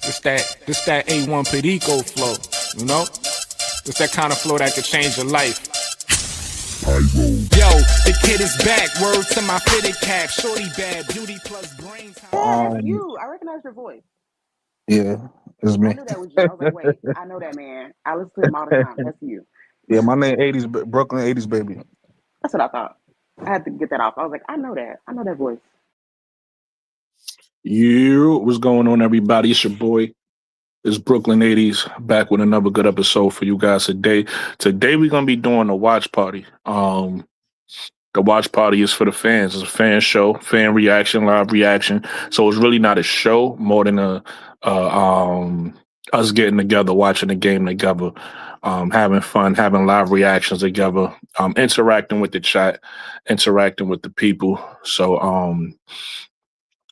This that A1 Perico flow, you know? It's that kind of flow that could change your life. Yo, the kid is back. Word to my fitted cap. Shorty bad, beauty plus brains. Yeah, that's you. I recognize your voice. Yeah, it's I me. knew that was you. I was like, wait, I know that man. I listen to him all the time. That's you. Yeah, my name 80s Brooklyn 80s baby. That's what I thought. I had to get that off. I was like, I know that. I know that voice. You, what's going on, everybody? It's your boy. It's Brooklyn 80s back with another good episode for you guys today. Today we're gonna be doing a watch party. The watch party is for the fans. It's a fan show, fan reaction, live reaction. So it's really not a show, more than a us getting together, watching the game together, having fun, having live reactions together, interacting with the chat, interacting with the people. So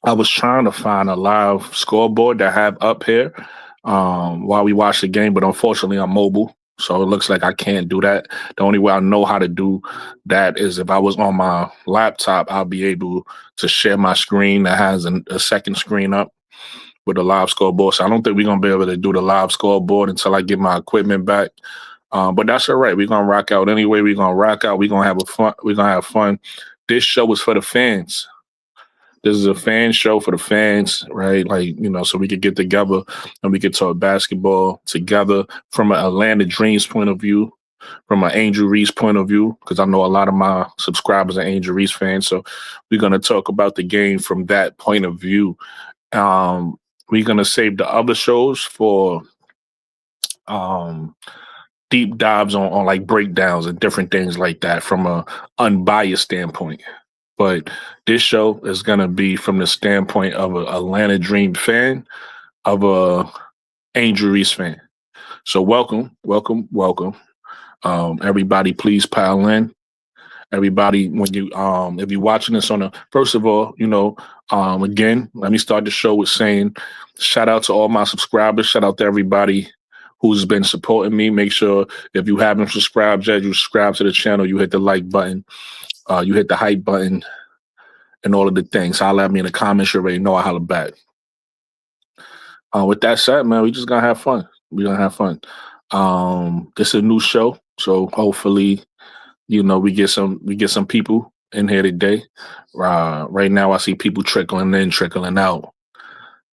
I was trying to find a live scoreboard to have up here while we watch the game, but unfortunately I'm mobile. So it looks like I can't do that. The only way I know how to do that is if I was on my laptop, I'll be able to share my screen that has a second screen up with a live scoreboard. So I don't think we're going to be able to do the live scoreboard until I get my equipment back. But that's all right. We're going to rock out anyway. We're going to rock out. We're going to have fun. We're going to have fun. This show is for the fans. This is a fan show for the fans, right? Like, so we could get together and we could talk basketball together from an Atlanta Dreams point of view, from an Angel Reese point of view, because I know a lot of my subscribers are Angel Reese fans. So we're going to talk about the game from that point of view. We're going to save the other shows for deep dives on like breakdowns and different things like that from a unbiased standpoint. But this show is going to be from the standpoint of an Atlanta Dream fan, of a Angel Reese fan. So welcome. Everybody, please pile in. Everybody, when you if you're watching this on first of all, again, let me start the show with saying shout out to all my subscribers. Shout out to everybody who's been supporting me. Make sure if you haven't subscribed yet, you subscribe to the channel. You hit the like button. You hit the hype button and all of the things. Holler at me in the comments. You already know I holler back. With that said, man, we just gonna have fun. We're gonna have fun. This is a new show, so hopefully, we get some people in here today. Right now, I see people trickling in, trickling out,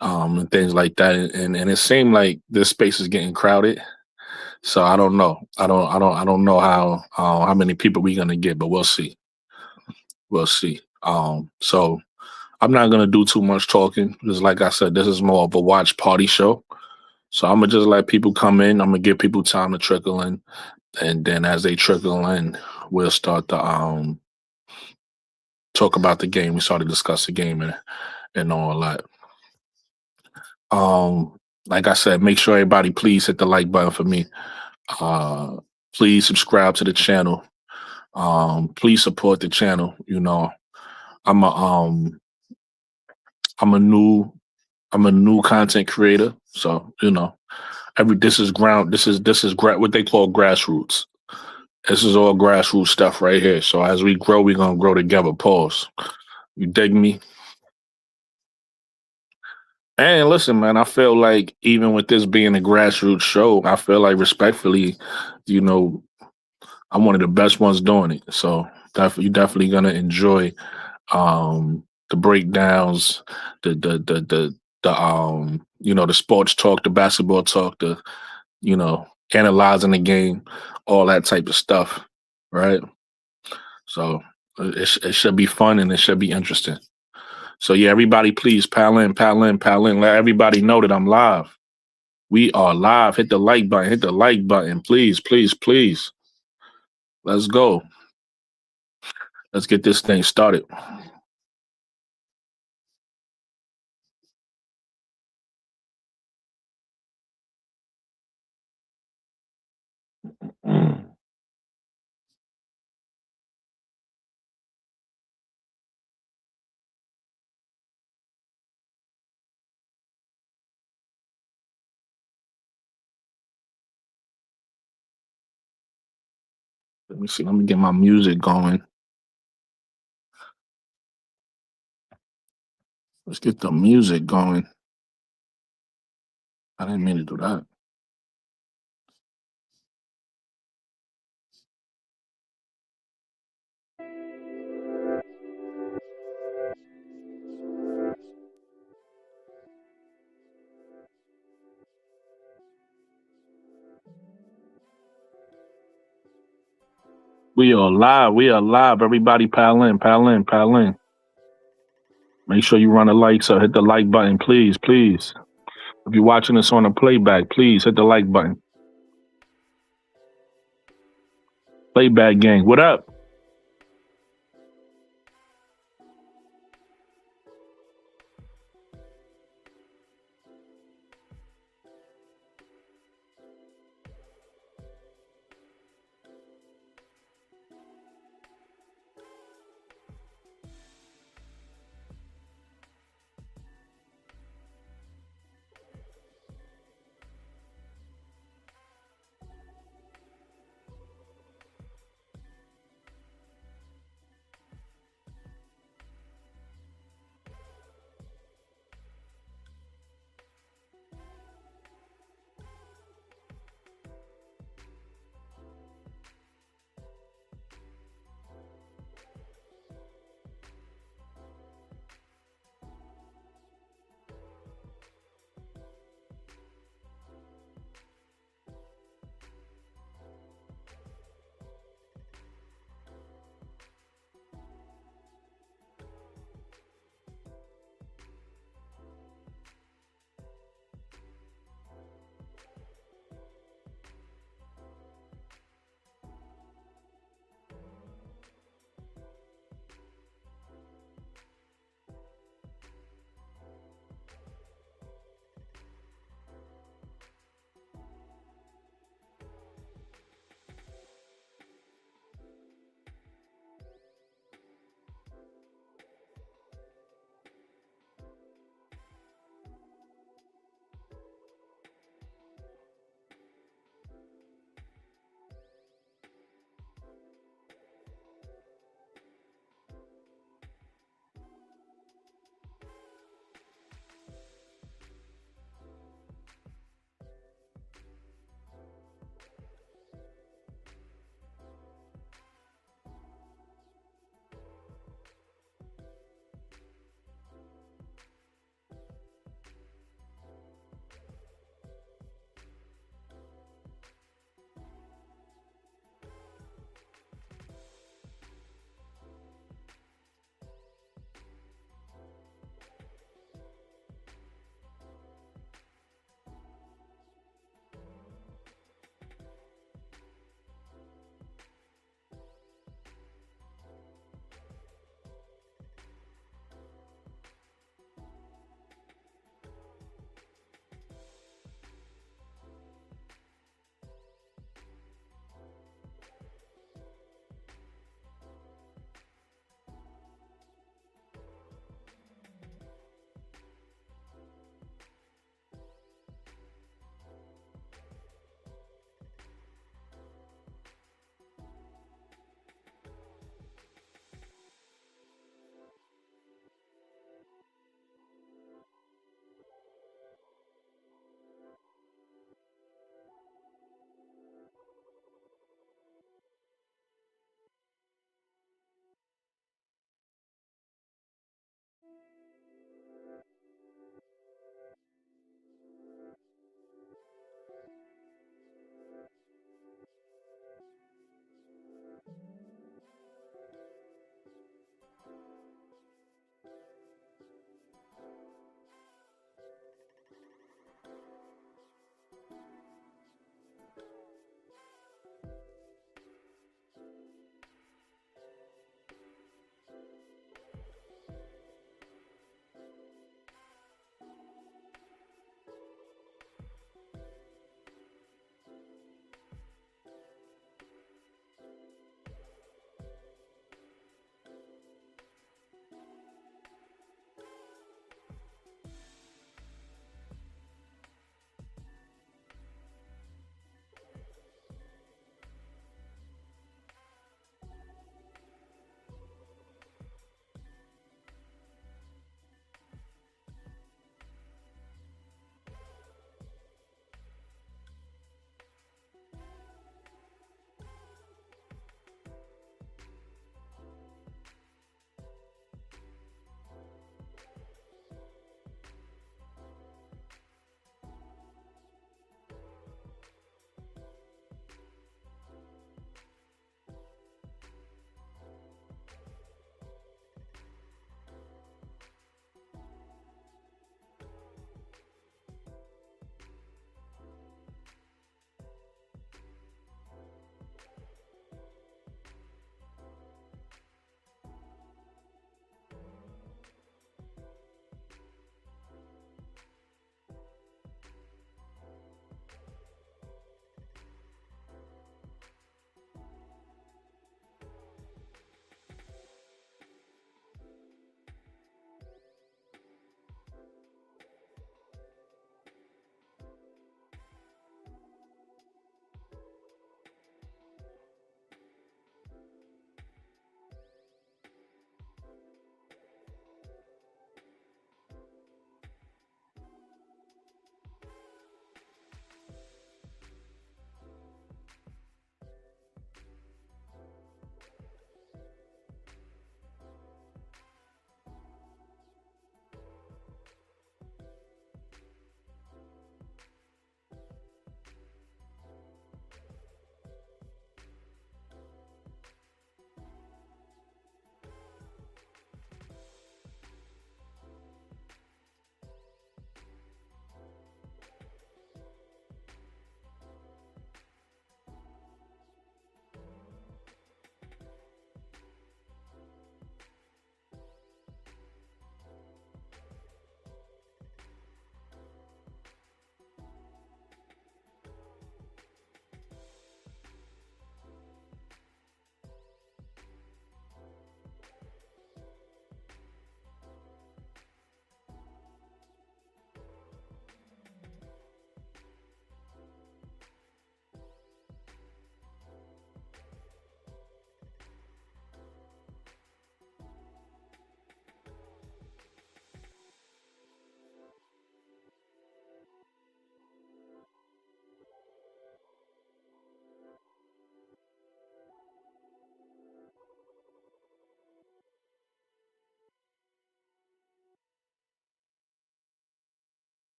and things like that. And it seemed like this space is getting crowded. So I don't know. I don't know how many people we're gonna get, but we'll see. We'll see. So I'm not gonna do too much talking because, like I said, this is more of a watch party show. So I'm gonna just let people come in. I'm gonna give people time to trickle in, and then as they trickle in, we'll start to talk about the game. We start to discuss the game and all that. Like I said, make sure everybody please hit the like button for me. Please subscribe to the channel. Please support the channel. I'm a new content creator, so this is what they call grassroots. This is all grassroots stuff right here. So as we grow, we're gonna grow together. Pause. You dig me? And listen, man, I feel like even with this being a grassroots show, I feel like respectfully, I'm one of the best ones doing it. So you're definitely gonna enjoy the breakdowns, the sports talk, the basketball talk, the analyzing the game, all that type of stuff, right? So it should be fun and it should be interesting. So yeah, everybody, please pile in. Let everybody know that I'm live. We are live. Hit the like button. Please. Let's go. Let's get this thing started. Let me see. Let me get my music going. Let's get the music going. I didn't mean to do that. We are live. We are live. Everybody pile in, pile in, pile in. Make sure you run the likes up. Hit the like button, please, please. If you're watching this on a playback, please hit the like button. Playback gang, what up?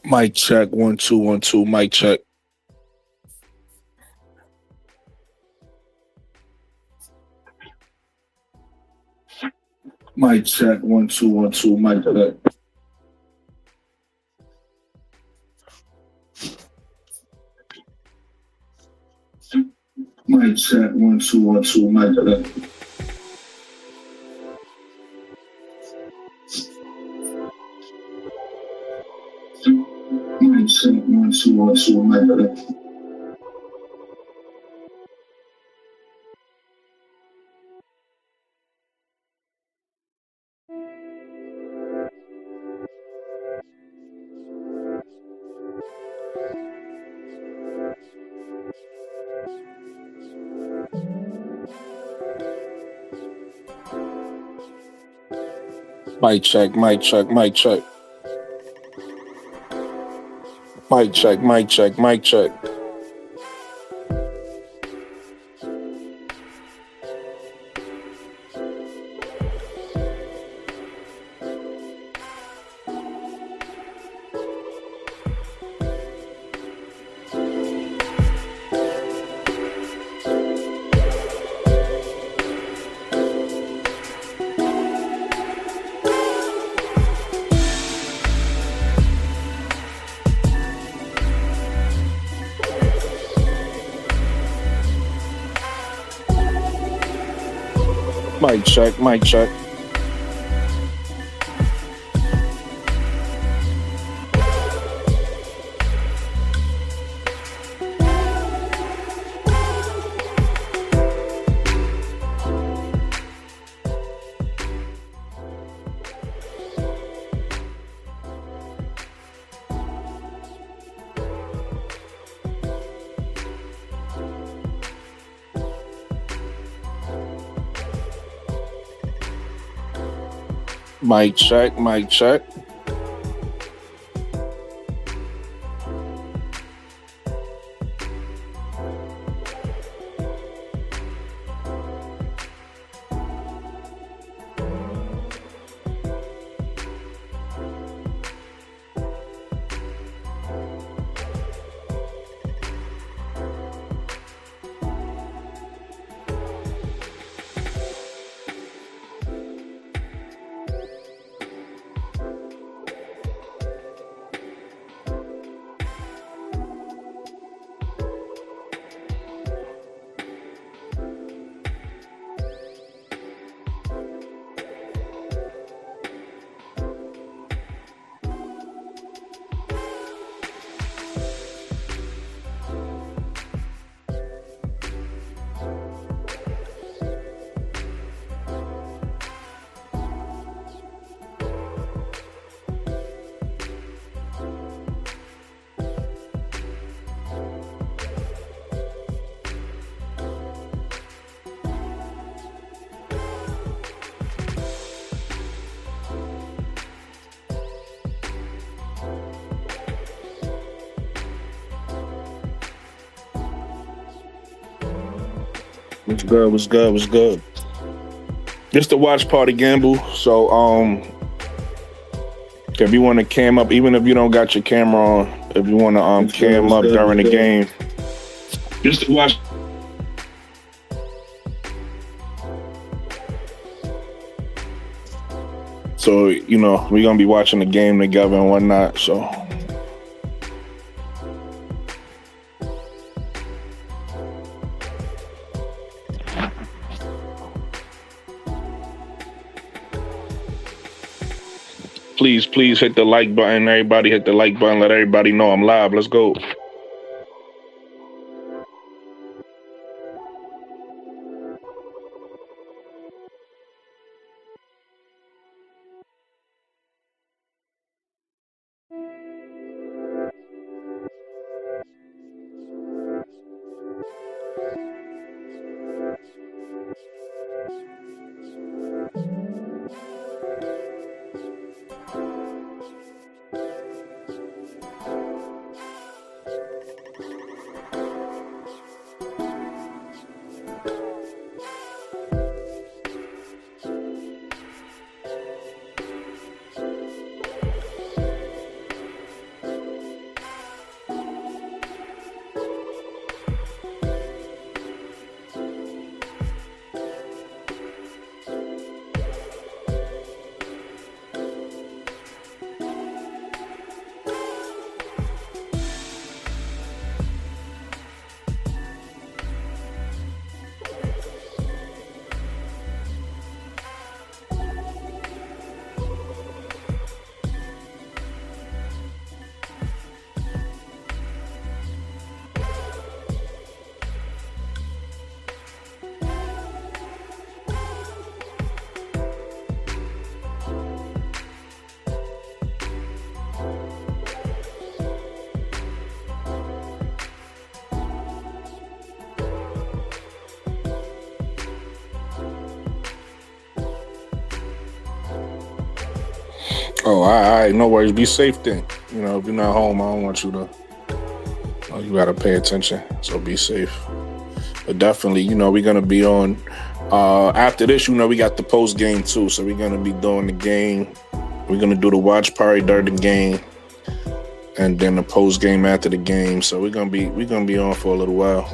Mic check, 1 2 1 2. Mic check. Mic check, 1 2 1 2. Mic check. Mic check, 1 2 1 2. Mic check. Mic check, 1 2 1 2. Mic check. Mic check, mic check, mic check. Mic check, mic check, mic check. Mic check, mic check. Mic check, mic check. What's good? What's good? What's good? It's the watch party gamble. So if you want to cam up, even if you don't got your camera on, if you want to cam up during the game, just to watch. So we're gonna be watching the game together and whatnot. So. Please hit the like button. Everybody hit the like button. Let everybody know I'm live. Let's go. Oh, all right. No worries. Be safe then. You know, if you're not home, I don't want you to. You gotta pay attention. So be safe. But definitely, you know, we're gonna be on. After this, you know, we got the post game too. So we're gonna be doing the game. We're gonna do the watch party during the game, and then the post game after the game. So we're gonna be on for a little while.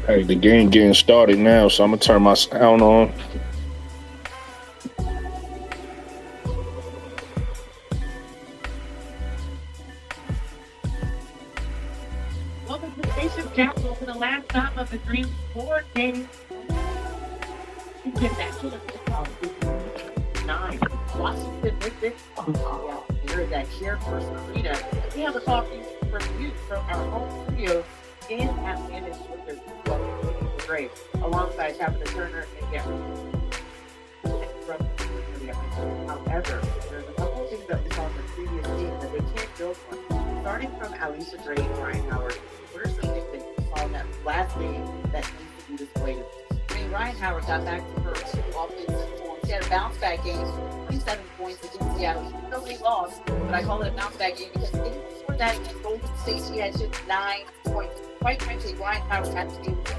Hey, the game getting started now, so I'm gonna turn my sound on. Welcome to Station Council for the last time of the Dream 4 game. You get that to the 9. Washington Mystics. Here is that shared first arena. We have a coffee review from our home studio in Atlanta, Georgia. Great. Alongside Tabitha Turner and Gavin. However, there's a couple of things that we saw in the previous game that they can't build on. Starting from Alicia Gray and Ryan Howard, what are some things that you saw in that last game that needs to be displayed? I mean, Ryan Howard got back to her two offensive forms. She had a bounce back game, 27 points against Seattle. Even though they lost, but I call it a bounce back game because before that against Golden State, she had just 9 points. Quite frankly, Ryan Howard had to be able to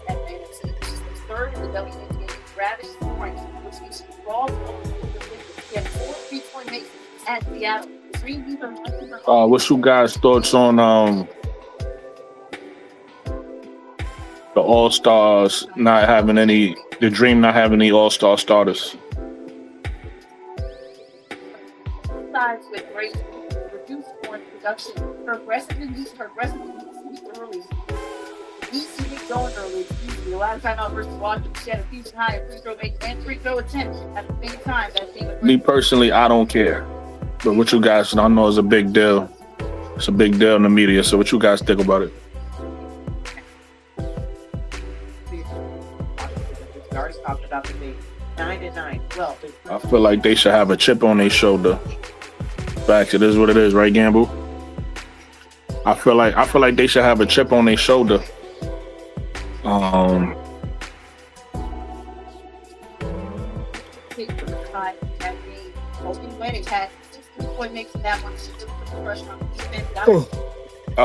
that fantasy. She's third in the WNBA, ravaged points, which means she crawled over the win. She had 4 3-point makes at Seattle. What's you guys' thoughts on the All-Stars not having any, the Dream not having any All-Star starters? Sides with great reduced point production, her aggressive needs to be early. Needs to be going early. A lot of time out versus Washington, she had a season high free throw make and free throw attempt at the same time. That team. Me personally, I don't care. But what you guys, I know is a big deal. It's a big deal in the media. So what you guys think about it? We already talked about the big 9-9. Well, I feel like they should have a chip on their shoulder. Facts, it is what it is, right, Gamble? I feel like they should have a chip on their shoulder. I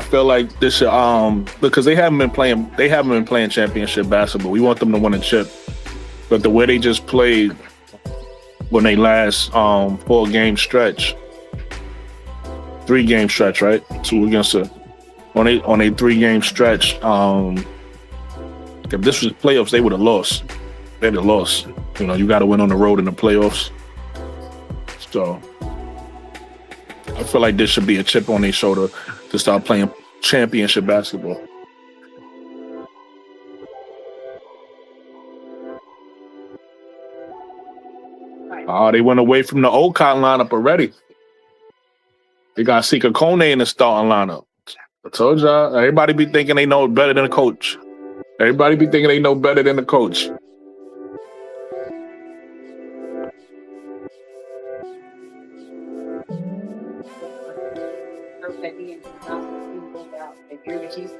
feel like this should because they haven't been playing championship basketball. We want them to win a chip. But the way they just played when they last 4-game stretch, 3-game stretch, right? 2 against on a 3-game stretch. If this was playoffs, they would have lost. They'd have lost. You know, you got to win on the road in the playoffs. So I feel like this should be a chip on their shoulder to start playing championship basketball. Oh, they went away from the Olcott lineup already. They got Sika Kone in the starting lineup. I told y'all, everybody be thinking they know better than the coach. Everybody be thinking they know better than the coach.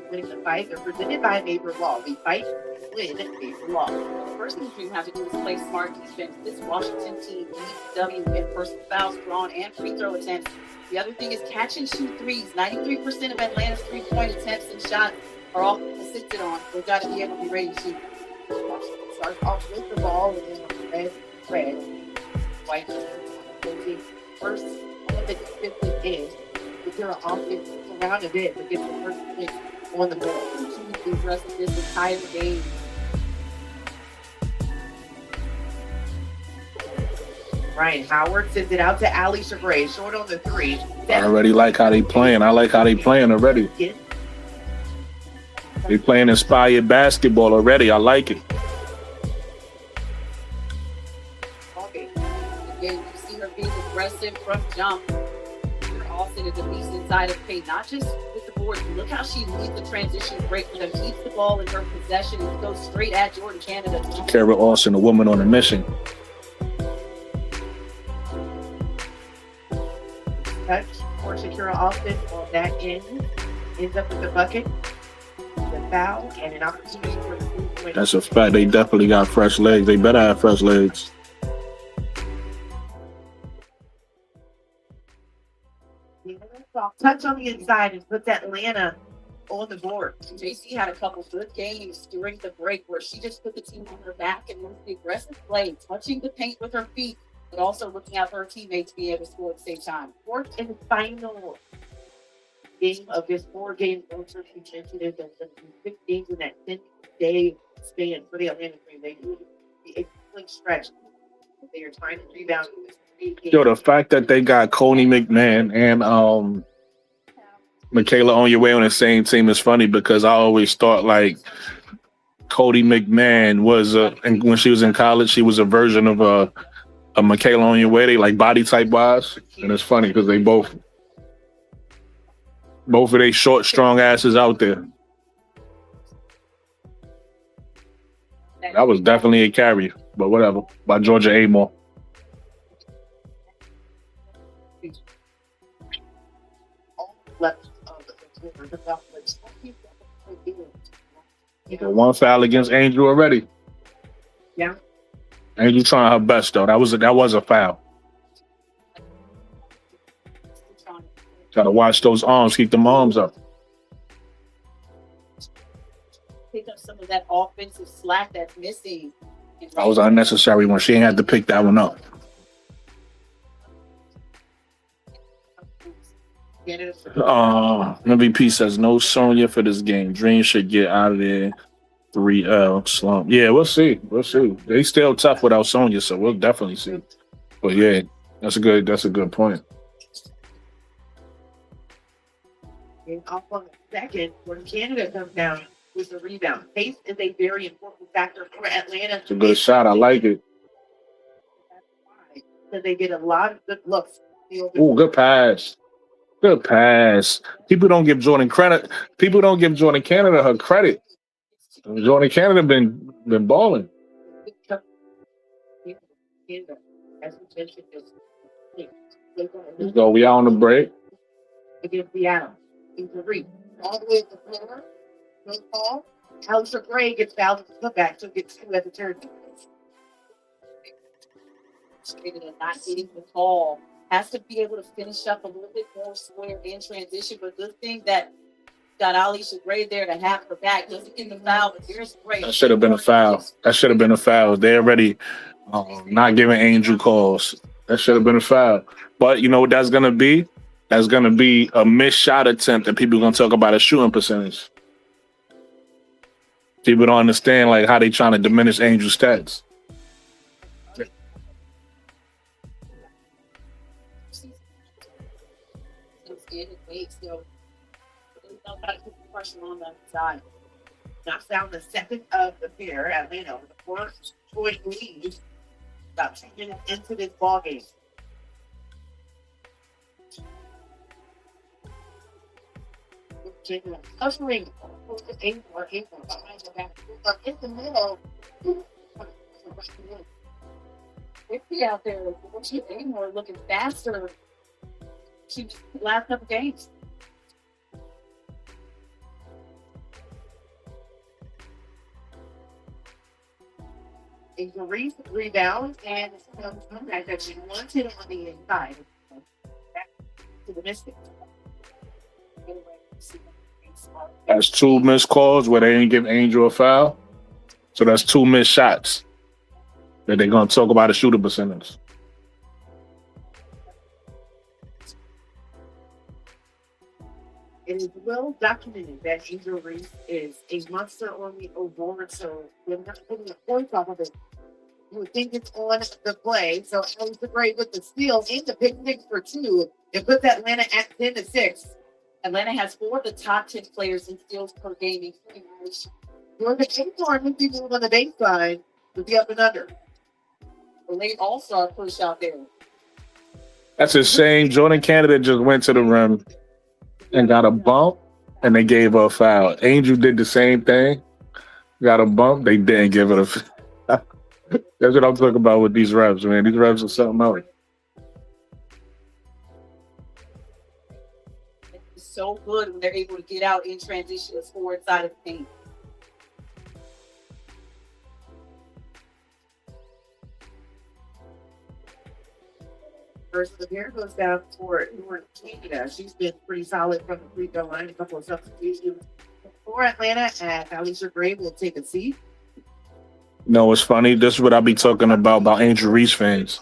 Winning the fight. They're presented by Neighbor Law. We fight, win, Neighbor Law. The first thing you have to do is play smart defense. This Washington team needs W in personal fouls, drawn, and free throw attempts. The other thing is catch and shoot threes. 93% of Atlanta's three-point attempts and shots are all assisted on. They've got to be able to be ready to shoot. Washington starts off with the ball and red, white, first on the defensive edge. If you're an offense around a bit, but get the first pick on the ball. The rest of this entire game. Ryan Howard sends it out to Alicia Gray, short on the 3. I already like how they playing. I like how they playing already. They playing inspired basketball already. I like it. Okay. Again, you see her being aggressive from jump. Austin is a beast inside of paint, not just with the board. Look how she leads the transition break for them, keeps the ball in her possession and goes straight at Jordan Canada. Kara Austin, a woman on a mission. Touch for Shakira Austin on that end. Ends up with the bucket, the foul, and an opportunity for the 3-point. That's a fact. They definitely got fresh legs. They better have fresh legs. Touch on the inside and puts Atlanta on the board. JC had a couple good games during the break where she just put the team on her back and was the aggressive play, touching the paint with her feet, but also looking out for her teammates to be able to score at the same time. Fourth and final game of this 4-game road trip. We mentioned it. There's been 6 games in that 10-day span for the Atlanta Dream. They do the excellent stretch. They are trying to rebound. Yo, the fact that they got Coney McMahon and Michaela Wnba on the same team is funny because I always thought like Cody McMahon was and when she was in college, she was a version of a Michaela Wnba, like body type wise. And it's funny because they both of they short, strong asses out there. That was definitely a carry, but whatever. By Georgia Amore. Left One foul against Angel already. Yeah. Angel trying her best though. That was a foul. Gotta watch those arms, keep them arms up. Pick up some of that offensive slack that's missing. That was unnecessary when she ain't had to pick that one up. MVP says no Sonya for this game. Dream should get out of there. 3L slump. Yeah, we'll see. They still tough without Sonya, so we'll definitely see. But yeah, that's a good point. And off on the second, when Canada comes down with the rebound. Pace is a very important factor for Atlanta. It's a good shot. I like it. So they get a lot of good looks. Ooh, good pass. Good pass. People don't give Jordan Canada her credit. Jordan Canada been balling. in the, as we mentioned, Let's go. We out on the break. against Seattle. He's a Reese. All the way to the floor. No call. Alistair Gray gets fouled to the back, so gets two at the turn. And not getting the call. Has to be able to finish up a little bit more square in transition, but good thing that got Alicia Gray there to have her back. Doesn't get the foul, but here's Gray. That should have been a foul. That should have been a foul. They're already not giving Angel calls. That should have been a foul. But you know what that's going to be? That's going to be a missed shot attempt that people are going to talk about a shooting percentage. People don't understand like how they trying to diminish Angel's stats. So pressure on the side. Knocks down the second of the pair. Atlanta with the first point lead. About 2 minutes into this ball game. Ushering in the middle. Ricky out there, she Amor looking faster. She last couple games. A Reese rebounds and that she wanted on the inside. Back to the Mystics. That's 2 missed calls where they didn't give Angel a foul. So that's 2 missed shots that they're going to talk about a shooting percentage. It is well documented that Angel Reese is a monster on the board, so they're not putting the points off of it. You would think it's on the play. So Alistair Gray with the steal into pick 6 for 2. It puts Atlanta at 10-6. Atlanta has 4 of the top 10 players in steals per game, including Reese. Jordan Acorn would be moving on the baseline with the up and under. The late all-star push out there. That's a shame. Jordan Canada just went to the rim and got a bump, and they gave her a foul. Angel did the same thing, got a bump. They didn't give it a foul. That's what I'm talking about with these refs, man. These refs are something else. It's so good when they're able to get out in transition and score inside of the paint. First, the pair goes down for North Canada. She's been pretty solid from the free throw line. A couple of substitutions for Atlanta, and Alicia Gray will take a seat. No, it's funny. This is what I be talking about Angel Reese fans.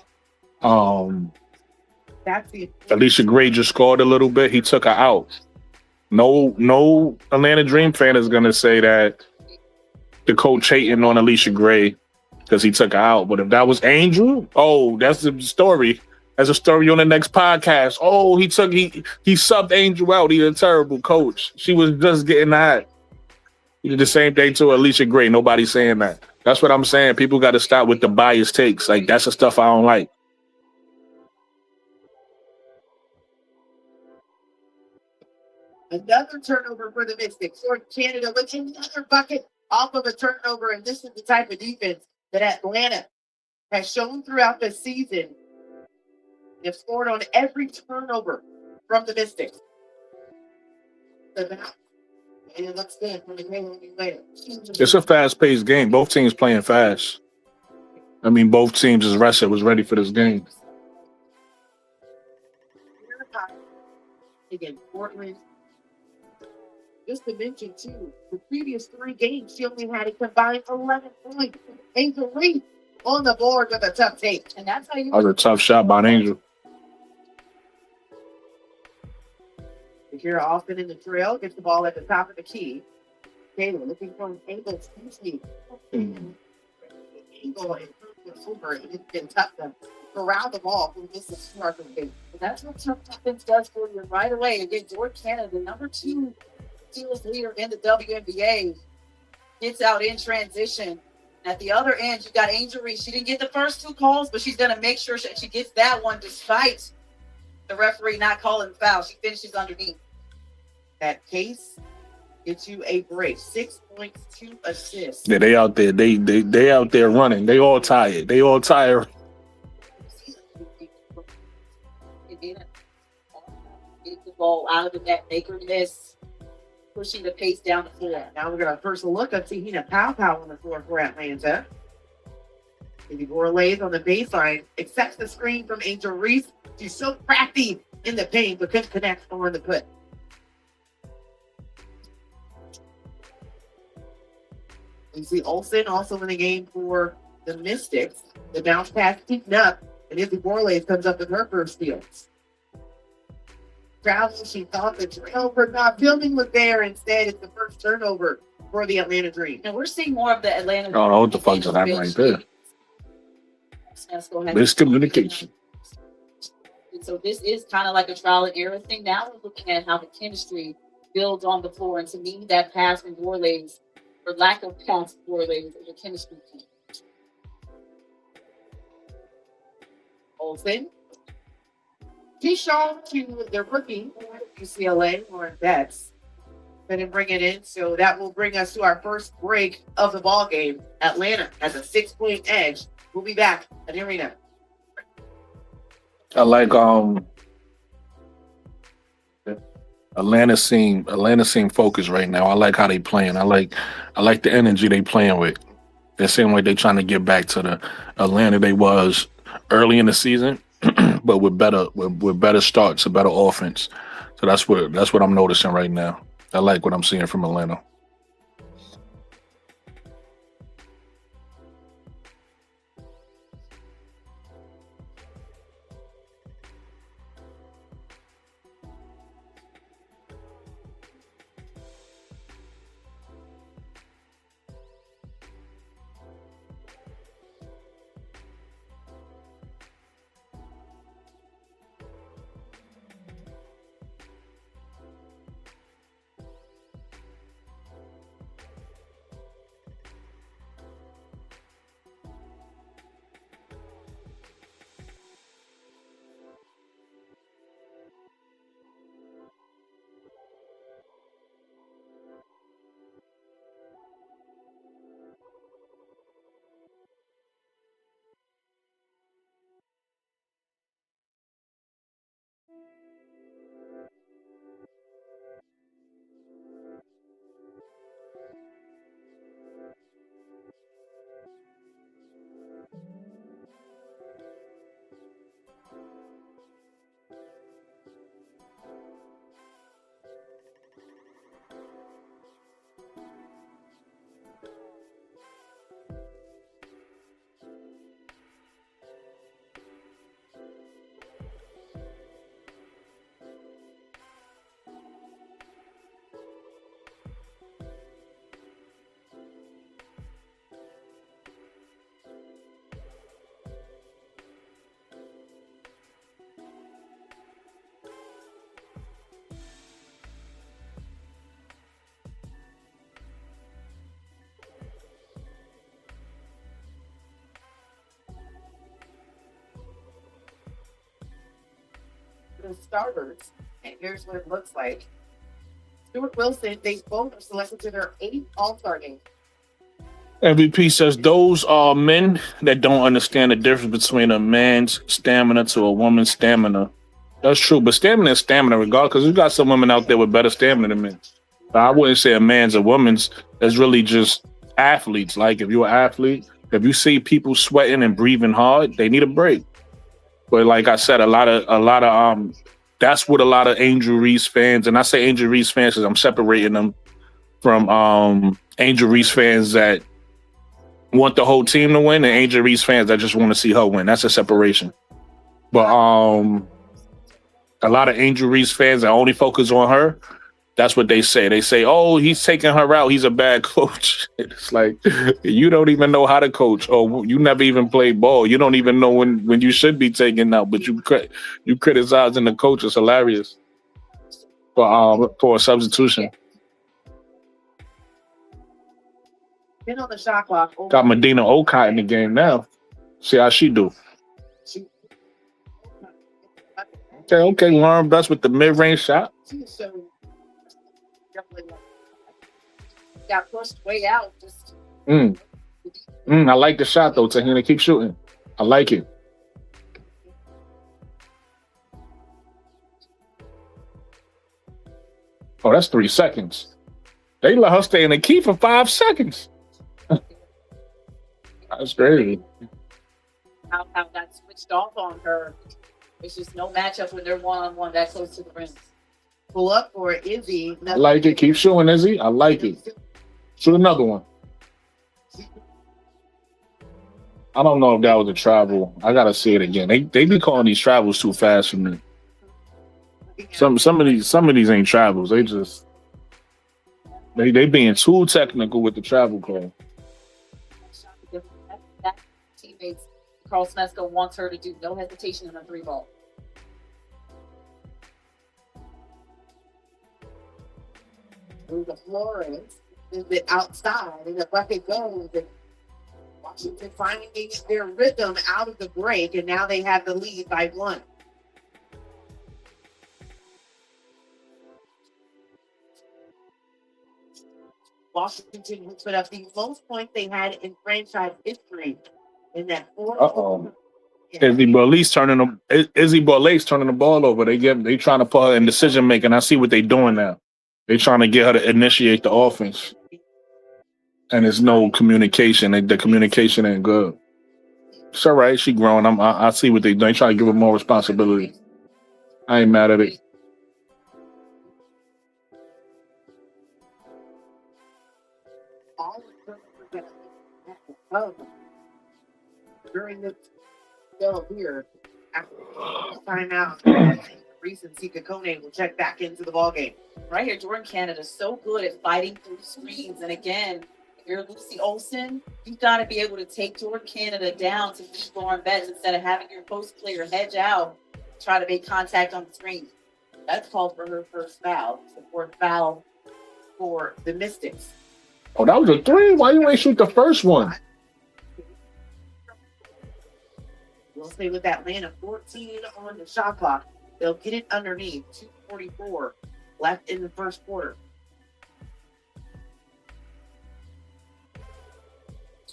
That's the Alicia Gray just scored a little bit. He took her out. No Atlanta Dream fan is gonna say that the coach hating on Alicia Gray because he took her out. But if that was Angel, oh, that's the story. That's a story on the next podcast. Oh, he subbed Angel out. He's a terrible coach. She was just getting hot. He did the same thing to Alicia Gray. Nobody's saying that. That's what I'm saying. People got to stop with the biased takes. Like, that's the stuff I don't like. Another turnover for the Mystics. Or Canada with another bucket off of a turnover. And this is the type of defense that Atlanta has shown throughout the season. They've scored on every turnover from the Mystics. And it looks good from the later. It's a fast-paced game. Both teams playing fast. I mean, both teams is rested, was ready for this game. Again, Portland. Just to mention, too, the previous 3 games, she only had a combined 11 points. Angel Reese on the board with a tough take. And that's how you... That was a tough shot by an Angel. Here often in the trail, gets the ball at the top of the key. Taylor looking for an angle speed. Angle and over, and it's been tough to corral the ball from this start of the game. But that's what tough defense does for you right away. Again, George Canada, the number 2 steals leader in the WNBA, gets out in transition. At the other end, you got Angel Reese. She didn't get the first 2 calls, but she's going to make sure she gets that one despite the referee not calling the foul. She finishes underneath. That case gets you a break. 6 points, 2 assists. Yeah, they out there. They out there running. They all tired. coming in and get the ball out of that maker miss, pushing the pace down the floor. Now we're going to first look at Tahina Pow on the floor for Atlanta. Maybe Borlays on the baseline accepts the screen from Angel Reese. She's so crafty in the paint, but couldn't connect on the put. We see Olsen also in the game for the Mystics. The bounce pass keeping up, and Izzy Borlays comes up with her first steals. Travel, she thought the trail for not filming was there. Instead, it's the first turnover for the Atlanta Dream. And we're seeing more of the Atlanta Dream. Oh, what the fuck just happened right there? Miscommunication. So this is kind of like a trial and error thing. Now we're looking at how the chemistry builds on the floor. And to me, that pass from Borlays, or lack of pass from Borlays, is a chemistry team. Olsen. He's shown to their rookie, UCLA, Lauren Betts. Didn't bring it in, so that will bring us to our first break of the ball game. Atlanta has a 6-point edge. We'll be back at the arena. I like Atlanta seem focused right now. I like how they playing. I like the energy they playing with. It seems like they trying to get back to the Atlanta they was early in the season, but with better starts, a better offense. So that's what I'm noticing right now. I like what I'm seeing from Atlanta. The starters, and here's what it looks like. Stuart Wilson, they both are selected to their 8th All-Star game. MVP says those are men that don't understand the difference between a man's stamina to a woman's stamina. That's true, but stamina is stamina regardless, because you got some women out there with better stamina than men. But I wouldn't say a man's or woman's. That's really just athletes. Like if you're an athlete, if you see people sweating and breathing hard, they need a break. But like I said, a lot of that's what a lot of Angel Reese fans, and I say Angel Reese fans because I'm separating them from Angel Reese fans that want the whole team to win and Angel Reese fans that just want to see her win. That's a separation. But a lot of Angel Reese fans that only focus on her, that's what they say. They say, oh, he's taking her out. He's a bad coach. It's like, you don't even know how to coach, or you never even played ball. You don't even know when you should be taken out, but you criticizing the coach. Is hilarious for a substitution. Been on the shot clock. Got Medina Okot in the game now. See how she do. Okay, Lauren Best with the mid-range shot. So definitely got pushed way out. Just I like the shot though, Tahina. Keep shooting. I like it. Oh, that's 3 seconds. They let her stay in the key for 5 seconds. That's crazy. How that switched off on her. It's just no matchup when they're one-on-one that close to the rim. Pull up for Izzy. I like it. Keep shooting, Izzy. I like it. Shoot another one. I don't know if that was a travel. I gotta see it again. They be calling these travels too fast for me. Some of these ain't travels. They just they being too technical with the travel call. That teammates, Carl Smesko wants her to do no hesitation on a 3-ball. The Flores is it outside and the bucket goes. And Washington finding their rhythm out of the break, and now they have the lead by 1. Washington has put up the most points they had in franchise history in that 4. Izzy Borlace turning the ball over. They trying to put her in decision making. I see what they doing now. They trying to get her to initiate the offense. And there's no communication. The communication ain't good. It's all right. She growing. I see what they do. They try to give her more responsibility. I ain't mad at it. During this spell here, after timeout, Reese and Sikakone will check back into the ballgame. Right here, Jordan Canada's so good at fighting through screens. And again, if you're Lucy Olsen, you've got to be able to take Jordan Canada down to beat Lauren Betts instead of having your post player hedge out, try to make contact on the screen. That's called for her first foul. The 4th foul for the Mystics. Oh, that was a 3? Why you ain't shoot the first one? We'll stay with Atlanta. 14 on the shot clock. They'll get it underneath. 2:44 left in the first quarter.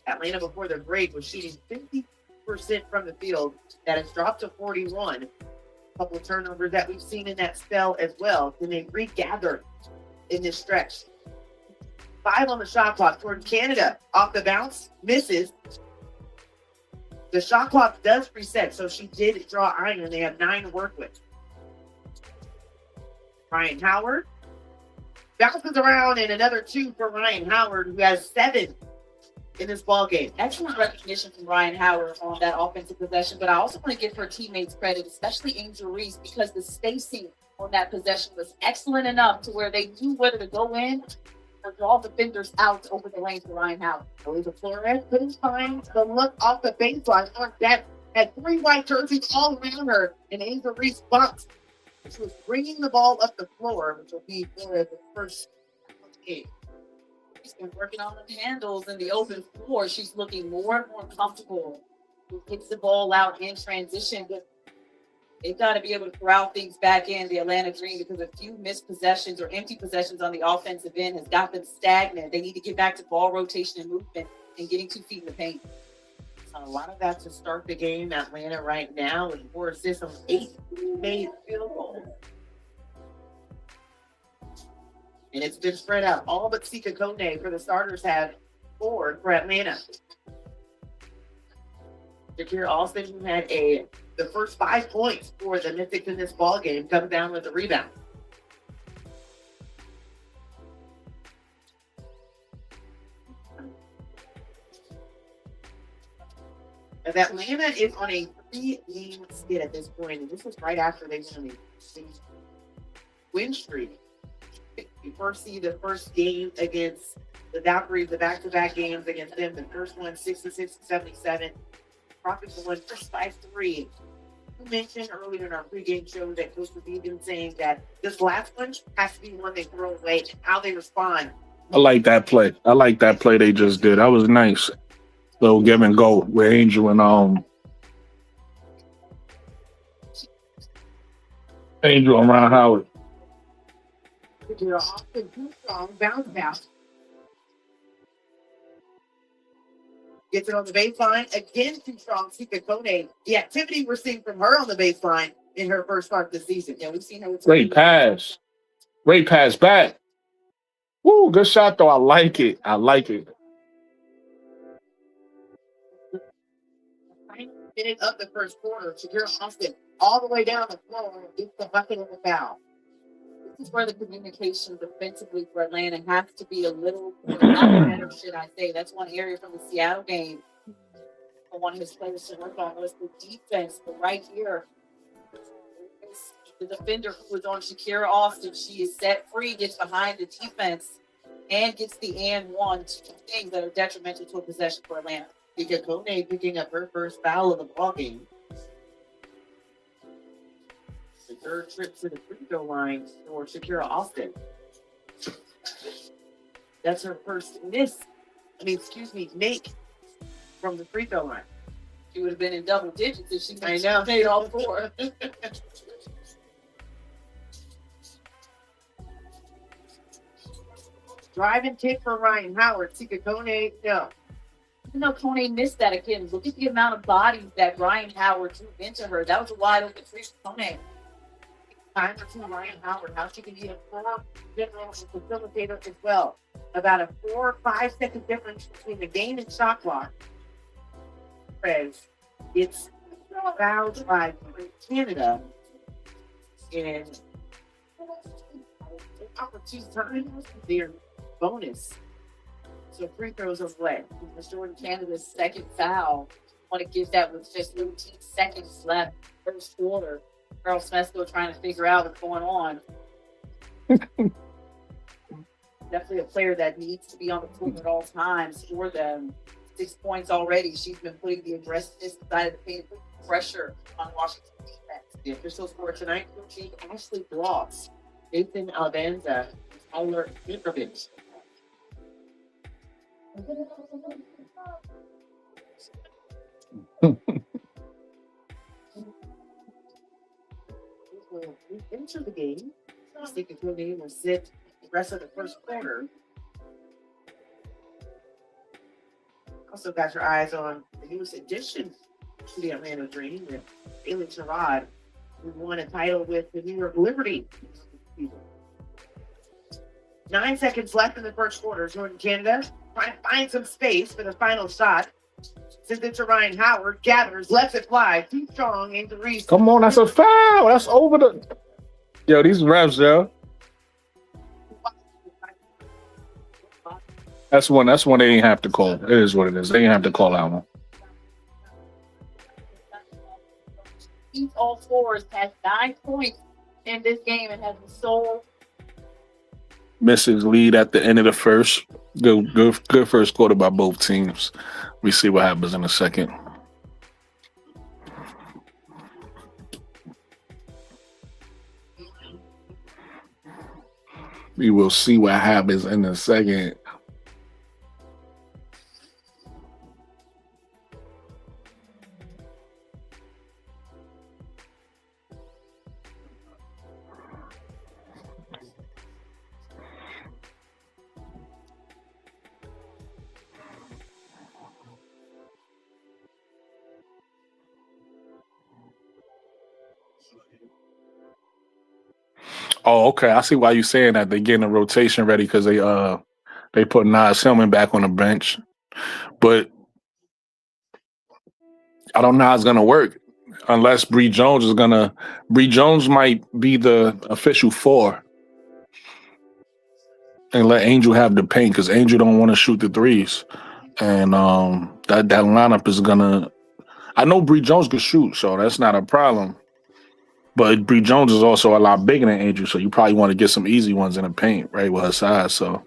Atlanta before the break was shooting 50% from the field. That has dropped to 41. A couple of turnovers that we've seen in that spell as well. Then they regathered in this stretch. 5 on the shot clock towards Canada. Off the bounce, misses. The shot clock does reset, so she did draw iron. They have 9 to work with. Ryan Howard bounces around, and another 2 for Ryan Howard, who has 7 in this ball game. Excellent recognition from Ryan Howard on that offensive possession, but I also want to give her teammates credit, especially Angel Reese, because the spacing on that possession was excellent enough to where they knew whether to go in or draw defenders out over the lane for Ryan Howard. Elisa Flores couldn't find the look off the baseline. On that had 3 white jerseys all around her, and Angel Reese bumped. She was bringing the ball up the floor, which will be Flores' first game. She's been working on the handles in the open floor. She's looking more and more comfortable. She gets the ball out in transition, but they've got to be able to corral things back in the Atlanta Dream, because a few missed possessions or empty possessions on the offensive end has got them stagnant. They need to get back to ball rotation and movement and getting 2 feet in the paint. A lot of that to start the game. Atlanta right now with 4 assists on 8 made field goals. And it's been spread out. All but Sika Kone for the starters have 4 for Atlanta. Shakira Alston, who had the first 5 points for the Mystics in this ball game, comes down with a rebound. As Atlanta is on a 3-game skid at this point, and this is right after they went on a win streak. You first see the first game against the Valkyries, the back-to-back games against them. The first one, 66-77. Profits won first by 3. You mentioned earlier in our pregame show that Coach was even saying that this last one has to be one they throw away, and how they respond. I like that play. They just did. That was nice. Little give and go with Angel and Ryan Howard. You're often too strong, bounce pass. Gets it on the baseline. Again, too strong. Sika Kone. The activity we're seeing from her on the baseline in her first start this season. Yeah, we've seen her with Great pass. Ray pass back. Woo, good shot though. I like it. I like it. Final minute of the first quarter. Shakira Austin all the way down the floor gets the bucket and the foul. This is where the communication defensively for Atlanta has to be a little lot better, should I say. That's one area from the Seattle game for one of his players to work on was the defense. But right here, is the defender who was on Shakira Austin. She is set free, gets behind the defense, and gets the and one. Two things that are detrimental to a possession for Atlanta. Ika Kone picking up her first foul of the ball game. The third trip to the free throw line for Shakira Austin. That's her first make from the free throw line. She would have been in double digits if she made all four. Drive and kick for Ryan Howard. Tika Kone, no. Even though Kone missed that again, look at the amount of bodies that Ryan Howard threw into her. That was a wide open three for Kone. Time for Ryan Howard. How she can be a full general facilitator as well. About a 4 or 5 second difference between the game and shot clock. It's fouled by Canada in opportune time. Their bonus. So free throws are away. Restoring Canada's second foul. I want to give that with just 13 seconds left. First quarter. Earl Smith still trying to figure out what's going on. Definitely a player that needs to be on the floor at all times for them. 6 points already. She's been putting the aggressiveness side of the paint, pressure on Washington defense. The official score tonight will be Ashley Bloss, Nathan Albanza, Tyler Mitrovic. Will enter the game. Sticking to the game will sit the rest of the first quarter. Also got your eyes on the newest addition to the Atlanta Dream, with Bailey Sherrod, who won a title with the New York Liberty. 9 seconds left in the first quarter. Jordan Canada trying to find some space for the final shot. Sends it to Ryan Howard, gathers, lets it fly. Too strong into Reese. Come on, that's a foul. That's over the. Yo, these refs, yo. That's one they ain't have to call. It is what it is. They ain't have to call that one. He's all fours, has 9 points in this game and has the sole. Misses lead at the end of the first. Good first quarter by both teams. We see what happens in a second. We will see what happens in a second. Oh, okay. I see why you're saying that. They're getting a rotation ready because they put Nas Hillman back on the bench. But I don't know how it's gonna work unless Bree Jones is gonna. Bree Jones might be the official 4 and let Angel have the paint because Angel don't want to shoot the threes, and that lineup is gonna. I know Bree Jones can shoot, so that's not a problem. But Bree Jones is also a lot bigger than Angel, so you probably want to get some easy ones in the paint, right, with her size. So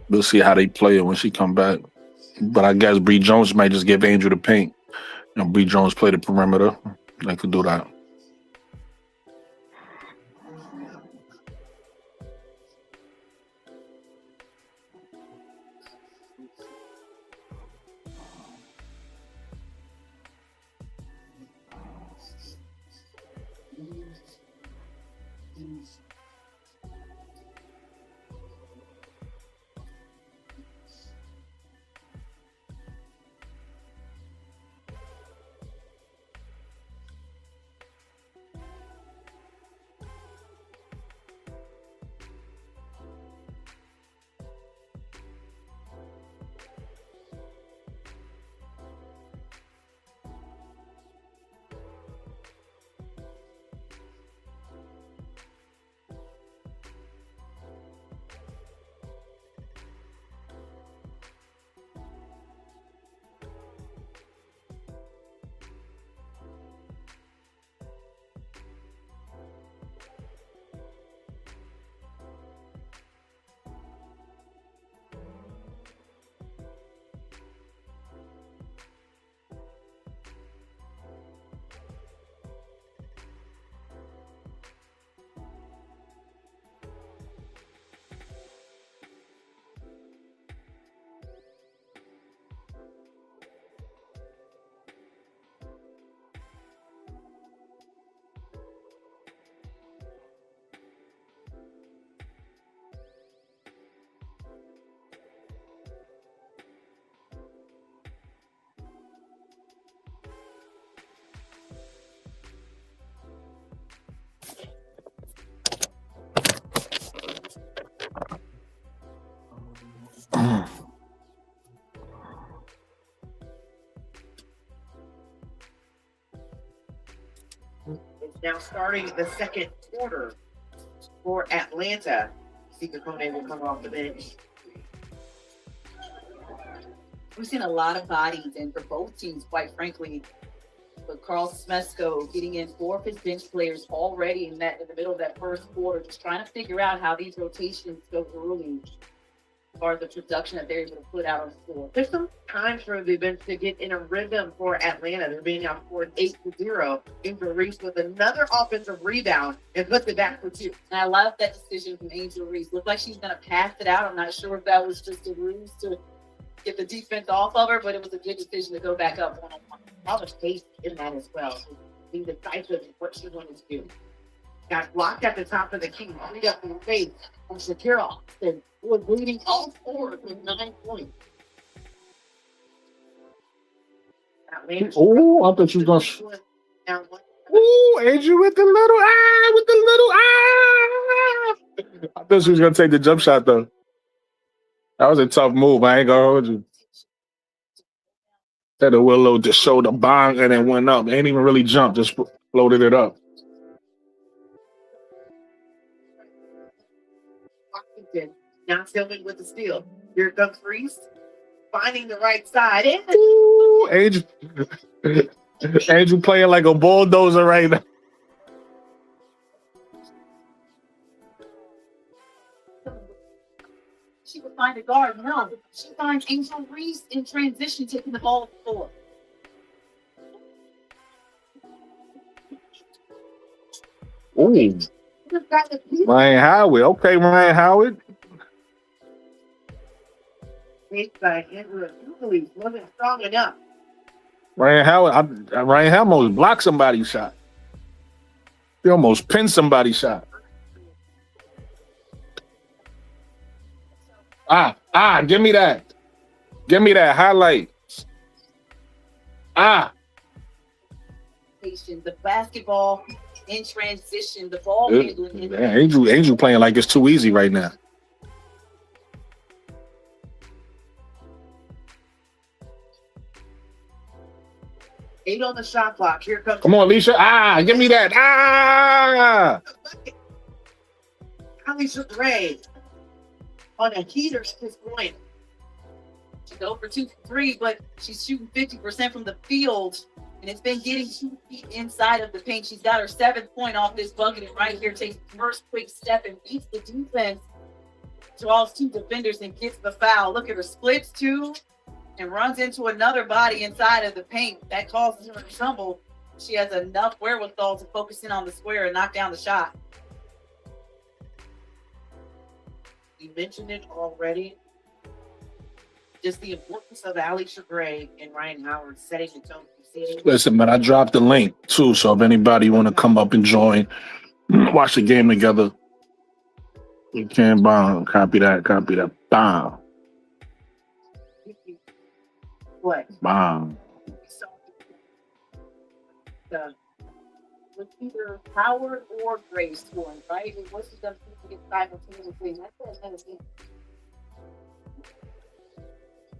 we'll see how they play it when she come back. But I guess Bree Jones might just give Angel the paint. Bree Jones play the perimeter. They could do that. Now starting the second quarter for Atlanta. Sikakone will come off the bench. We've seen a lot of bodies, and for both teams, quite frankly. But Carl Smesco getting in 4 of his bench players already in the middle of that first quarter, just trying to figure out how these rotations go early as far as the production that they're able to put out on the floor. There's some time for the bench to get in a rhythm for Atlanta. They're being outscored 8-0. Wnba Reese with another offensive rebound and puts it back for 2. And I love that decision from Angel Reese. Looked like she's going to pass it out. I'm not sure if that was just a ruse to get the defense off of her, but it was a good decision to go back up one-on-one. A lot of faith in that as well. Being decisive in what she wanted to do. Got blocked at the top of the key, freed up in face from Shakira Austin, who was leading all 4 with 9 points. Oh, I thought she was going to. Now, Ooh, Angel with the little I thought she was going to take the jump shot, though. That was a tough move. I ain't going to hold you. Had a Willow just showed a bong and then went up. Ain't even really jumped, just floated it up. Washington now Stillman with the steal. Here comes Reese, finding the right side. Ooh, Angel playing like a bulldozer right now. She would find a guard. No, she finds Angel Reese in transition, taking the ball forward. Ooh, Ryan Howard. Okay, Ryan Howard. Made by Andrew Douglas wasn't strong enough. Ryan Howard almost blocked somebody's shot. He almost pinned somebody's shot. Give me that. Give me that highlight. The basketball in transition, the ball handling. Angel playing like it's too easy right now. Eight on the shot clock. Here comes. Come on, Alicia. Give me that. Alicia Gray on a heater at this point. She's over 2 for 3, but she's shooting 50% from the field, and it's been getting 2 feet inside of the paint. She's got her 7th point off this bucket, and right here takes the first quick step and beats the defense, draws 2 defenders, and gets the foul. Look at her, splits 2 and runs into another body inside of the paint. That causes her to stumble. She has enough wherewithal to focus in on the square and knock down the shot. You mentioned it already. Just the importance of Alicia Gray and Ryan Howard setting the tone. Listen, man, I dropped the link too, so if anybody want to come up and join, watch the game together, you can. Bomb. Copy that. Bomb. What? Bomb. With either Howard or Gray scoring, right? And what's the to get simultaneously?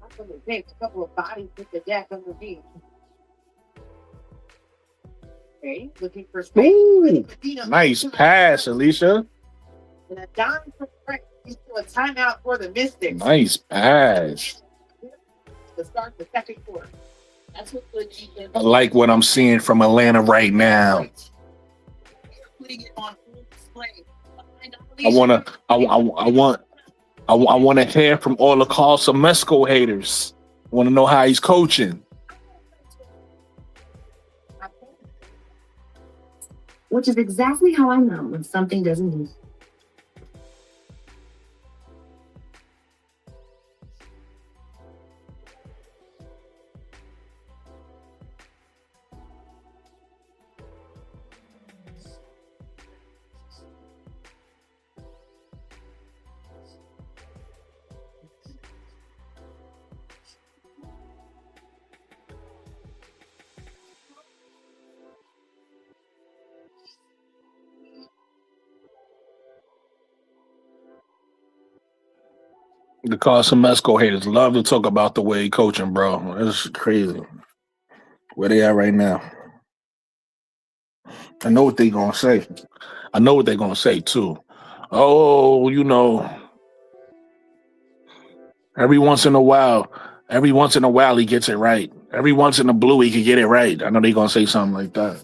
That's a a couple of bodies hit the deck underneath. Okay, looking for space. Ooh, nice pass, Alicia. And a dime for Frank into a timeout for the Mystics. Nice pass. To start the second quarter. That's what good defense. I like what I'm seeing from Atlanta right now. Putting it on full display. I want to hear from all the Carl Semesco haters. I want to know how he's coaching. Which is exactly how I know when something doesn't move. The Carl Semesco haters love to talk about the way he coaching, bro. That's crazy. Where they at right now? I know what they gonna say. I know what they're gonna say too. Oh, every once in a while, he gets it right. Every once in a blue, he can get it right. I know they're gonna say something like that.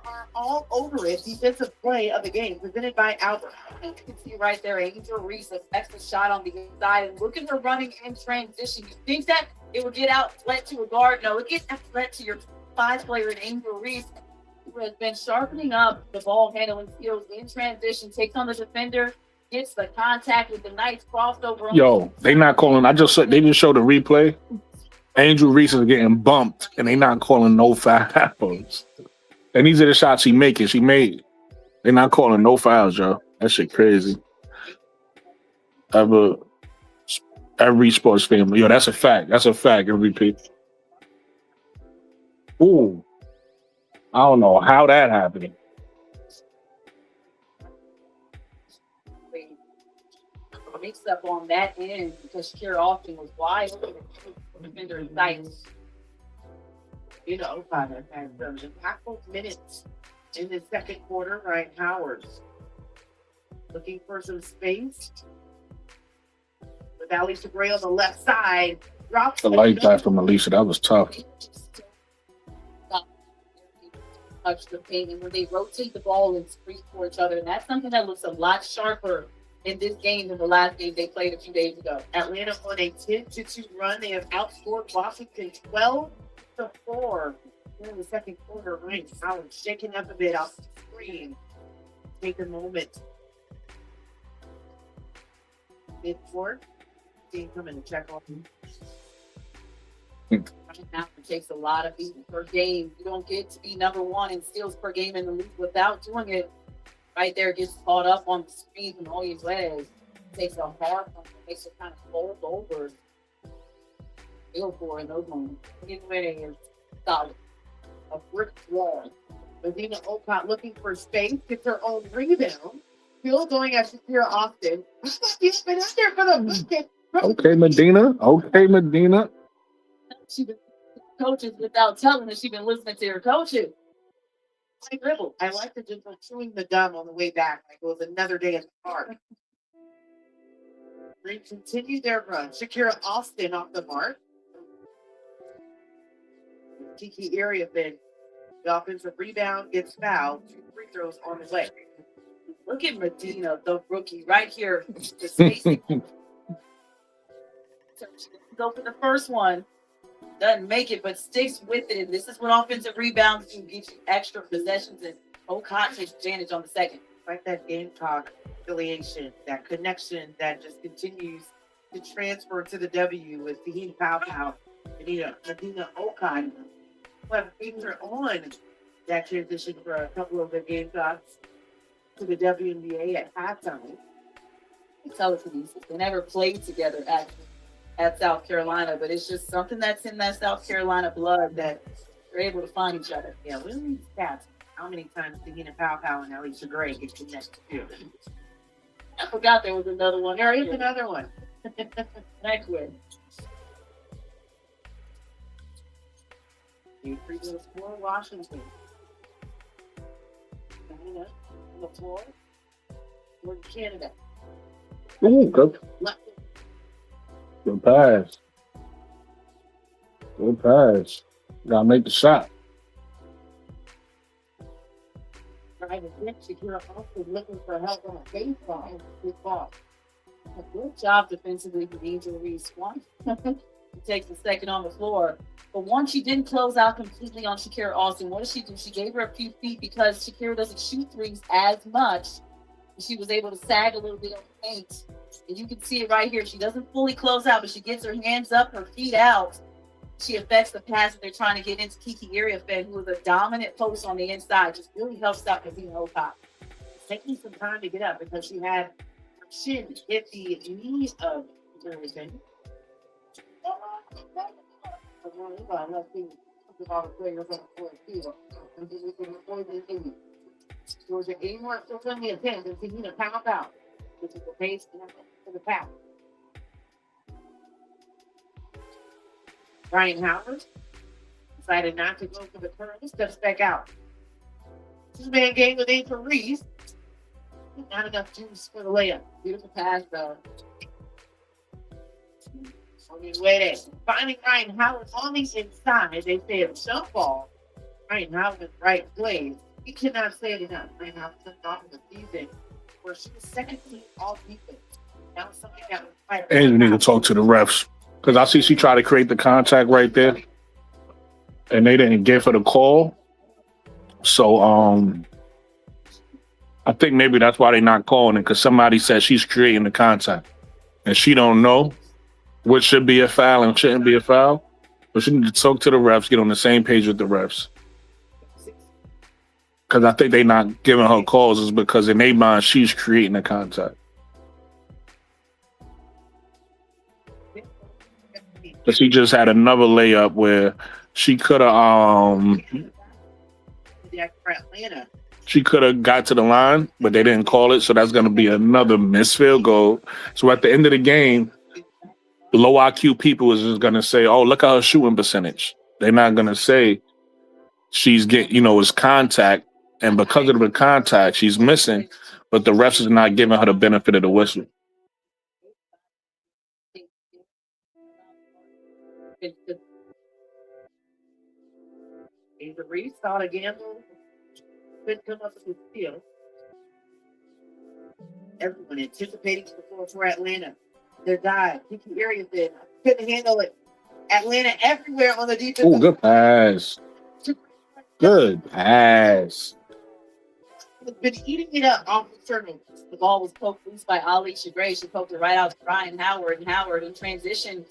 Are all over it. Defensive play of the game presented by Albert. You can see right there, Angel Reese, an extra shot on the inside. And look at her running in transition. You think that it would get outlet to a guard? No, it gets outlet to your 5 player in Angel Reese, who has been sharpening up the ball handling skills in transition, takes on the defender, gets the contact with the nice crossover. Yo, they not calling. They just showed the replay. Angel Reese is getting bumped, and they not calling no fouls. And these are the shots she made. They're not calling no fouls, yo. That shit crazy. Every sports fan, yo, that's a fact. That's a fact. MVP. Ooh, I don't know how that happened. Mix up on that end because Shakira Austin was wide open defender sight. O'Connor had some impactful minutes in the second quarter. Ryan Howard looking for some space. With Alicia Gray on the left side. Drops The light back from Alicia, that was tough. Touch the paint, and when they rotate the ball and screen for each other, and that's something that looks a lot sharper in this game than the last game they played a few days ago. Atlanta on a 10-2 run. They have outscored Washington 12-4 in the second quarter. Ryan Howard shaking up a bit off the screen. Take a moment. Mid-court. Team coming to check off. Ryan Howard takes a lot of beats per game. You don't get to be number 1 in steals per game in the league without doing it. Right there, gets caught up on the screen and all his legs. Takes a hard one, makes it kind of fold over. Feel for in those moments. Winning is solid. A brick wall. Medina Olcott looking for space, gets her own rebound. Still going at Shakira Austin. He's been out there for the bucket. Okay, Medina. She's been coaches without telling her she's been listening to her coaches. Dribble. I like to just chewing the gum on the way back. Like it was another day at the park. They continue their run. Shakira Austin off the mark. Kiki area then. The offensive rebound gets fouled. 2 free throws on the way. Look at Medina, the rookie, right here. The spacing. Go for the first one. Doesn't make it, but sticks with it. And this is what offensive rebounds do, get you extra possessions, and Ocott takes advantage on the second. Like that Gamecock affiliation, that connection that just continues to transfer to the W with Tahini Pow, Medina Ocott, who have featured on that transition for a couple of the Gamecocks to the WNBA at halftime. Tell it to these. They never played together actually at South Carolina, but it's just something that's in that South Carolina blood that they're able to find each other. Yeah, we don't need stats. How many times Tahina Pow and Alicia Gray get connected to? I forgot there was another one. There is another one. Next one. Free throws for Washington. Atlanta on the floor. We're in Canada. Ooh, good. Left Good pass. Good pass. Gotta make the shot. right in front. Shakira also looking for help on a baseline. Good ball. A good job defensively for Angel Reese. One, he takes the second on the floor. But one, she didn't close out completely on Shakira Austin. What did she do? She gave her a few feet because Shakira doesn't shoot threes as much. She was able to sag a little bit on the paint. And you can see it right here. She doesn't fully close out, but she gets her hands up, her feet out. She affects the pass that they're trying to get into Kiki Iriafen, who is a dominant post on the inside. Just really helps out Kavina Okap. It's taking some time to get up because she had her shin hit the knees of Iriafen. Georgia anyone still putting the attention to need a pound out, which is the base for the pass. Brian Howard decided not to go for the curl. He steps back out. Two-man game with Angel Reese. Not enough juice for the layup. Beautiful pass, though. On his way there. Finding Ryan Howard on the inside. They say it's jump ball. Ryan Howard right place. He cannot say it enough. Ryan Howard took off in the season where she was second team all defense. That was something that was fight. And you need to talk to the refs. Because I see she tried to create the contact right there. And they didn't give her the call. So I think maybe that's why they're not calling it, because somebody said she's creating the contact. And she don't know what should be a foul and shouldn't be a foul. But she need to talk to the refs, get on the same page with the refs. Because I think they're not giving her calls is because in their mind she's creating the contact. But she just had another layup where she could have got to the line, but they didn't call it, so that's going to be another missed field goal. So at the end of the game, the low IQ people is just going to say, "Oh, look at her shooting percentage." They're not going to say she's getting, it's contact, and because of the contact, she's missing, but the refs is not giving her the benefit of the whistle. Angel Reese thought a gamble could come up with the steal. Everyone anticipating the floor for Atlanta. Their dive, Kiki Iriafen couldn't handle it. Atlanta everywhere on the defense. Oh, good pass. Good pass. Has been eating it up off the turnovers. The ball was poked loose by Ali Shagray. She poked it right out to Brian Howard, and Howard in transition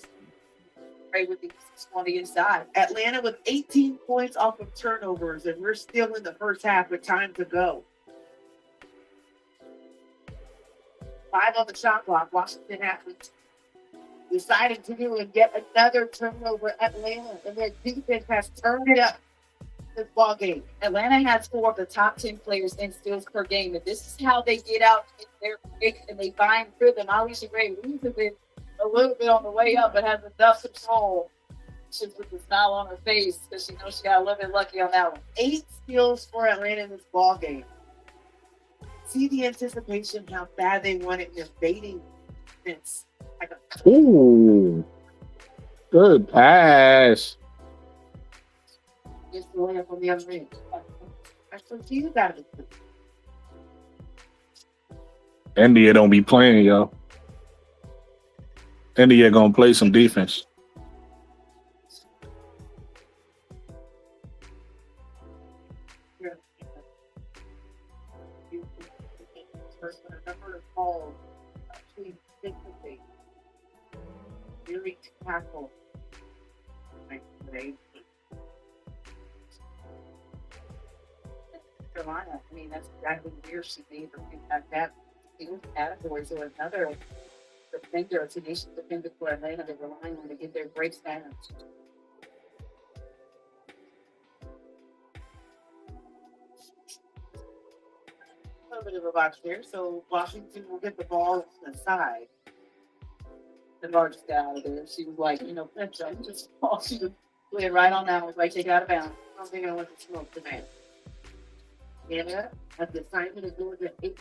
right with the on the inside. Atlanta with 18 points off of turnovers, and we're still in the first half with time to go. 5 on the shot clock. Washington athletes decided to do and get another turnover. Atlanta and their defense has turned it up this ball game. Atlanta has 4 of the top 10 players in steals per game, and this is how they get out in their pick and they find rhythm. Ali Shagray loses it a little bit on the way up, but has enough control. She's with a smile on her face because she knows she got a little bit lucky on that one. 8 steals for Atlanta in this ball game. See the anticipation, how bad they want it. They're baiting this. Ooh, good pass. Just the layup on the other end. Actually, you got it. India don't be playing, yo. India gonna play some defense. Very tackle. Carolina, I mean, that's exactly where she made her impact that category. So another defender, a tenacious defender for Atlanta, they're relying on to get their breaks down. A little bit of a box here, so Washington will get the ball on the side. The largest guy out of there. She was like, pinch up, just fall. She just slid right on that one, like take it out of bounds. I don't think I want to smoke tonight. Anna at the assignment of Georgia 8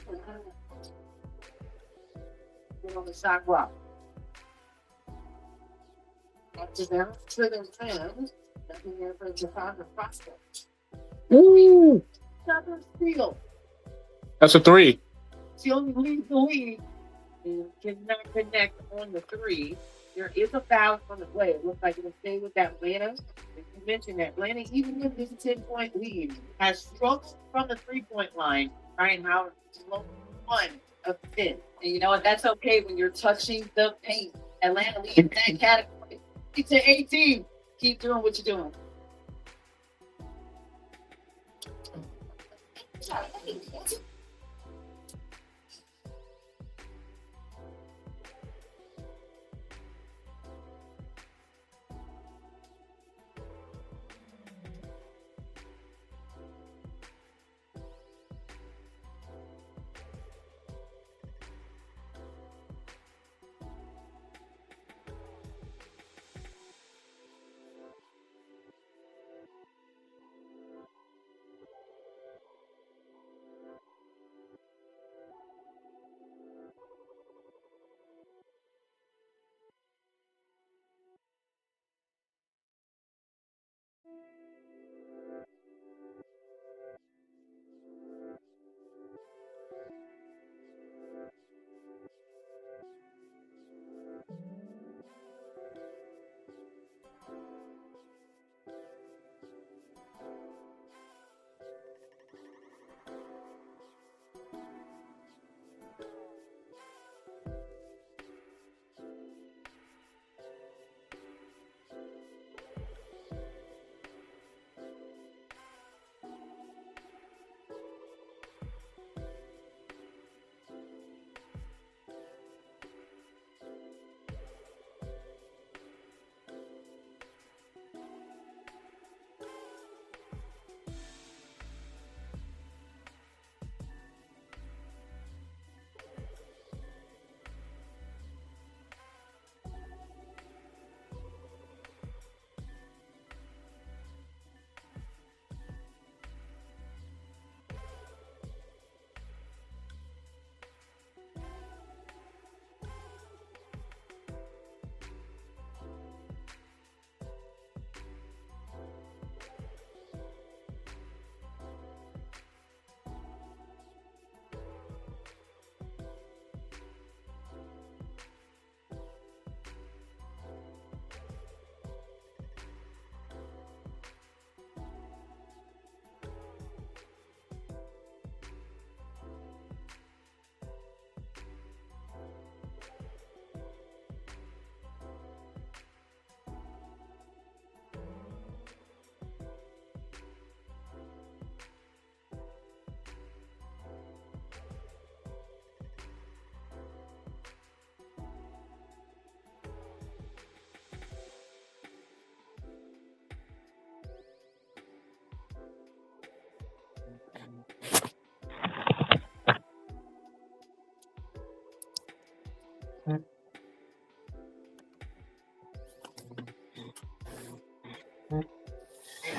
on the shot clock. To them, to their fans, nothing there for Japan prospect. Ooh, Another steal. that's a 3. She only leads the lead and cannot connect on the 3. There is a foul on the play. It looks like it'll stay with Atlanta. As you mentioned, Atlanta, even with this 10-point lead, has strokes from the 3-point line. Ryan Howard is 1 of 10. And you know what? That's okay when you're touching the paint. Atlanta leads in that category. It's an 18. Keep doing what you're doing.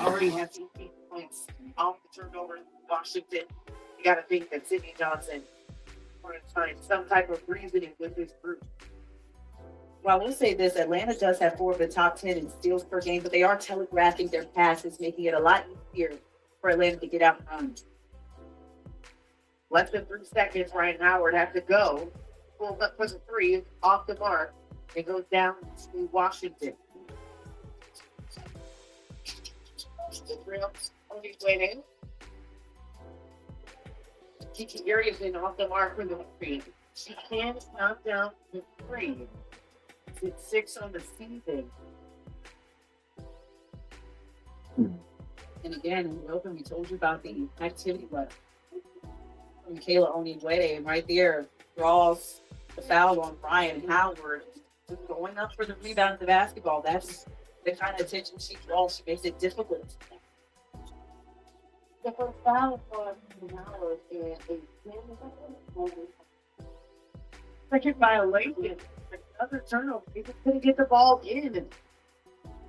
They already have 18 points off the turnover in Washington. You got to think that Sidney Johnson will find some type of reasoning with his group. Well, I will say this, Atlanta does have 4 of the top 10 in steals per game, but they are telegraphing their passes, making it a lot easier for Atlanta to get out and run. Less than 3 seconds, Ryan Howard has to go. Pulls up for the 3, off the mark. It goes down to Washington. On his way in. Kiki Garrison off the mark for the 3. She can count down to 3. It's 6 on the season. And again, in the open, we told you about the activity level from Kayla Wnba, right there draws the foul on Ryan Howard, just going up for the rebound of the basketball. That's the kind of attention she draws. She makes it difficult. The first foul for Howard is a second violation. Another turnover. He just couldn't get the ball in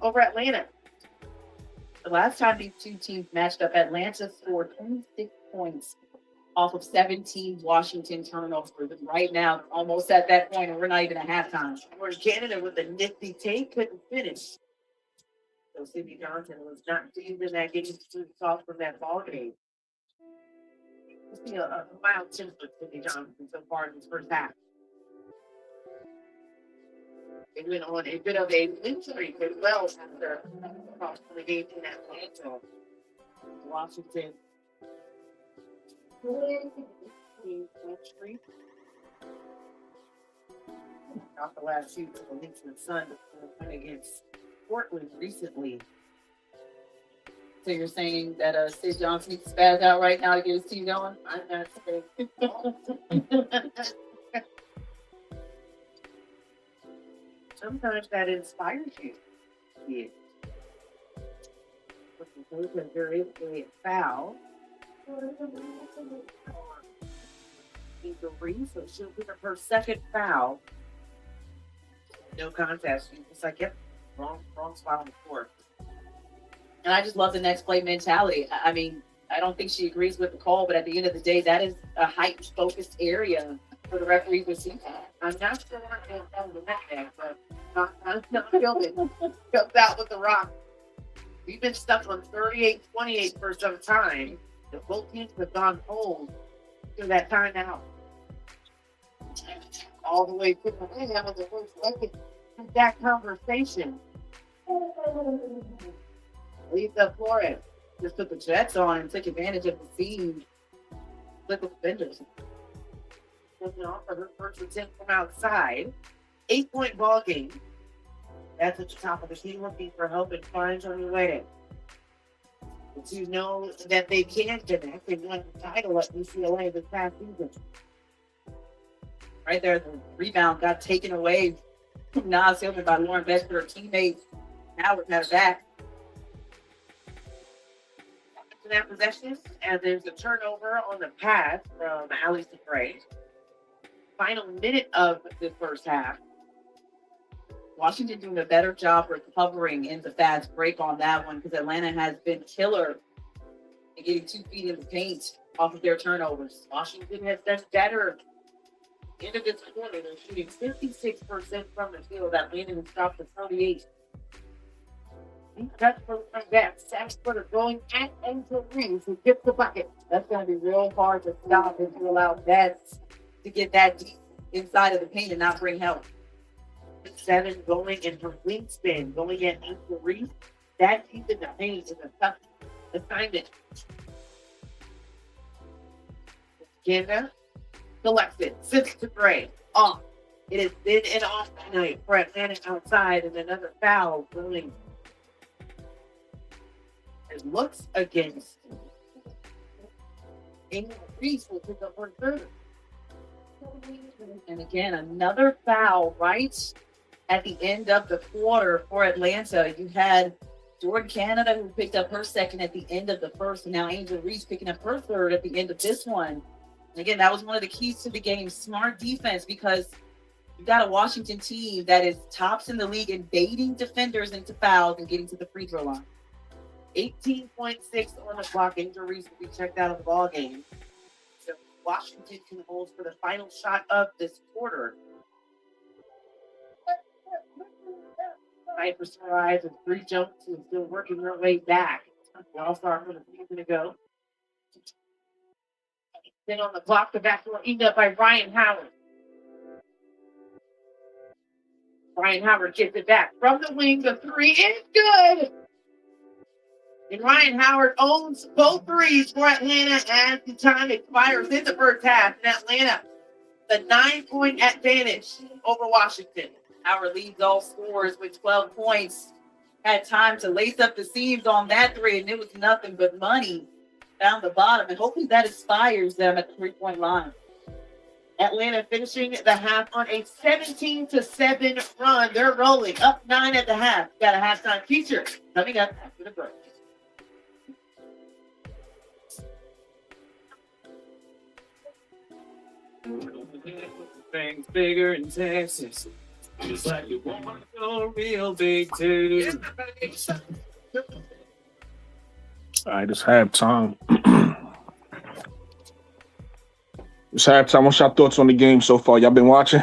over Atlanta. The last time these two teams matched up, Atlanta scored 26 points off of 17 Washington turnovers. And right now, almost at that point, and we're not even at halftime. Whereas Canada with a nifty take couldn't finish. So Sidney Johnson was not even that getting to talk from that ball game. You see a mild temper with Sidney Johnson so far in his first half. They went on a bit of a win streak as well after the game in Atlanta. Washington. Not the last few to the Lynx and Sun against Portland recently. So you're saying that Sid Johnson needs to spaz out right now to get his team going? I'm not saying. Sometimes that inspires you. Yeah. Because there is a foul. Reese, so she'll pick up her second foul. No contest. It's like, yep, wrong spot on the court. And I just love the next play mentality. I mean, I don't think she agrees with the call, but at the end of the day, that is a heightened focused area for the referee to see. I'm not sure what they've done with that, but I'm not feeling comes out with the rock. We've been stuck on 38-28 for some time. The both teams have gone cold through that timeout. All the way to the end of the first second in that conversation. Lisa Flores Just put the Jets on and took advantage of the seed with the defenders. looking off for her first attempt from outside. 8-point ball game. That's at the top of the key, looking for help and finds on your way. But you know that they can connect. They won the title at UCLA this past season. Right there, the rebound got taken away from Nas Silver by Lauren Best, her teammate. Howard had it back. To that possession, and there's a turnover on the pass from Allison Gray. Final minute of the first half. Washington doing a better job recovering in the fast break on that one because Atlanta has been killer in getting 2 feet in the paint off of their turnovers. Washington has done better. End of this quarter, they're shooting 56% from the field. Atlanta has dropped to 38. That's from that 7-footer going at Angel Reese, who gets the bucket. That's going to be real hard to stop if you allow Bets to get that deep inside of the paint and not bring help. 7 going in her wingspan, going at Angel Reese. That deep in the paint is a tough assignment. Canada collects it, sits to Gray, off. It has been an off night for Atlanta outside, and another foul going. It looks against Angel Reese will pick up her third. And again, another foul right at the end of the quarter for Atlanta. You had Jordan Canada, who picked up her second at the end of the first, and now Angel Reese picking up her third at the end of this one. And again, that was one of the keys to the game. Smart defense, because you've got a Washington team that is tops in the league in baiting defenders into fouls and getting to the free throw line. 18.6 on the clock. Angel Reese will be checked out of the ball game. So Washington can hold for the final shot of this quarter. Piper Surprise with 3 jumps and still working her way back. All-star for the season to go. Then on the clock, the backdoor eaten up by Ryan Howard. Ryan Howard gets it back from the wing. The 3 is good. And Ryan Howard owns both threes for Atlanta as the time expires in the first half. In Atlanta, the 9-point advantage over Washington. Howard leads all scorers with 12 points. Had time to lace up the seams on that 3, and it was nothing but money down the bottom. And hopefully that inspires them at the 3-point line. Atlanta finishing the half on a 17-7 run. They're rolling up 9 at the half. Got a halftime feature coming up after the break. Things bigger in Texas. Just like you want to go real big too. All right, it's halftime. It's halftime. What's your thoughts on the game so far? Y'all been watching?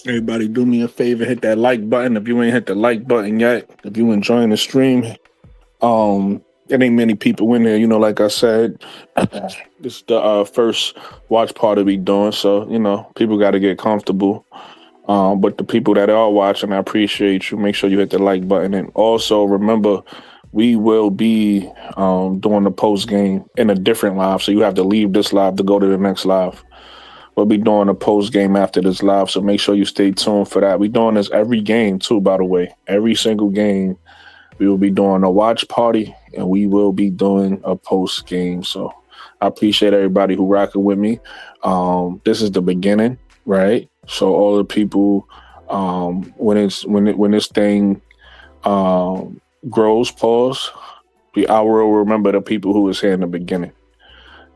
Everybody, do me a favor, hit that like button if you ain't hit the like button yet. If you enjoying the stream, it ain't many people in there. Like I said, this is the first watch party we doing, so people got to get comfortable. But the people that are watching, I appreciate you. Make sure you hit the like button, and also remember, we will be doing the post game in a different live, so you have to leave this live to go to the next live. We'll be doing a post game after this live, so make sure you stay tuned for that. We're doing this every game too, by the way. Every single game, we will be doing a watch party, and we will be doing a post game. So I appreciate everybody who rocking with me. This is the beginning, right? So all the people, when this thing grows, pause. I will remember the people who was here in the beginning.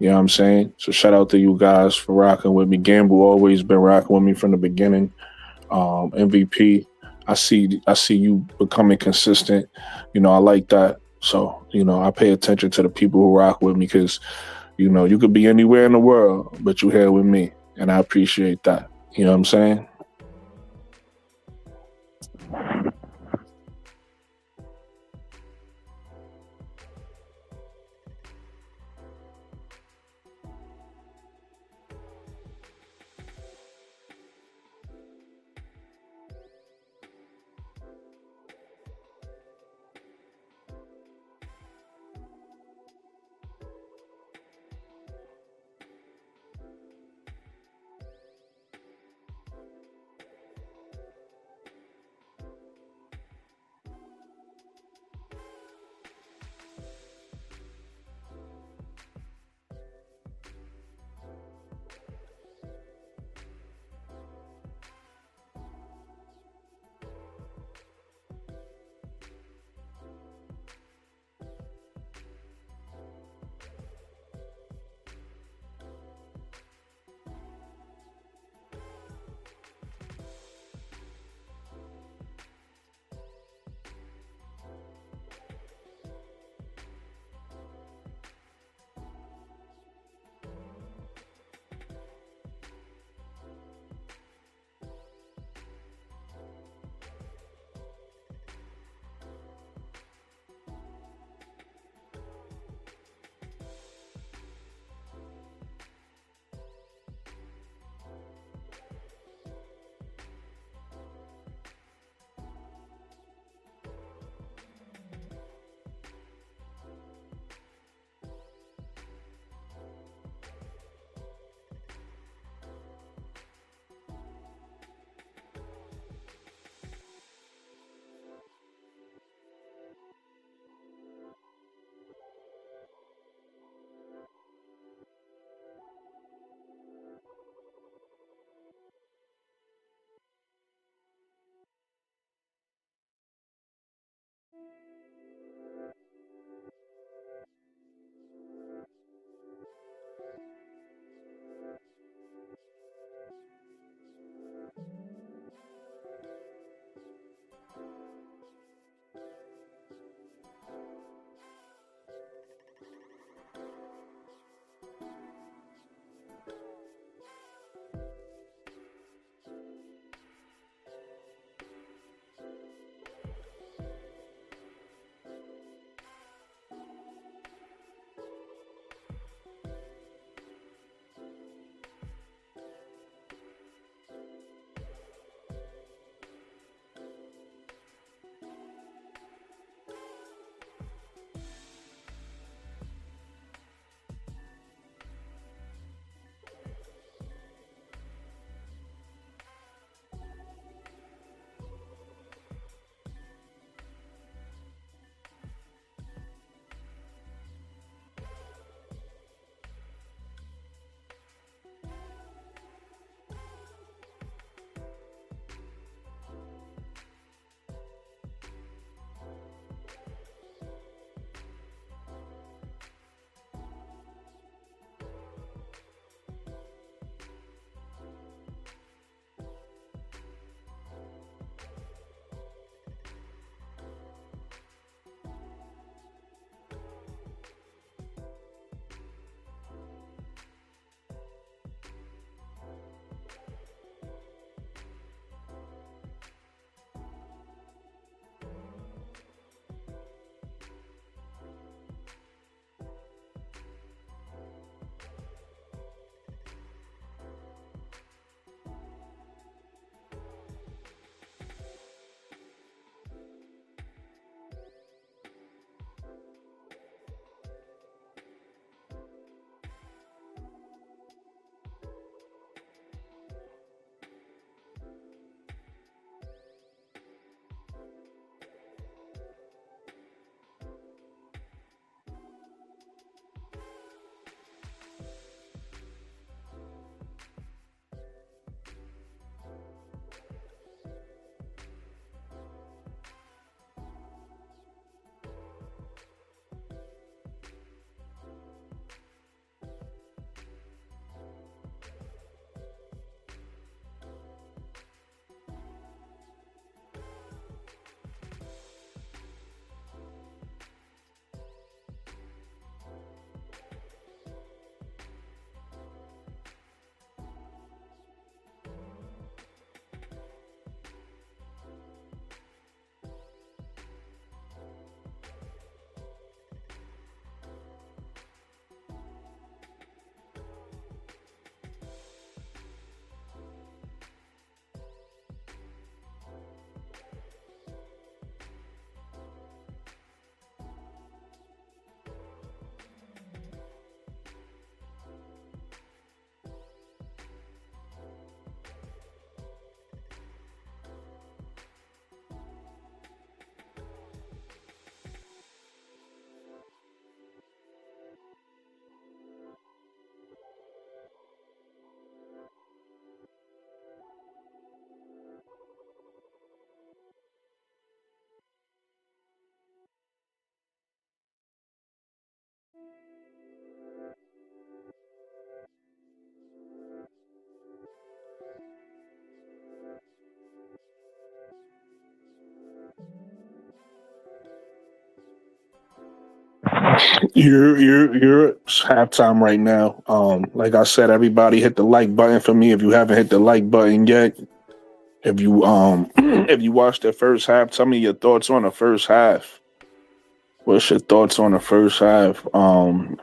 You know what I'm saying? So shout out to you guys for rocking with me. Gamble always been rocking with me from the beginning. MVP, I see you becoming consistent. I like that. So, I pay attention to the people who rock with me because, you could be anywhere in the world, but you're here with me. And I appreciate that. You know what I'm saying? You're halftime right now. Like I said, everybody hit the like button for me if you haven't hit the like button yet. If you if you watched the first half, tell me your thoughts on the first half. What's your thoughts on the first half? And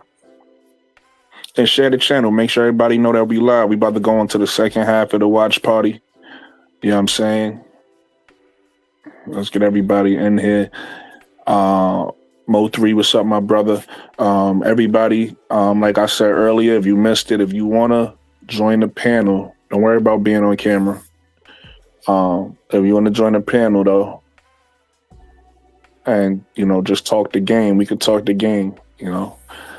share the channel. Make sure everybody know that we live. We about to go into the second half of the watch party. You know what I'm saying? Let's get everybody in here. Mo3, what's up, my brother? Everybody, like I said earlier, if you missed it, if you want to join the panel, don't worry about being on camera. If you want to join the panel, though, and, just talk the game, we could talk the game,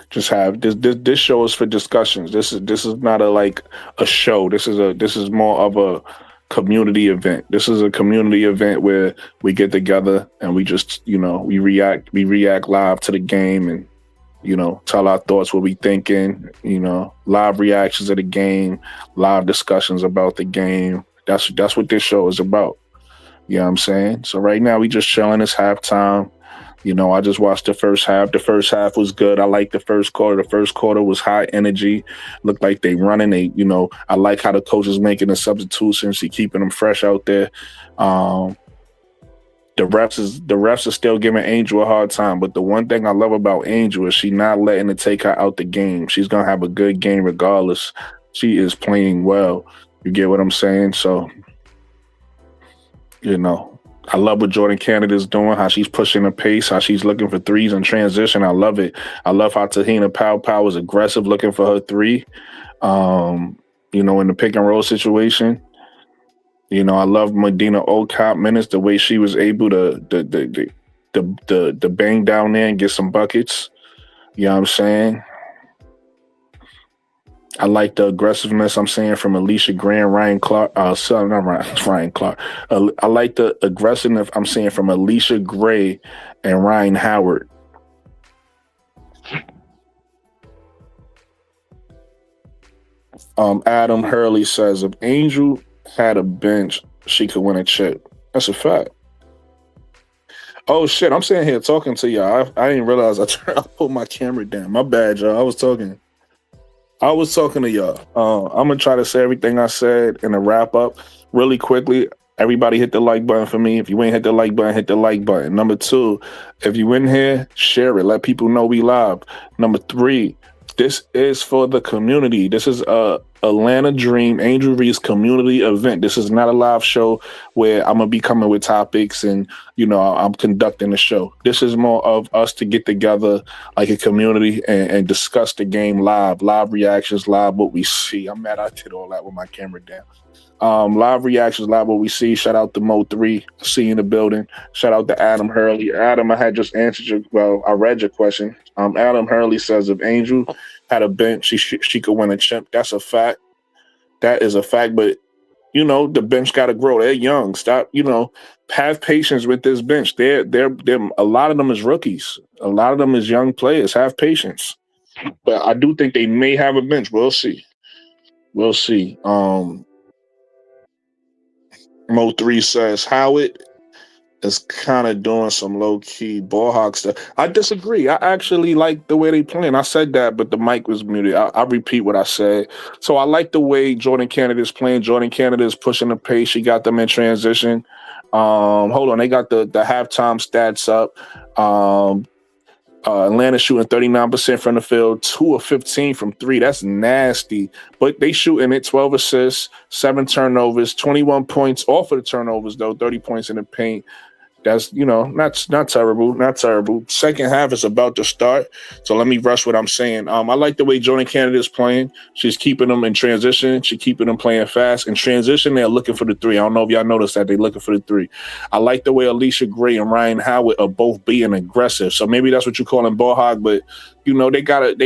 Just have this show is for discussions. This is not a show. This is more of a community event. This is a community event where we get together and we just, we react live to the game and, tell our thoughts, what we thinking, live reactions of the game, live discussions about the game. That's what this show is about. You know what I'm saying? So right now we just chilling. It's halftime. I just watched the first half. The first half was good. I liked the first quarter. The first quarter was high energy. Looked like they running. I like how the coach is making the substitutions. He keeping them fresh out there. The refs are still giving Angel a hard time. But the one thing I love about Angel is she not letting it take her out the game. She's going to have a good game regardless. She is playing well. You get what I'm saying? So, I love what Jordan Canada's doing, how she's pushing the pace, how she's looking for threes in transition. I love it. I love how Tahina Pow is aggressive looking for her three, in the pick and roll situation. I love Medina Ocamp minutes, the way she was able to bang down there and get some buckets. You know what I'm saying? I like the aggressiveness I'm seeing from Alicia Gray and Ryan Clark. Ryan Clark. I like the aggressiveness I'm seeing from Alicia Gray and Ryan Howard. Adam Hurley says, if Angel had a bench, she could win a chip. That's a fact. Oh, shit. I'm sitting here talking to y'all. I didn't realize I put my camera down. My bad, y'all. I was talking to y'all. I'm going to try to say everything I said in a wrap up really quickly. Everybody hit the like button for me. If you ain't hit the like button, hit the like button. Number 2, if you in here, share it. Let people know we live. Number 3, this is for the community. This is a Atlanta Dream Angel Reese community event. This is not a live show where I'm going to be coming with topics and, I'm conducting the show. This is more of us to get together like a community and discuss the game live reactions, live what we see. I'm mad I did all that with my camera down. Live reactions, live what we see. Shout out to Mo3, see you in the building. Shout out to Adam Hurley. Adam, I had just answered I read your question. Adam Hurley says if Angel had a bench, she could win a chip. That's a fact. That is a fact. But the bench got to grow. They're young. Stop. Have patience with this bench. They're a lot of them is rookies. A lot of them is young players. Have patience. But I do think they may have a bench. We'll see. Mo3 says Howard is kind of doing some low-key ball hawk stuff. I disagree. I actually like the way they playing. I said that, but the mic was muted. I repeat what I said. So I like the way Jordan Canada is playing. Jordan Canada is pushing the pace. She got them in transition. Hold on. They got the halftime stats up. Atlanta shooting 39% from the field, 2 of 15 from 3. That's nasty. But they shooting it, 12 assists, 7 turnovers, 21 points off of the turnovers, though, 30 points in the paint. That's, not terrible. Not terrible. Second half is about to start. So let me rush what I'm saying. I like the way Jordan Canada is playing. She's keeping them in transition. She's keeping them playing fast. In transition, they're looking for the 3. I don't know if y'all noticed that. They're looking for the 3. I like the way Alicia Gray and Ryan Howard are both being aggressive. So maybe that's what you call them ball hog, but they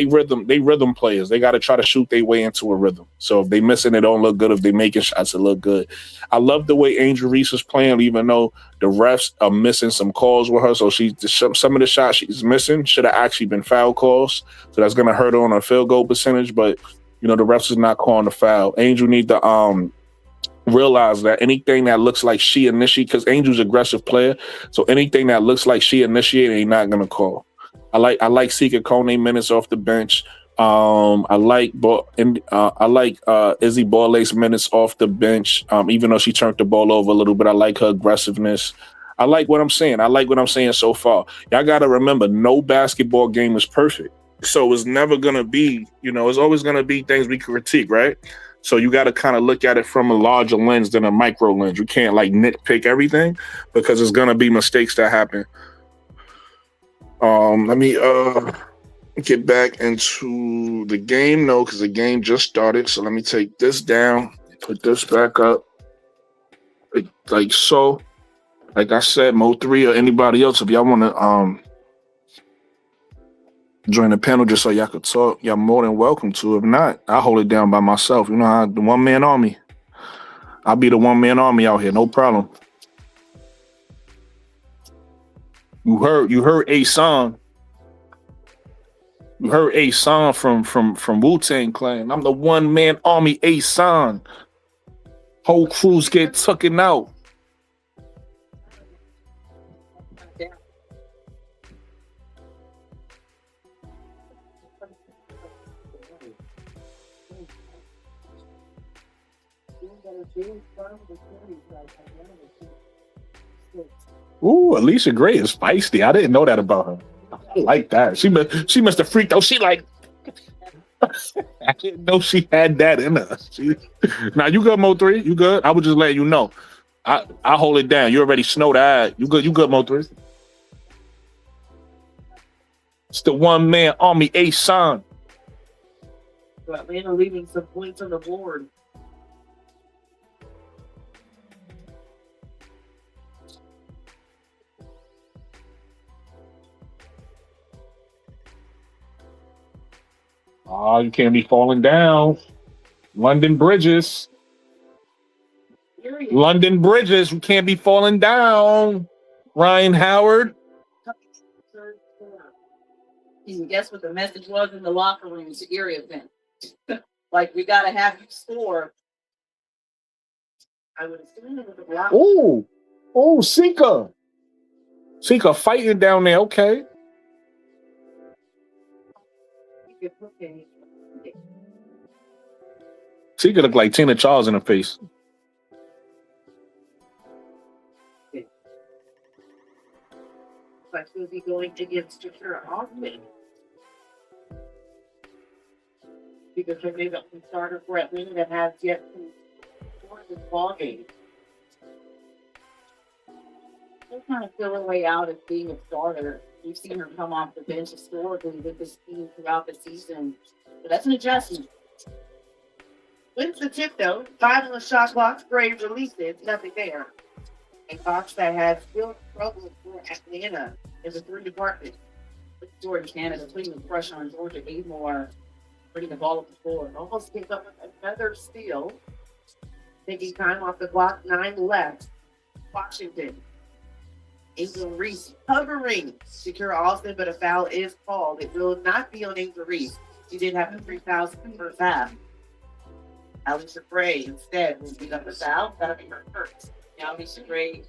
rhythm players. They gotta try to shoot their way into a rhythm. So if they missing, it don't look good. If they making shots, it look good. I love the way Angel Reese is playing, even though the refs are missing some calls with her. So some of the shots she's missing should have actually been foul calls. So that's gonna hurt her on her field goal percentage. But the refs is not calling the foul. Angel need to realize that anything that looks like she initiate, because Angel's an aggressive player, so anything that looks like she initiated, ain't not gonna call. I like Sika Kone minutes off the bench. I like Izzy Borlace minutes off the bench. Even though she turned the ball over a little bit, I like her aggressiveness. I like what I'm saying. I like what I'm saying so far. Y'all got to remember, no basketball game is perfect. So it's never going to be, it's always going to be things we critique, right? So you got to kind of look at it from a larger lens than a micro lens. You can't like nitpick everything because there's going to be mistakes that happen. Let me get back into the game, because the game just started. So let me take this down, put this back up, like so. Like I said, Mo3 or anybody else, if y'all want to join the panel just so y'all could talk, y'all more than welcome to. If not, I hold it down by myself. You know how the one-man army. I'll be the one-man army out here, no problem. You heard a song. You heard a song from Wu-Tang Clan. I'm the one-man army, a song. Whole crews get tucking out. Ooh, Alicia Gray is feisty. I didn't know that about her. I like that. She must have freaked out. She like, I didn't know she had that in her. Now you good, Mo3? You good? I was just letting you know. I hold it down. You already snowed eyed. You good, Mo3? It's the one-man army, A-Son. Atlanta leaving some points on the board. Oh, you can't be falling down. London Bridges. London Bridges, you can't be falling down. Ryan Howard. You can guess what the message was in the locker room. It's an Erie event. Like, we got to have you score. I would assume it was a block. Oh, Sika. Sika fighting down there. Okay. Sika look like Tina Charles in her face. But she'll be going against Shakira Austin. Because her maybe a starter for Atlanta that has yet to score this ball game. She's trying to feel her way out as being a starter. We've seen her come off the bench historically with this team throughout the season. But that's an adjustment. Wins the tip though. 5 on the shot clock. Braves releases. Nothing there. A Fox that has still trouble for Atlanta in the 3 department. Jordan Canada putting the pressure on Georgia Amore, putting the ball up the floor. Almost gave up another steal. Taking time off the clock. 9 left. Washington. Angel Reese hovering. Shakira Austin, but a foul is called. It will not be on Angel Reese. She did have 3 fouls in the first half. Alicia Gray instead will beat up the foul. That'll be her first. Now, Alicia Gray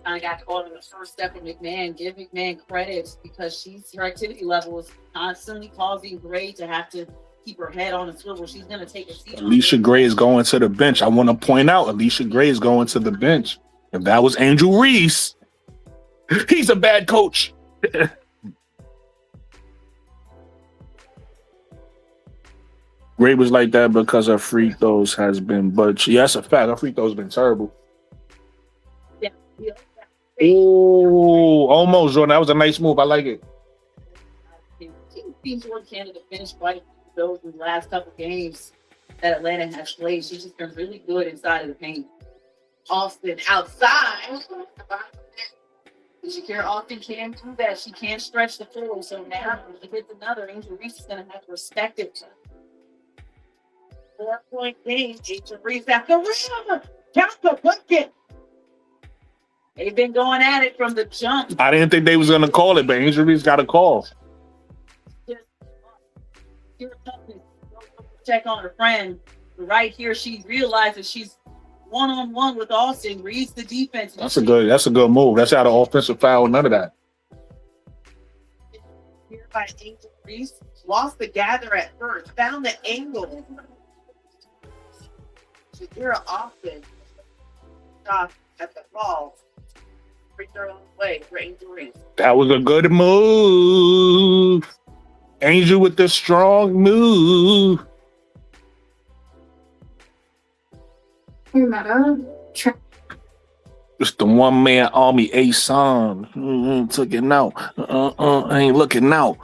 kind of got caught in the first step of McMahon. Give McMahon credit because her activity level is constantly causing Gray to have to keep her head on a swivel. She's going to take a seat. Alicia Gray is going to the bench. I want to point out, Alicia Gray is going to the bench. If that was Angel Reese, he's a bad coach. Gray was like that because her free throws has been, but that's a fact. Her free throws been terrible. Oh, almost, Jordan. That was a nice move. I like it. Team Jordan Canada finished quite a few those in the last couple games that Atlanta has played. She's just been really good inside of the paint. Austin outside. Shakira Austin can do that. She can't stretch the floor. So now if she hits another, Angel Reese is going to have to respect it. 4-point game. Angel Reese at the rim. Count the bucket. They've been going at it from the jump. I didn't think they was going to call it, but Angel Reese got a call. Check on her friend. Right here, she realizes she's one-on-one with Austin. Reads the defense. That's a good move. That's out of offensive foul. None of that. by Angel Reese. Lost the gather at first. Found the angle. Shakira Austin shot at the ball. Free throw away for Angel Reese. That was a good move. Angel with the strong move. It's the one man army A-Son. Took it out. Ain't looking out.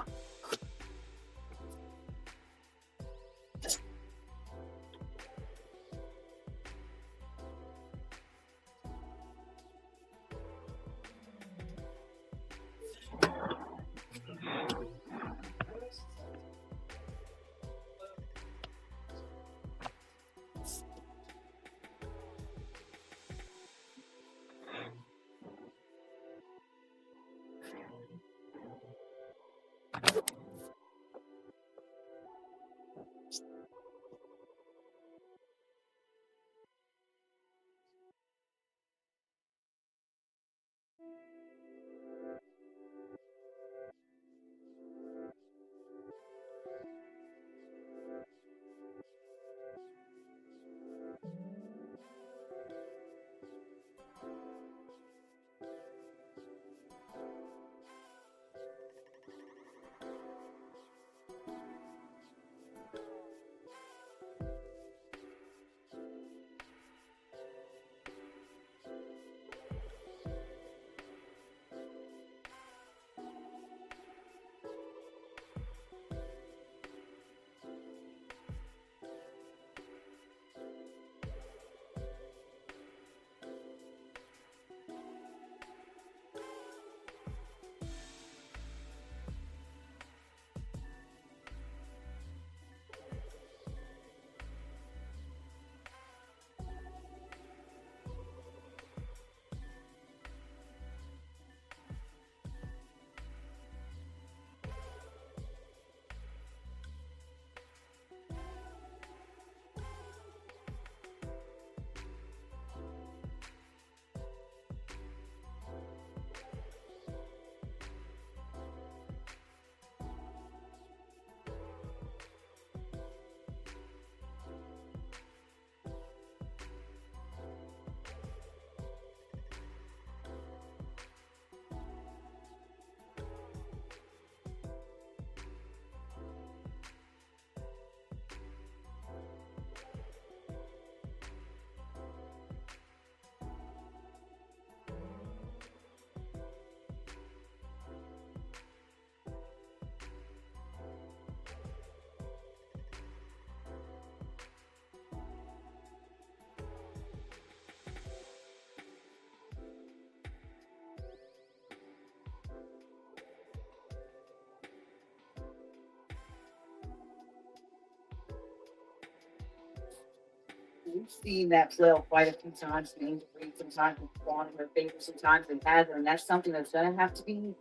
We've seen that play out quite a few times. Angel Reese sometimes it's gone in her favor, sometimes it hasn't, and that's something that's gonna have to be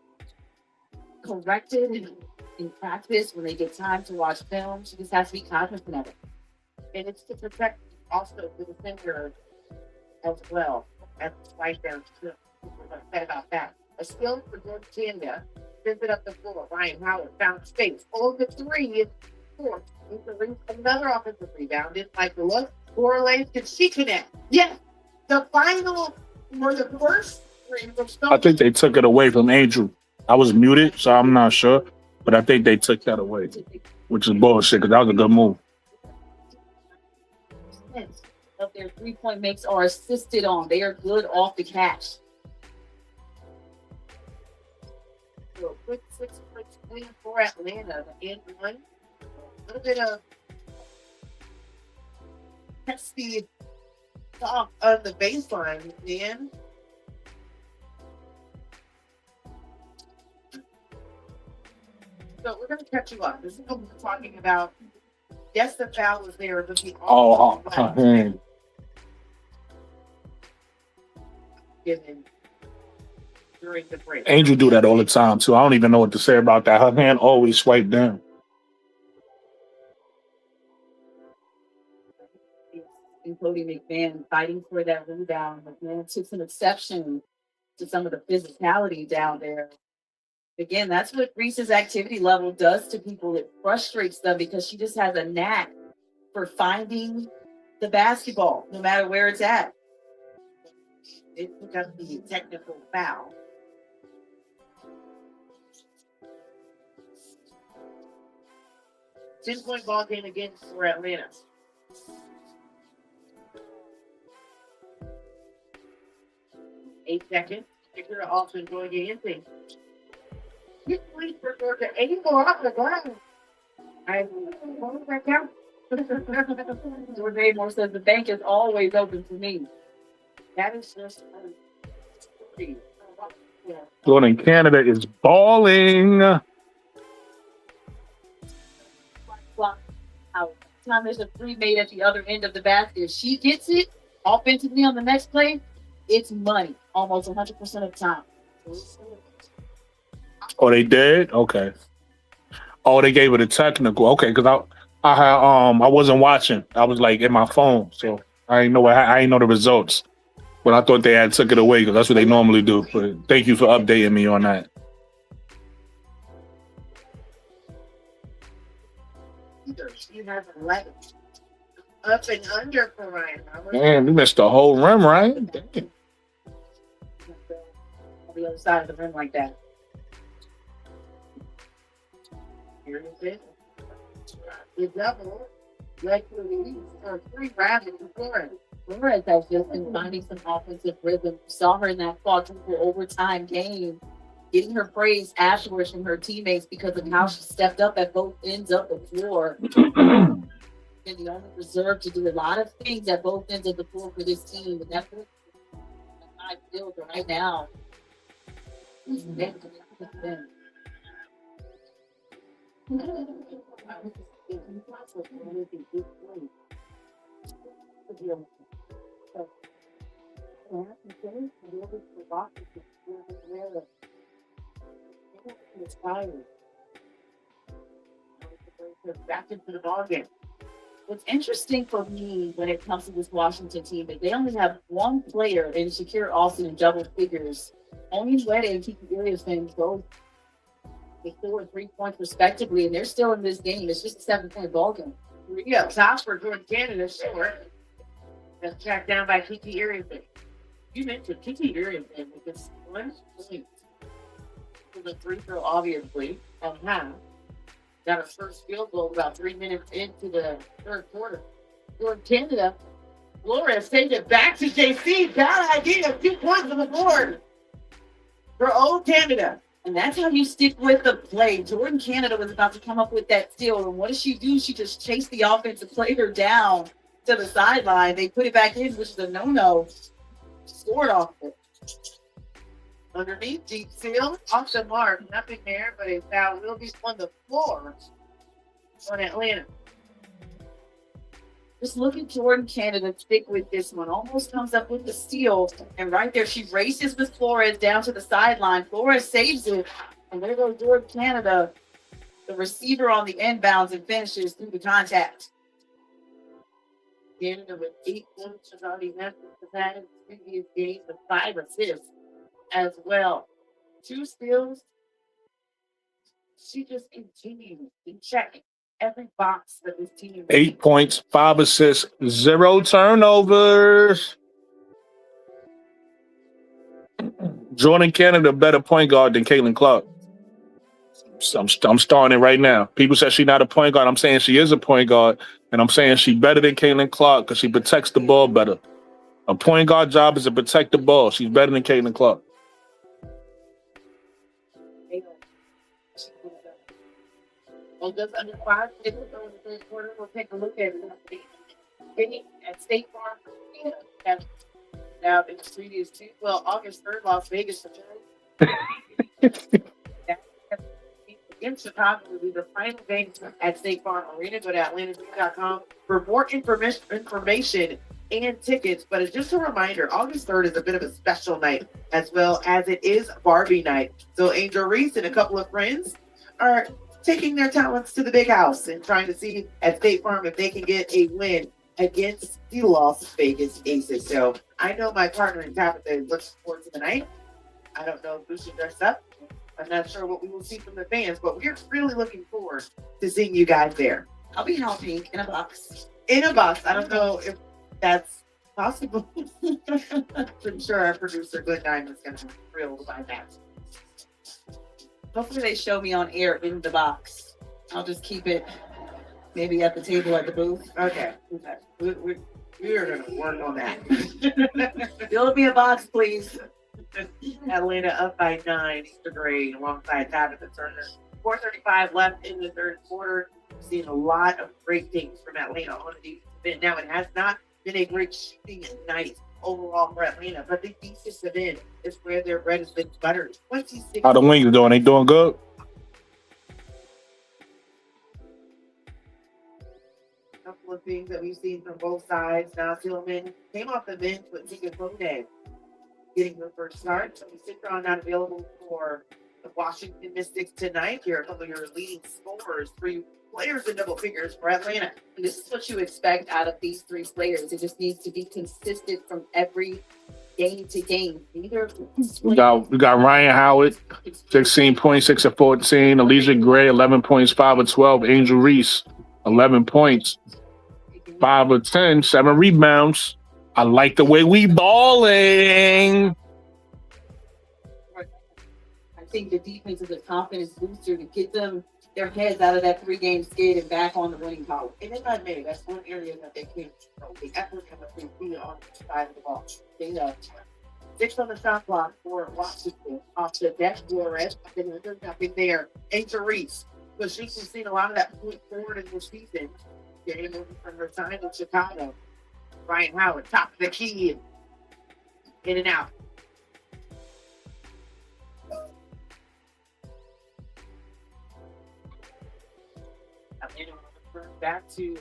corrected in practice when they get time to watch film. She just has to be cognizant of it. And it's to protect also the defender as well. That's right there too. Said about that. A skill for Virginia. Sends it up the floor. Ryan Howard found space. Over the three is fourth. Another offensive rebound. It's like the look. Correlates. Did she connect? Yes. The final for the first three was I think they took it away from Angel. I was muted, so I'm not sure. But I think they took that away, which is bullshit because that was a good move. Of their 3-point makes are assisted on. They are good off the catch. So quick 6 points win for Atlanta. The end one. A little bit of testy talk on the baseline, man. So we're going to catch you up. This is what we're talking about. Yes, the foul was there, but the given during the break. Angel do that all the time too. I don't even know what to say about that. Her hand always swiped down. And Cody McMahon fighting for that rebound. McMahon took some exception to some of the physicality down there Again, that's what Reese's activity level does to people. It frustrates them because she just has a knack for finding the basketball, no matter where it's at. It took up the technical foul. Ten-point ball game again for Atlanta. 8 seconds. Figure also enjoying the ending. 6 points for Georgia. 84 off the ground. What back down? George Amore says the bank is always open for me. That is just Jordan Canada is balling. How time there's a three made at the other end of the basket. If she gets it offensively on the next play, it's money almost 100% of the time. Oh, they did? Okay. Oh, they gave it a technical. Okay, because I wasn't watching. I was like in my phone, so I didn't know the results. But I thought they had took it away because that's what they normally do. But thank you for updating me on that. She has 11. Up and under for Ryan Roberts. Man, we missed the whole rim, right? Damn. On the other side of the rim like that. Here is it. The double. Led to the Reese for 3 rabbits in Florida. Flores has just been finding some offensive rhythm. We saw her in that quadruple overtime game, getting her praise afterwards from her teammates because of how she stepped up at both ends of the floor. And the only reserve to do a lot of things at both ends of the floor for this team. And that's what I feel right now. Back into the ball game. What's interesting for me when it comes to this Washington team is they only have one player in Shakir Austin in double figures. Only Wnba and Kiki Iriafen both they scored 3 points respectively, and they're still in this game. It's just a 7-point ball game. 3 up top for Jordan Canada short. That's tracked down by Kiki Iriafen. You mentioned Kiki Iriafen because 1 point for the free throw, obviously, and half. Got her first field goal about 3 minutes into the third quarter. Jordan Canada, Flores takes it back to JC. Bad idea. 2 points on the board for old Canada. And that's how you stick with the play. Jordan Canada was about to come up with that steal. And what does she do? She just chased the offensive player down to the sideline. They put it back in, which is a no-no. Scored off it. Underneath, deep seal, off the mark. Nothing there, but a foul will be on the floor on Atlanta. Just look at Jordan Canada stick with this one. Almost comes up with the steal. And right there, she races with Flores down to the sideline. Flores saves it. And there goes Jordan Canada, the receiver on the inbounds, and finishes through the contact. Canada with 8 points has already had that in the previous game with 5 assists as well. 2 steals. She just continues to check every box that this team 8 points, 5 assists, 0 turnovers. Jordan Canada better point guard than Caitlin Clark. I'm starting it right now. People say she's not a point guard. I'm saying she is a point guard, and I'm saying she's better than Caitlin Clark because she protects the ball better. A point guard job is to protect the ball. She's better than Caitlin Clark. Well, just under 5 minutes in the third quarter, we'll take a look at it. At State Farm, now in the previous 2. Well, August 3rd, Las Vegas. Against Chicago will be the final game at State Farm Arena. Go to atlantateam.com for more information and tickets. But it's just a reminder, August 3rd is a bit of a special night, as well as it is Barbie night. So Angel Reese and a couple of friends are taking their talents to the big house and trying to see at State Farm if they can get a win against the Las Vegas Aces. So I know my partner in Tabitha is looking forward to the night. I don't know if we should dress up. I'm not sure what we will see from the fans, but we're really looking forward to seeing you guys there. I'll be Hal Pink in a box. In a box. I don't know if that's possible. I'm sure our producer, Good Diamond's going to be thrilled by that. Hopefully they show me on air in the box. I'll just keep it maybe at the table at the booth. Okay. We are going to work on that. Build me a box, please. Atlanta up by 9, Easter Gray alongside Tabitha Turner. 4:35 left in the third quarter. We've seen a lot of great things from Atlanta on the event. Now, it has not been a great shooting night overall for Atlanta, but the defensive end is where their bread has been buttered. 26. How the Wings doing? They doing good? Couple of things that we've seen from both sides. Now, Tillman came off the bench with Tika Wnba getting the first start. So, Citron not available for the Washington Mystics tonight. Here are a couple of your leading scorers, 3 players in double figures for Atlanta. And this is what you expect out of these 3 players. It just needs to be consistent from every game to game. Neither We got Ryan Howard, 16 points, 6 of 14. Alicia Gray, 11 points, 5 of 12. Angel Reese, 11 points, 5 of 10, 7 rebounds. I like the way we balling. I think the defense is a confidence booster to get them their heads out of that 3-game skid and back on the winning column. And if I may, that's one area that they can't control. The effort and the free on the side of the ball. They 6 on the shot clock for Washington off the deck. Flores, nothing there. Angel Reese, but she's seen a lot of that point forward in this season. Getting moving from her time in Chicago. Ryan Howard, top of the key, in and out. Back to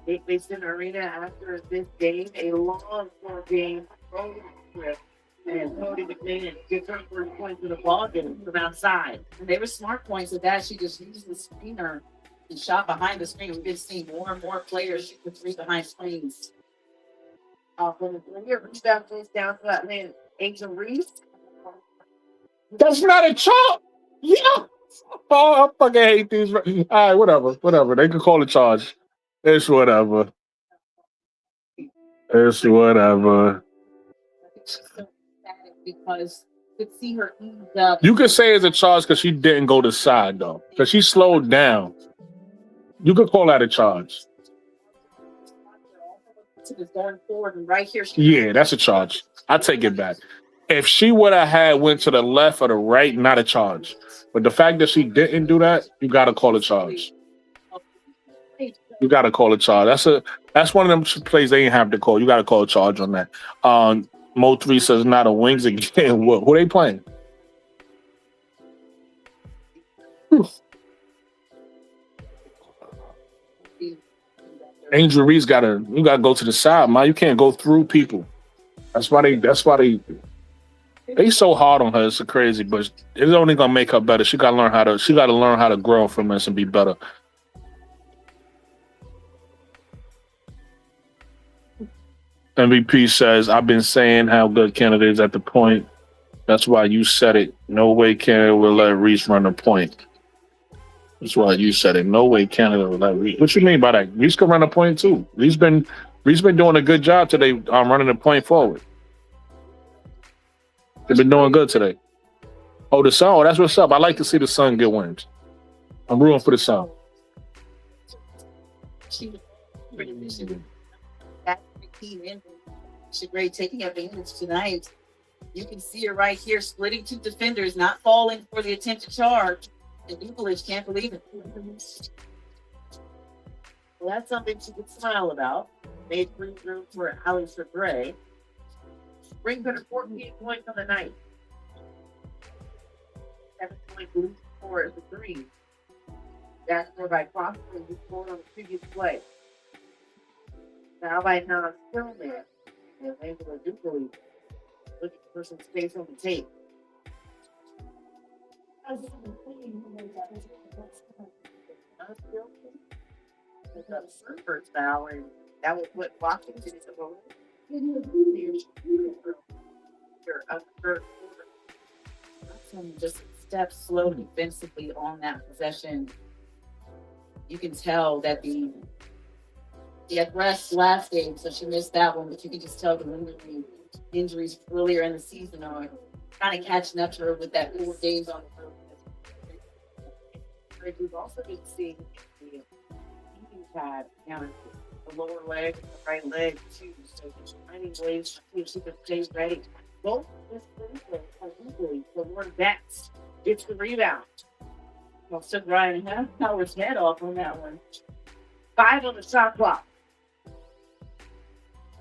Gateway Center Arena after this game, a long 4-game road trip. And Cody McMahon gets her first points in the ball game from outside. And they were smart points of that. She just used the screener and shot behind the screen. We've been seeing more and more players shoot the 3 behind screens. When the rebound goes down to Atlanta, Angel Reese. That's not a chop. Yeah. Oh, I fucking hate these. All right, whatever. They can call a charge. It's whatever. Because you could see her ease up. You could say it's a charge because she didn't go to side, though. Because she slowed down. You could call that a charge. Going forward and right here. Yeah, that's a charge. I take it back. If she would have went to the left or the right, not a charge. But the fact that she didn't do that, you gotta call a charge. You gotta call a charge. That's one of them plays they ain't have to call. You gotta call a charge on that. Mo 3 says not a Wings again. Who they playing? Angel Reese you gotta go to the side, man. You can't go through people. That's why they so hard on her. It's crazy, but it's only gonna make her better. She gotta learn how to grow from this and be better. MVP says, I've been saying how good Canada is at the point. That's why you said it. No way Canada will let Reese run the point. That's why you said it. No way Canada will let Reese. What you mean by that? Reese can run a point too. Reese been doing a good job today running the point forward. They've been doing good today. Oh, the Sun. Oh, that's what's up. I like to see the Sun get wins. I'm rooting for the Sun. Great taking advantage tonight. You can see her right here splitting 2 defenders, not falling for the attempted charge. And Wnba can't believe it. Well, that's something she could smile about. Made free room for Alicia Gray. Brings her to 14 points on the night. 7 point lead for the Green. That's scored by Crawford, who scored on the previous play. Now by Nas Stillman. And Angela Dupley looking for some space on the tape. First foul, and that was what Washington is about. Just step slow defensively on that possession. You can tell that the rest last game, so she missed that one, but you can just tell the lingering injuries earlier in the season are kind of catching up to her with that 4 days on the road. We've also been seeing the eating pad down the lower leg and the right leg too. So just finding ways to see if she can stay ready. Both this Thursday are equally for more bets. It's the rebound. Well, took Ryan Howard's head off on that one. 5 on the shot clock.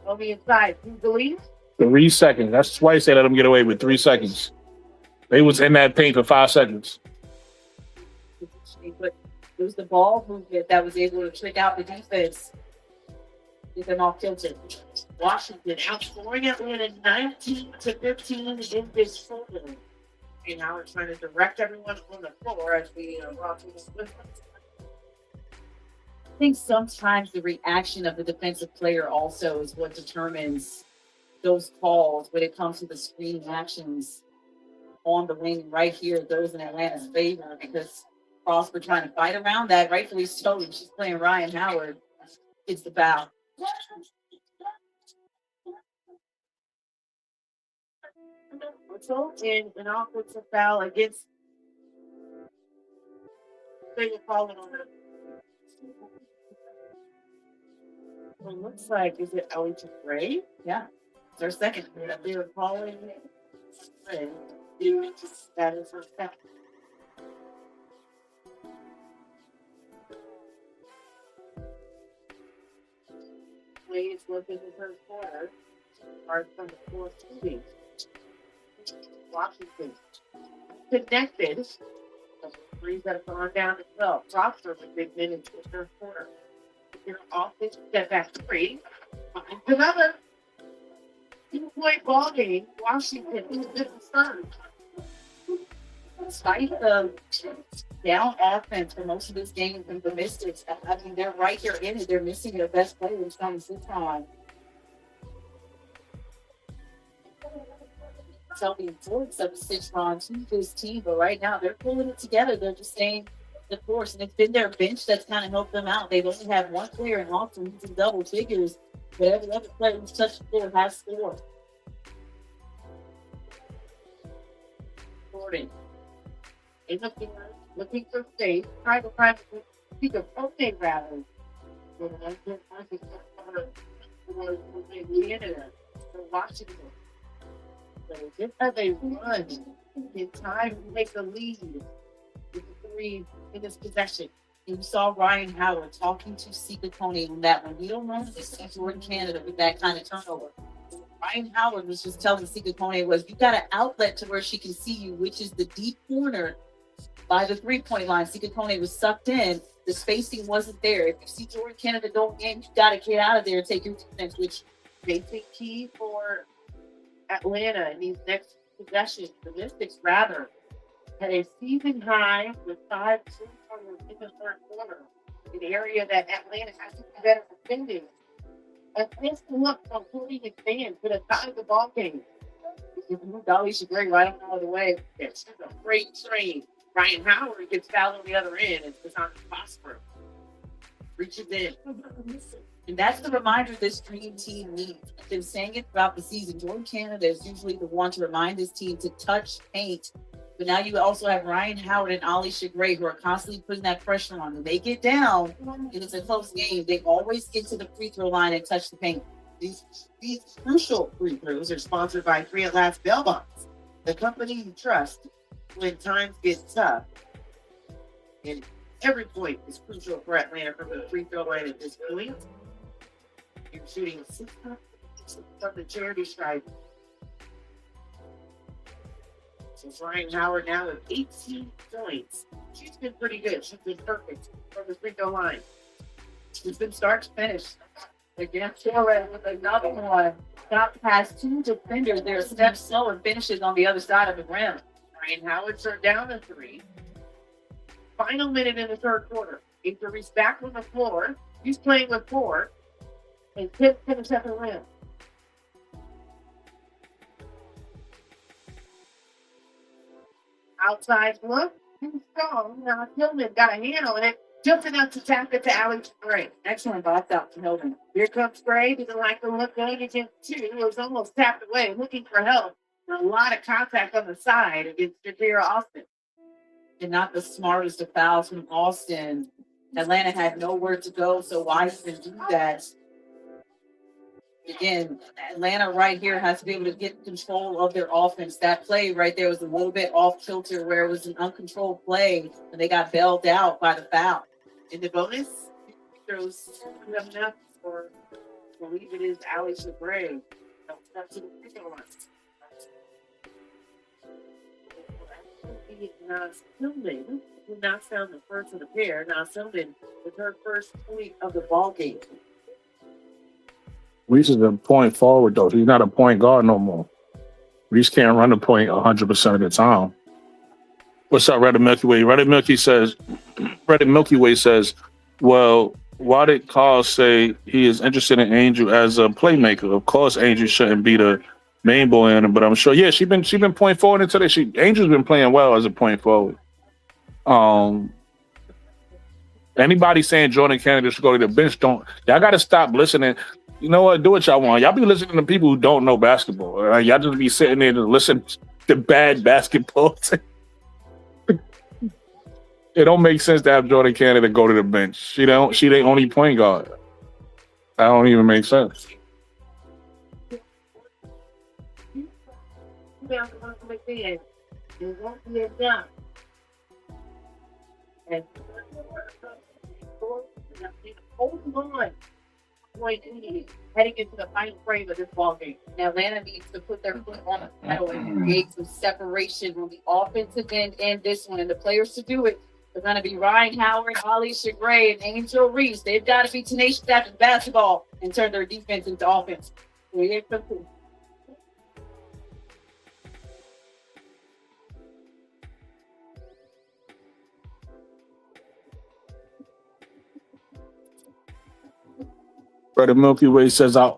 On the inside, you believe? 3 seconds. That's twice they let them get away with 3 seconds. They was in that paint for 5 seconds. But it was the ball movement that was able to trick out the defense. Get them off kilter. Washington outscoring Atlanta 19-15 in this quarter. And now we're trying to direct everyone on the floor as we walk through the split. I think sometimes the reaction of the defensive player also is what determines those calls when it comes to the screen actions on the wing right here. Those in Atlanta's favor because Prosper trying to fight around that, rightfully so. And she's playing Ryan Howard. It's the foul. Whistle and an offensive foul against. They were calling on it. It looks like, is it Ellington Gray? Yeah. It's our second. They were calling Gray. That is her second. Plays look in the first quarter. Starts from the fourth team. Washington connected. The threes that have gone down as well. Prosper with big minutes in the first quarter. Your offense step back 3. Finds another 2-point ball game. Washington is the third. Despite the down offense for most of this game from the Mystics, I mean, they're right here in it. They're missing their best players from this time. Tell the importance of the Citron to this team, but right now they're pulling it together. They're just staying the course, and it's been their bench that's kind of helped them out. They've only had one player in Austin who's in double figures, but every other player who's touched the floor has scored. Jordan in the field, looking for space, trying to find okay rather. Canada, for Washington. So just as they run in time to take the lead with the 3 in this possession. And you saw Ryan Howard talking to Sika Coney on that one. We don't normally see Jordan Canada with that kind of turnover. Ryan Howard was just telling Sika Coney you got an outlet to where she can see you, which is the deep corner by the 3-point line. Sika Coney was sucked in. The spacing wasn't there. If you see Jordan Canada going in, you got to get out of there and take your defense, which they think key for Atlanta in these next possessions. The Mystics rather had a season high with 5 3-pointers in the third quarter, an area that Atlanta has to be better defending. A close look from Cody McMahon could have tied the ball game. Dolly should bring right out of the way. It's a great trade. Ryan Howard gets fouled on the other end. It's on Prosper. Reaches in. And that's the reminder this dream team needs. I've been saying it throughout the season. Jordan Canada is usually the one to remind this team to touch paint. But now you also have Ryan Howard and Alicia Gray who are constantly putting that pressure on them. They get down, and it's a close game. They always get to the free throw line and touch the paint. These crucial free throws are sponsored by 3 at Last Bail Bonds, the company you trust when times get tough. And every point is crucial for Atlanta from the free throw line at this point. You're shooting 6 from the charity stripe. So Ryan Howard now with 18 points. She's been pretty good. She's been perfect from the free throw line. She's been start to finish. Again, Taylor with another one. Got past 2 defenders. They're a step slow and finishes on the other side of the rim. Ryan Howard turned down a 3. Final minute in the third quarter. Reese back on the floor. He's playing with 4. And 10 finish at the rim. Outside look. Too strong. Now Tillman got a hand on it. Just enough to tap it to Alex Gray. Excellent box out to Tillman. Here comes Gray. Didn't like the look going against two. It was almost tapped away, looking for help. A lot of contact on the side against Jadira Austin. And not the smartest of fouls from Austin. Atlanta had nowhere to go, so why even do that? Again, Atlanta right here has to be able to get control of their offense. That play right there was a little bit off kilter where it was an uncontrolled play and they got bailed out by the foul. In the bonus, throws enough for, I believe it is Alex Gray. That's the second one. Now, Tillman did not sound the first of the pair. Now, Tillman with her first point of the ball game. Reese is a point forward, though. He's not a point guard no more. Reese can't run the point 100% of the time. What's up, Reddit Milky Way? Reddit Milky Way says, well, why did Carl say he is interested in Angel as a playmaker? Of course, Angel shouldn't be the main boy in it, but I'm sure, yeah, she been point forward until this. Angel's been playing well as a point forward. Anybody saying Jordan Kennedy should go to the bench, y'all got to stop listening. You know what? Do what y'all want. Y'all be listening to people who don't know basketball. Y'all just be sitting there and listen to bad basketball. It don't make sense to have Jordan Kennedy go to the bench. She the only point guard. That don't even make sense. It won't be enough. And hold on. Heading into the final frame of this ball game. Now, Atlanta needs to put their foot on the pedal and create some separation on the offensive end and this one. And the players to do it are going to be Ryan Howard, Alicia Gray, and Angel Reese. They've got to be tenacious after the basketball and turn their defense into offense. Reddit Milky Way says, I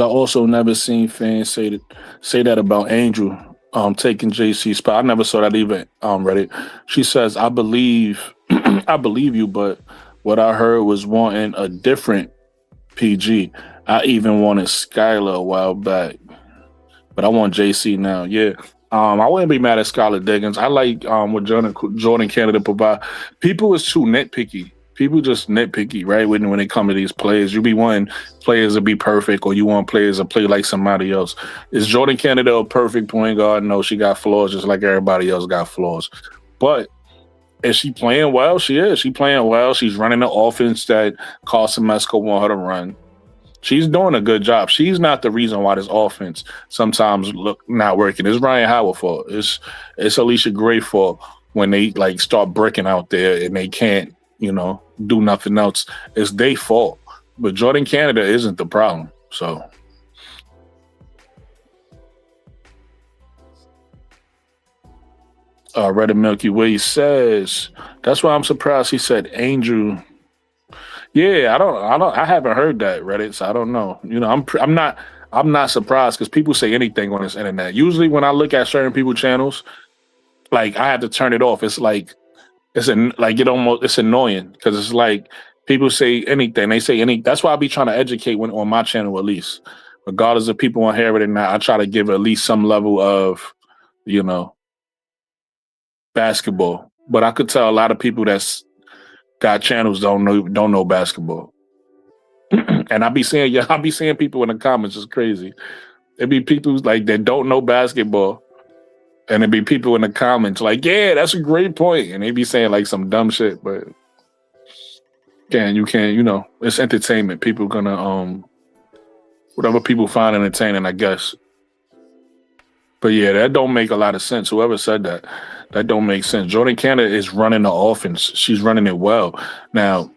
also never seen fans say that about Angel taking JC's spot. I never saw that either. Reddit. She says, I believe you, but what I heard was wanting a different PG. I even wanted Skylar a while back, but I want JC now. Yeah. I wouldn't be mad at Skylar Diggins. I like what Jordan Kennedy provide. People is too nitpicky. People just nitpicky, right? When they come to these players, you be wanting players to be perfect, or you want players to play like somebody else. Is Jordan Kennedy a perfect point guard? No, she got flaws just like everybody else got flaws. But is she playing well? She is. She playing well. She's running the offense that Carson Mesco want her to run. She's doing a good job. She's not the reason why this offense sometimes look not working. It's Ryan Howard fault. It's Alicia Gray fault when they like start breaking out there and they can't, do nothing else. It's their fault. But Jordan Kennedy isn't the problem. So Reddit Milky Way says, that's why I'm surprised he said Angel. Yeah, I haven't heard that, Reddit, so I don't know. I'm not surprised because people say anything on this internet. Usually when I look at certain people's channels, like I have to turn it off. It's like it's annoying because it's like people say anything. They say anything. That's why I be trying to educate on my channel at least. Regardless if people want to hear it or not, I try to give at least some level of, basketball. But I could tell a lot of people that's got channels don't know basketball. And I be seeing people in the comments. It's crazy. It be people like that don't know basketball. And it'd be people in the comments like, yeah, that's a great point. And they be saying like some dumb shit, but you can't, it's entertainment. People gonna, whatever people find entertaining, I guess. But yeah, that don't make a lot of sense. Whoever said that don't make sense. Jordan Kennedy is running the offense. She's running it well. Now,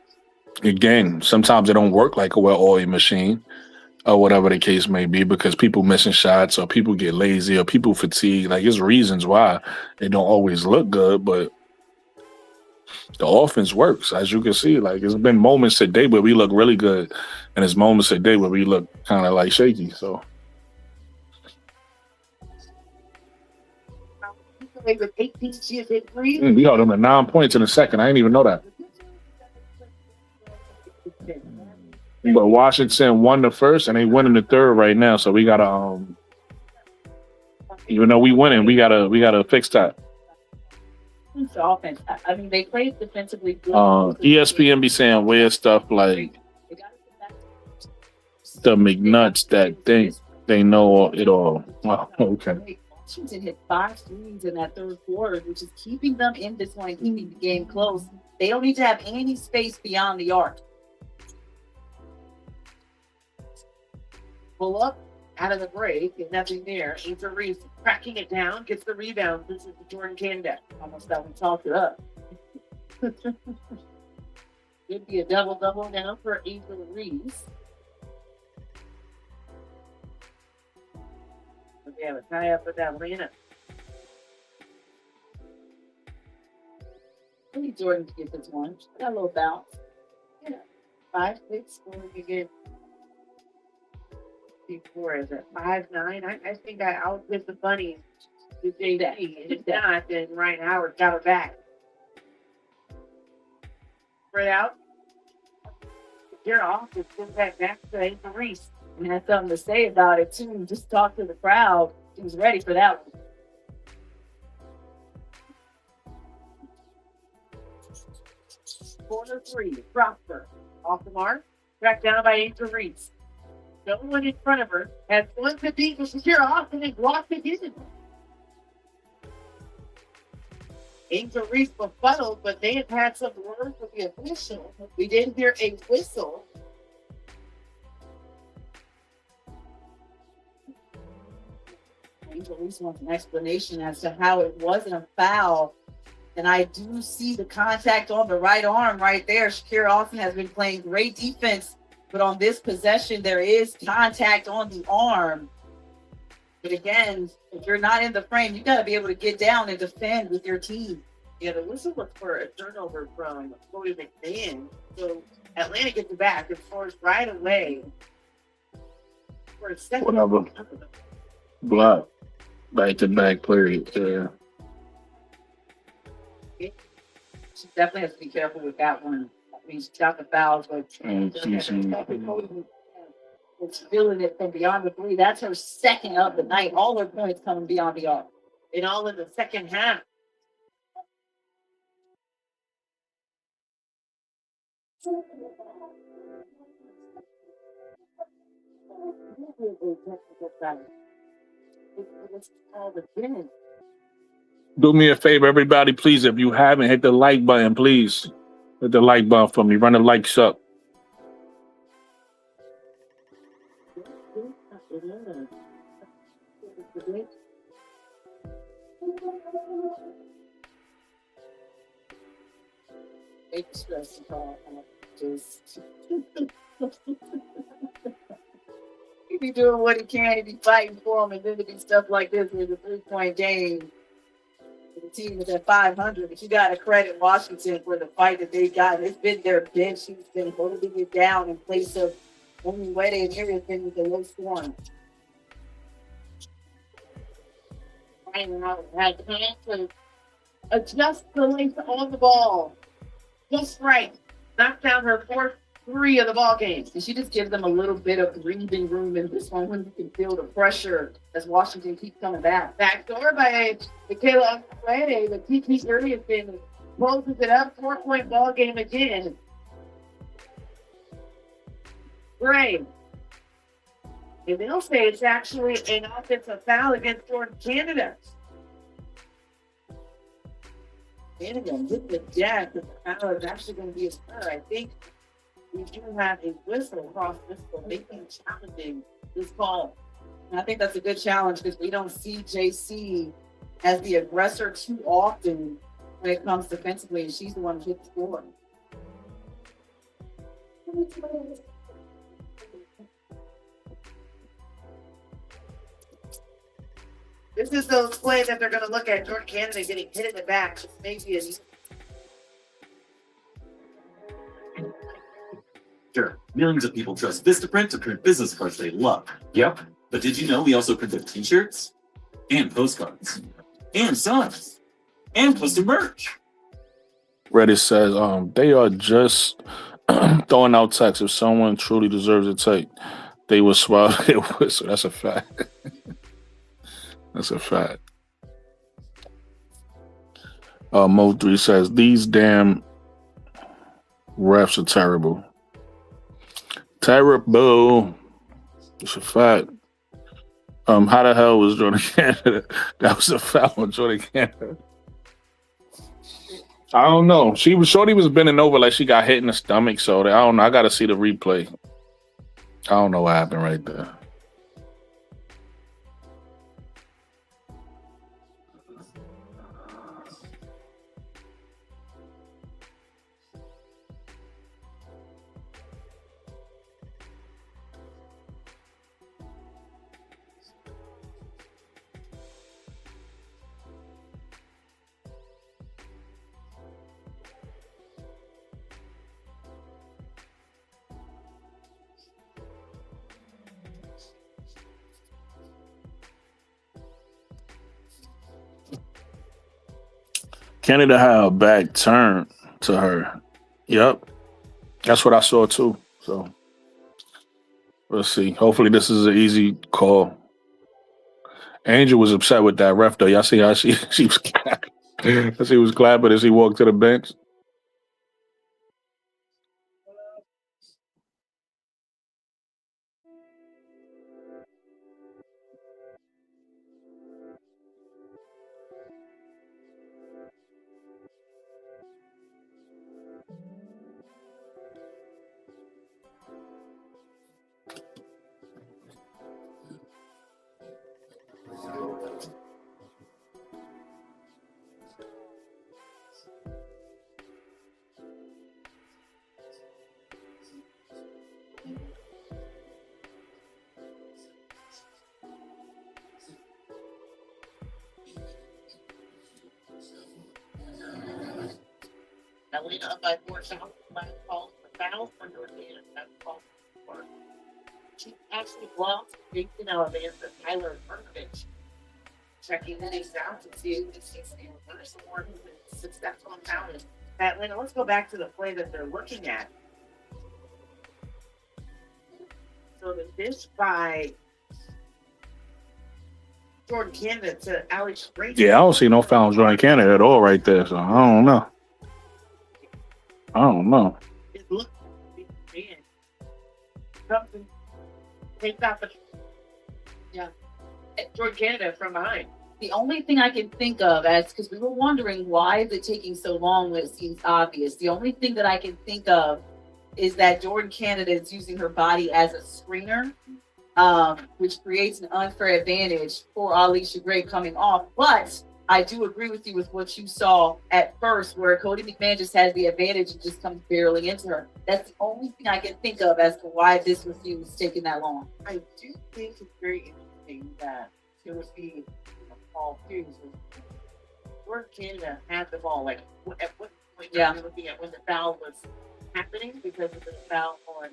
again, sometimes it don't work like a well-oiled machine. Or whatever the case may be, because people missing shots or people get lazy or people fatigue. Like, there's reasons why they don't always look good, but the offense works, as you can see. Like, there's been moments today where we look really good, and there's moments today where we look kind of like shaky. So Away with 18, she has hit 3. We held them to 9 points in a second. I didn't even know that. But Washington won the first, and they winning the third right now. So we gotta, even though we winning, we gotta fix that. It's offense. I mean, they played defensively good. ESPN be saying weird stuff like the McNuts that think they know it all. Wow, okay. Washington hit 5 threes in that third quarter, which is keeping them in this one, keeping the game close. They don't need to have any space beyond the arc. Pull up out of the break and nothing there. Angel Reese cracking it down, gets the rebound. This is Jordan Canada. Almost thought we talked it up. Could be a double-double now for Angel Reese. But they have a tie-up with Atlanta. I need Jordan to get this one. Got a little bounce. Yeah. 5-6 scoring again. Before is at 5'9". I think I outdid the bunnies to JD. And if not, then Ryan Howard got her back. Spread out. You're off. Just send that back to Angel Reese. And had something to say about it too. Just talk to the crowd. He was ready for that one. Corner 3, Prosper. Off the mark. Tracked down by Angel Reese. No one in front of her. Has one to beat with Shakira Austin and blocked it in. Angel Reese befuddled, but they have had some words with the official. We didn't hear a whistle. Angel Reese wants an explanation as to how it wasn't a foul. And I do see the contact on the right arm right there. Shakira Austin has been playing great defense, but on this possession, there is contact on the arm. But again, if you're not in the frame, you got to be able to get down and defend with your team. Yeah, the whistle was for a turnover from Chloe McMahon. So Atlanta gets it back and scores right away. For a second. Whatever. Block. Back-to-back period. Yeah. She definitely has to be careful with that one. I mean, she got the fouls, but it's feeling it from beyond the three. That's her second of the night. All her points coming beyond the arc. And all in the second half. Do me a favor, everybody, please. If you haven't, hit the like button, please. Hit the like button for me. Run the likes up. He be doing what he can, he be fighting for him, and then to be stuff like this with a 3-point game. The team is at 500, but you got to credit Washington for the fight that they got. It's been their bench who's been holding it down in place of Wnba, and here has been the low scoring. Ryan Howard had time to adjust the length on the ball. Just right. Knocked down her fourth 3 of the ball game. And she just gives them a little bit of breathing room in this one when you can feel the pressure as Washington keeps coming back. Backdoor by Michaela Wnba, but TT Erickson closes it up. 4-point ball game again. Gray. And they'll say it's actually an offensive foul against Jordan Canada. Canada with the jack, but the foul is actually going to be a spur. I think we do have a whistle across this one, making challenging this call. And I think that's a good challenge because we don't see JC as the aggressor too often when it comes defensively, and she's the one who hit the score. This is those plays that they're going to look at Jordan Canada getting hit in the back. Maybe Sure, millions of people trust Vistaprint to print business cards they love. Yep. But did you know we also print their t-shirts and postcards? and sons, and posted merch. Reddit says, they are just throwing out texts. If someone truly deserves a take, they will swallow their whistle. That's a fact. That's a fact. Mo3 says, these damn refs are terrible. Terrible. It's a fact. How the hell was Jordan Canada? That was a foul on Jordan Canada. I don't know. Shorty was bending over like she got hit in the stomach. So I don't know. I got to see the replay. I don't know what happened right there. Canada had a back turn to her. Yep. That's what I saw too. So let's see. Hopefully this is an easy call. Angel was upset with that ref though. Y'all see how she was clapping. She was clapping as he walked to the bench. Atlanta up by 4 shots. Last call for foul for North End. That's called for. She actually blocked Jason Alabama, Tyler Perkovich. Checking the next down to see if she's in reverse or successful and found. Atlanta, let's go back to the play that they're looking at. So the dish by Jordan Canada to Alex Brady. Yeah, I don't see no foul on Jordan Canada at all right there. So I don't know. It looks man. Something takes out the Jordan Canada from behind. The only thing I can think of, as because we were wondering why is it taking so long when it seems obvious. The only thing that I can think of is that Jordan Canada is using her body as a screener, which creates an unfair advantage for Alicia Gray coming off. But I do agree with you with what you saw at first, where Cody McMahon just has the advantage and just comes barreling into her. That's the only thing I can think of as to why this review was taking that long. I do think it's very interesting that there would be Paul Hughes. Jordan Canada had the ball. Like, at what point are we looking at when the foul was happening because of the foul on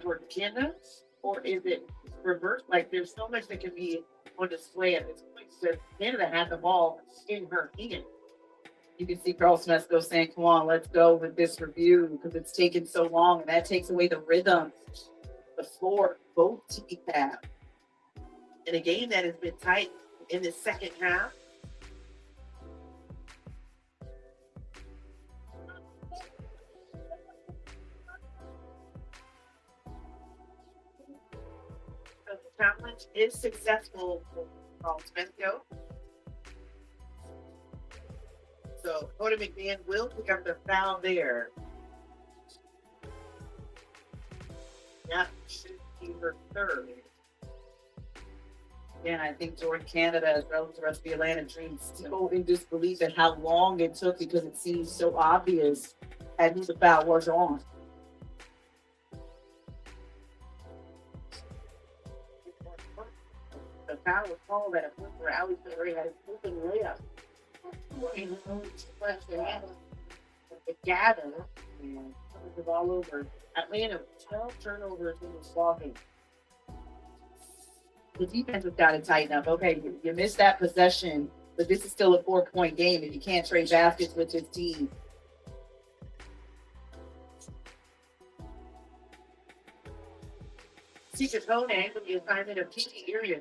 Jordan Canada? Or is it reversed? Like, there's so much that can be on display at this point. So Canada had the ball in her hand. You can see Carl Smesco saying, come on, let's go with this review because it's taken so long. And that takes away the rhythm, the floor, both teams have. In a game that has been tight in the second half. So the challenge is successful for Carl Smesco. So Cody McMahon will pick up the foul there. That should be her third. And I think Jordan Canada, as well as the rest of the Atlanta Dream, still in disbelief at how long it took because it seems so obvious at who the foul was on. The foul was called at a point where Alex Gray had a open layup. And the gather and it was all over. Atlanta 12 turnovers in this ball game. The defense has got to tighten up. Okay, you missed that possession, but this is still a 4-point game, and you can't trade baskets with this team. Secret Konak with the assignment of Kiki Area.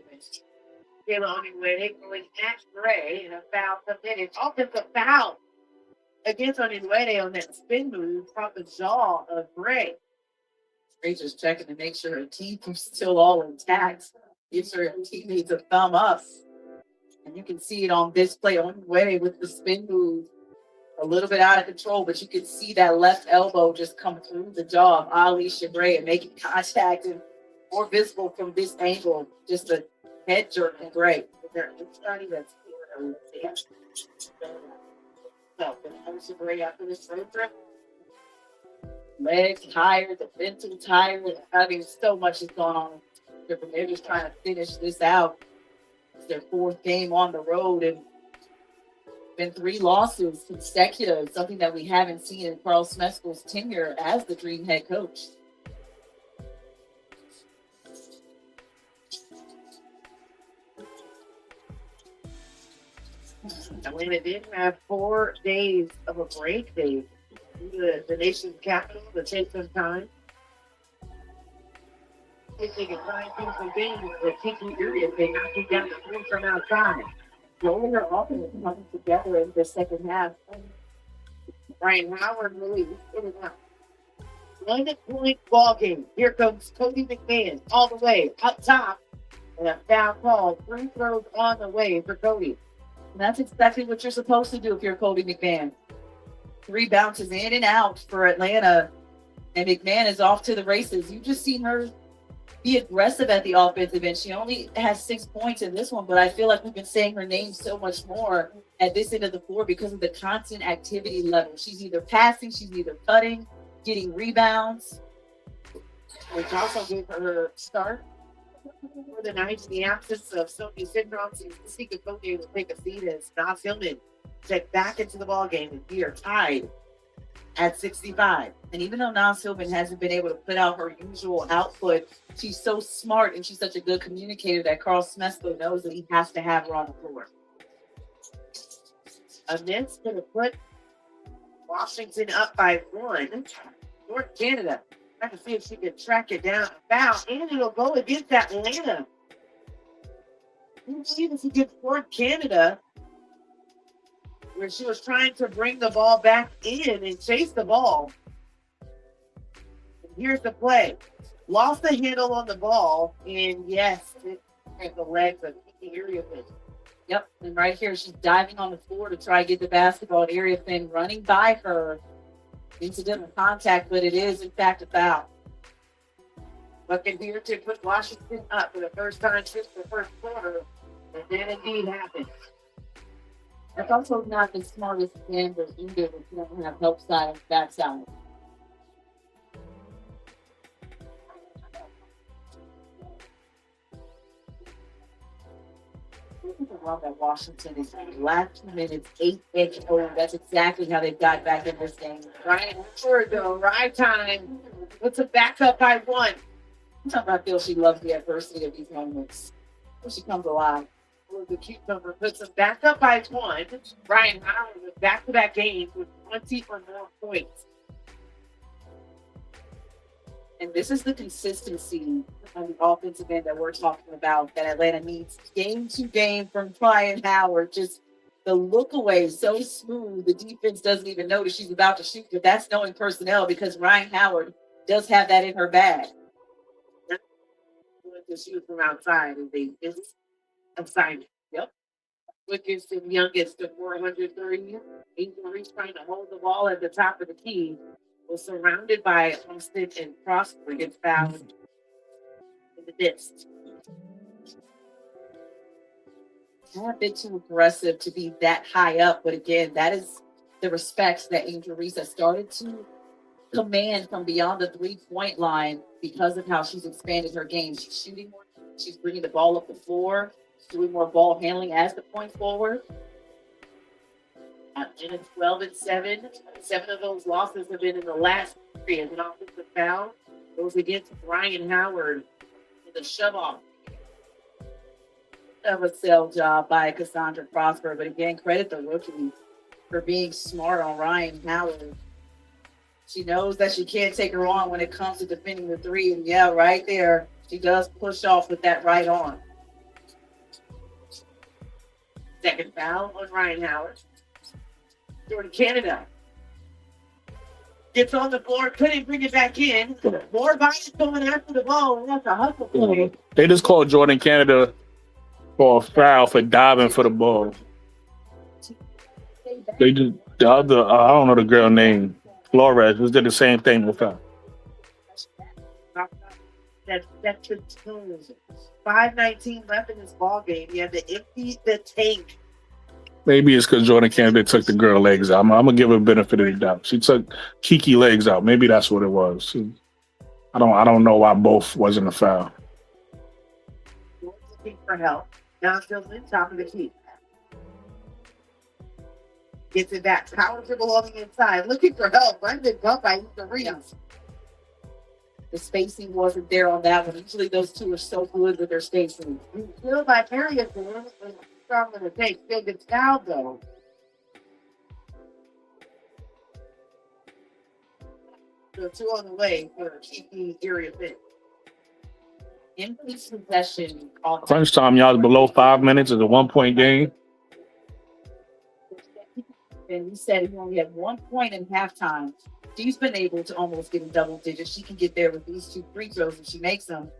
Taylor Wnba going at Gray and a foul committed. Offensive foul against Wnba on that spin move caught the jaw of Gray. Gray just checking to make sure her teeth are still all intact. Gives her teammates a thumb up. And you can see it on this play Wnba with the spin move. A little bit out of control, but you can see that left elbow just come through the jaw of Alicia Gray and making contact, and more visible from this angle. Just a head jerk and Gray. So, Alicia Gray after this road trip. Legs tired, the mental tired. I mean, so much has gone on. They're just trying to finish this out. It's their 4th game on the road, and been 3 losses consecutive, something that we haven't seen in Carl Smeskel's tenure as the Dream head coach. Atlanta did have 4 days of a break. They the nation's capital to take some time. If they can find things some games with Kiki Area, they knock you down the floor from outside. Rolling her offense coming together in the second half. Ryan Howard really in and out. 1-point ball game. Here comes Cody McMahon all the way up top. And a foul call. 3 throws on the way for Cody. And that's exactly what you're supposed to do if you're Cody McMahon. 3 bounces in and out for Atlanta. And McMahon is off to the races. You just seen her be aggressive at the offensive end. She only has 6 points in this one, but I feel like we've been saying her name so much more at this end of the floor because of the constant activity level. She's either passing, she's either cutting, getting rebounds. Which also gave her start for the night in the absence of Sonia Syndrome. So Sika Cody will take a seat as Nas Hillman check back into the ball game, and we are tied at 65. And even though Nas Hillman hasn't been able to put out her usual output, she's so smart and she's such a good communicator that Carl Smeskel knows that he has to have her on the floor. A miss going to put Washington up by 1. North Canada trying to see if she can track it down. Foul, and it'll go against Atlanta. Even if he gets North Canada, where she was trying to bring the ball back in and chase the ball. And here's the play. Lost the handle on the ball, and yes, it hit the legs of the area fin. Yep, and right here, she's diving on the floor to try to get the basketball. And area fin running by her. Incidental contact, but it is, in fact, a foul. Looking here to put Washington up for the first time since the first quarter, and that indeed happened. That's also not the smartest gamble either if you don't have help side and back side. That Washington is last 2 minutes, 8-0. That's exactly how they got back in this game. Right forward though, right time. Puts it back up by 1. Sometimes I feel she loves the adversity of these moments. When she comes alive. The cucumber puts them back up by 1. Ryan Howard with back-to-back games with 20 or more points. And this is the consistency on the offensive end that we're talking about that Atlanta needs game to game from Ryan Howard. Just the look away is so smooth. The defense doesn't even notice she's about to shoot, but that's knowing personnel because Ryan Howard does have that in her bag. To shoot from outside is a assignment. Yep. Quickest and youngest to 403. Angel Reese trying to hold the ball at the top of the key. Was surrounded by Austin and Prosper. Gets fouled in the disc. Not a bit too aggressive to be that high up, but again, that is the respect that Angel Reese has started to command from beyond the 3-point line because of how she's expanded her game. She's shooting more. She's bringing the ball up the floor, doing more ball handling as the point forward. And it's 12-7. 7 of those losses have been in the last period. An offensive foul goes against Ryan Howard with a shove off. of a sell job by Cassandra Prosper, but again, credit the rookie for being smart on Ryan Howard. She knows that she can't take her on when it comes to defending the three, and yeah, right there, she does push off with that right arm. Second foul on Ryan Howard. Jordan Canada gets on the floor, couldn't bring it back in. More bodies going after the ball, and that's a hustle play. They just called Jordan Canada for a foul for diving for the ball. They did the other. I don't know the girl name. Flores just did the same thing with her. That's your tune. 5:19 left in this ball game. You have to empty the tank. Maybe it's because Jordan Canada took the girl legs out. I'm gonna give her a benefit of the doubt. She took Kiki legs out. Maybe that's what it was. I don't know why both wasn't a foul. Looking for help. Now Gilman, top of the key. Gets it back. Power dribble on the inside. Looking for help. Brendan Gump by Reese. The spacing wasn't there on that one. Usually those two are so good with their spacing. Still by Harriet, strong in the tank. Still gets fouled though. So two on the way for keeping area fit. Increased possession on Crunch time, y'all is below 5 minutes. It's a 1-point game. and you said he only had 1 point in halftime. She's been able to almost get in double digits. She can get there with these 2 free throws if she makes them.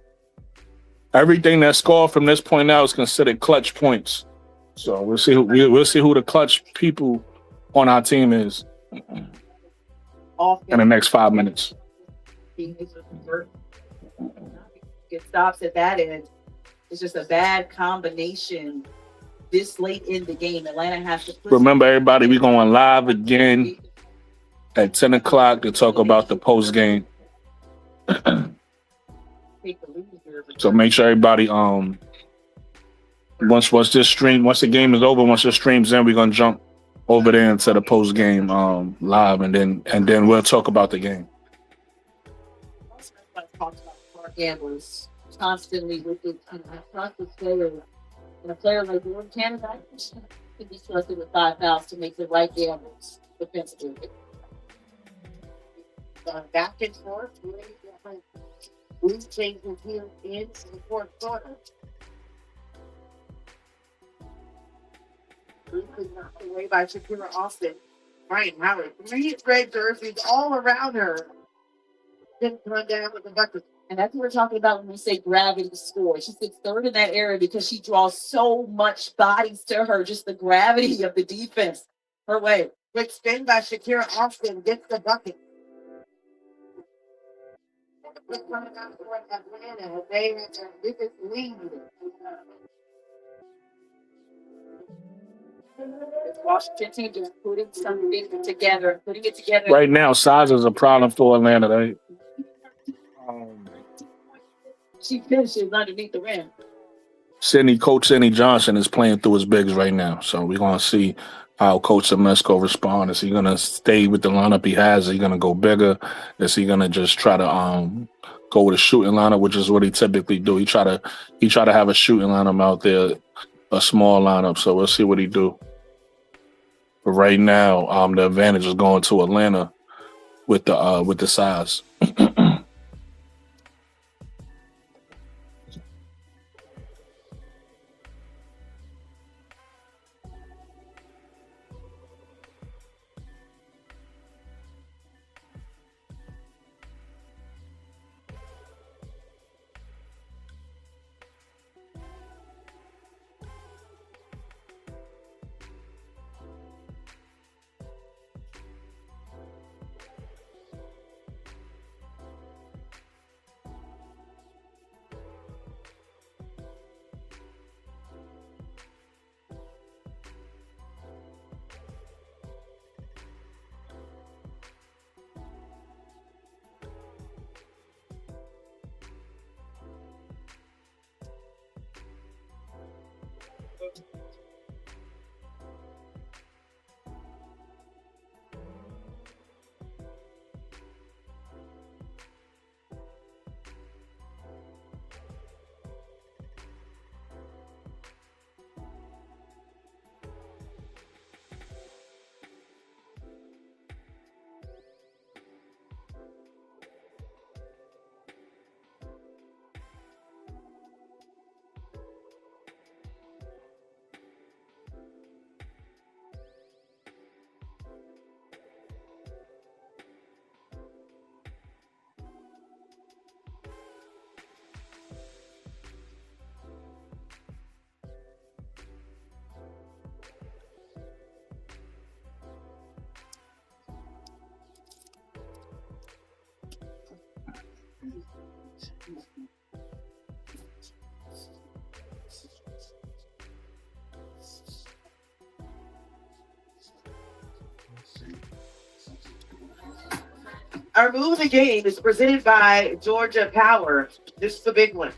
Everything that's scored from this point out is considered clutch points. So we'll see we'll see who the clutch people on our team is in the next 5 minutes. Get stops at that end. It's just a bad combination this late in the game. Atlanta has to push. Remember, everybody, we're going live again at 10 o'clock to talk about the post game. So make sure everybody once the game is over, once the stream's in, we're gonna jump over there into the post game live, and then we'll talk about the game. Gamblers constantly with the constant player, and a player like Jordan Canada could be trusted with 5 fouls to make the right gambles defensively. Back and forth, really different blue changes here in the fourth quarter. Bruce is knocked away by Shakira Austin. Ryan Howard, 3 red jerseys all around her. Didn't run down with the bucket. And that's what we're talking about when we say gravity score. She sits third in that area because she draws so much bodies to her, just the gravity of the defense her way. Quick spin by Shakira Austin gets the bucket. Quick running out for Atlanta. They have their biggest lead. It's Washington team just putting something together, putting it together. Right now, size is a problem for Atlanta. She finishes underneath the rim. Coach Sidney Johnson is playing through his bigs right now. So we're going to see how Coach Semesco responds. Is he going to stay with the lineup he has? Is he going to go bigger? Is he going to just try to go with a shooting lineup, which is what he typically do? He try to have a shooting lineup out there, a small lineup. So we'll see what he do. But right now, the advantage is going to Atlanta with the size. Our move of the game is presented by Georgia Power. This is the big one.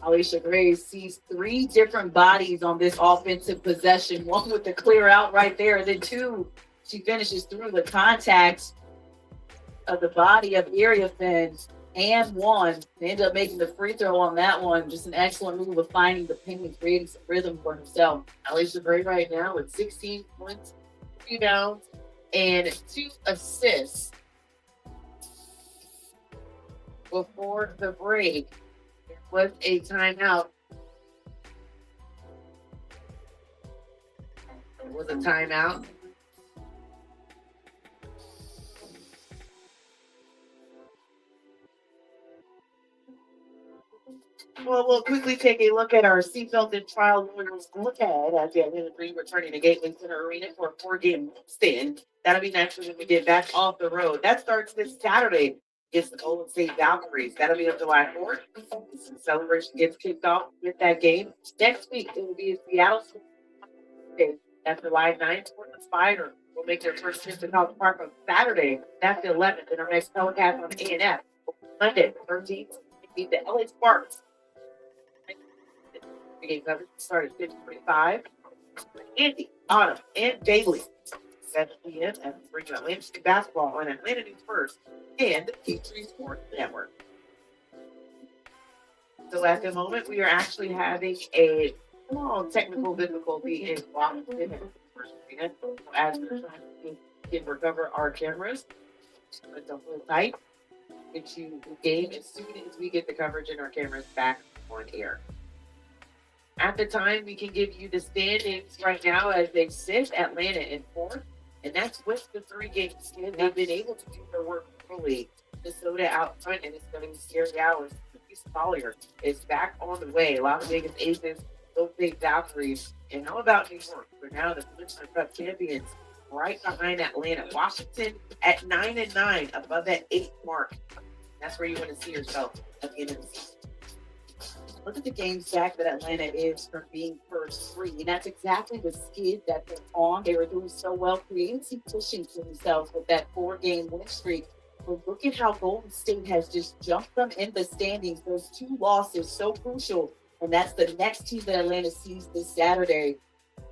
Alicia Gray sees three different bodies on this offensive possession. One with the clear out right there, and then two, she finishes through the contact of the body of Iriafen, and one. They end up making the free throw on that one. Just an excellent move of finding the pin and creating some rhythm for herself. Alicia Gray right now with 16 points, rebounds, and 2 assists. Before the break, there was a timeout. There was a timeout. Well, we'll quickly take a look at our seatbelt and trial rules look ahead as the Atlanta Dream returning to Gateway Center Arena for a 4-game stand. That'll be next when we get back off the road. That starts this Saturday against the Golden State Valkyries. That'll be on July 4th. The celebration gets kicked off with that game. Next week, it will be in Seattle. That's July 9th. Portland Spider will make their first trip to College Park on Saturday. That's the 11th. And our next telecast on A&F Monday, 13th, will be the LA Sparks. The game coverage started at 6:45. Andy, Autumn, and Bailey. 7 p.m. and bring you Atlanta State basketball on Atlanta News First and the Q3 Sports Network. So at the moment, we are actually having a small technical difficulty in Washington as we're trying to recover our cameras. But don't hold tight. Get you the game as soon as we get the coverage and our cameras back on air. At the time, we can give you the standings right now as they sit. Atlanta in 4th. And that's with the 3-game stand. They've been able to do their work early. Minnesota out front, and it's going to be scary hours. Reese is back on the way. Las Vegas Aces, those big Valkyries. And how about New York? We're now the Commissioner Cup champions, right behind Atlanta. Washington at 9-9, above that 8 mark. That's where you want to see yourself at the end of the season. Look at the game stack that Atlanta is from being first free. And that's exactly the skid that they're on. They were doing so well, creating some pushing for themselves with that 4-game win streak. But look at how Golden State has just jumped them in the standings. Those 2 losses, so crucial. And that's the next team that Atlanta sees this Saturday.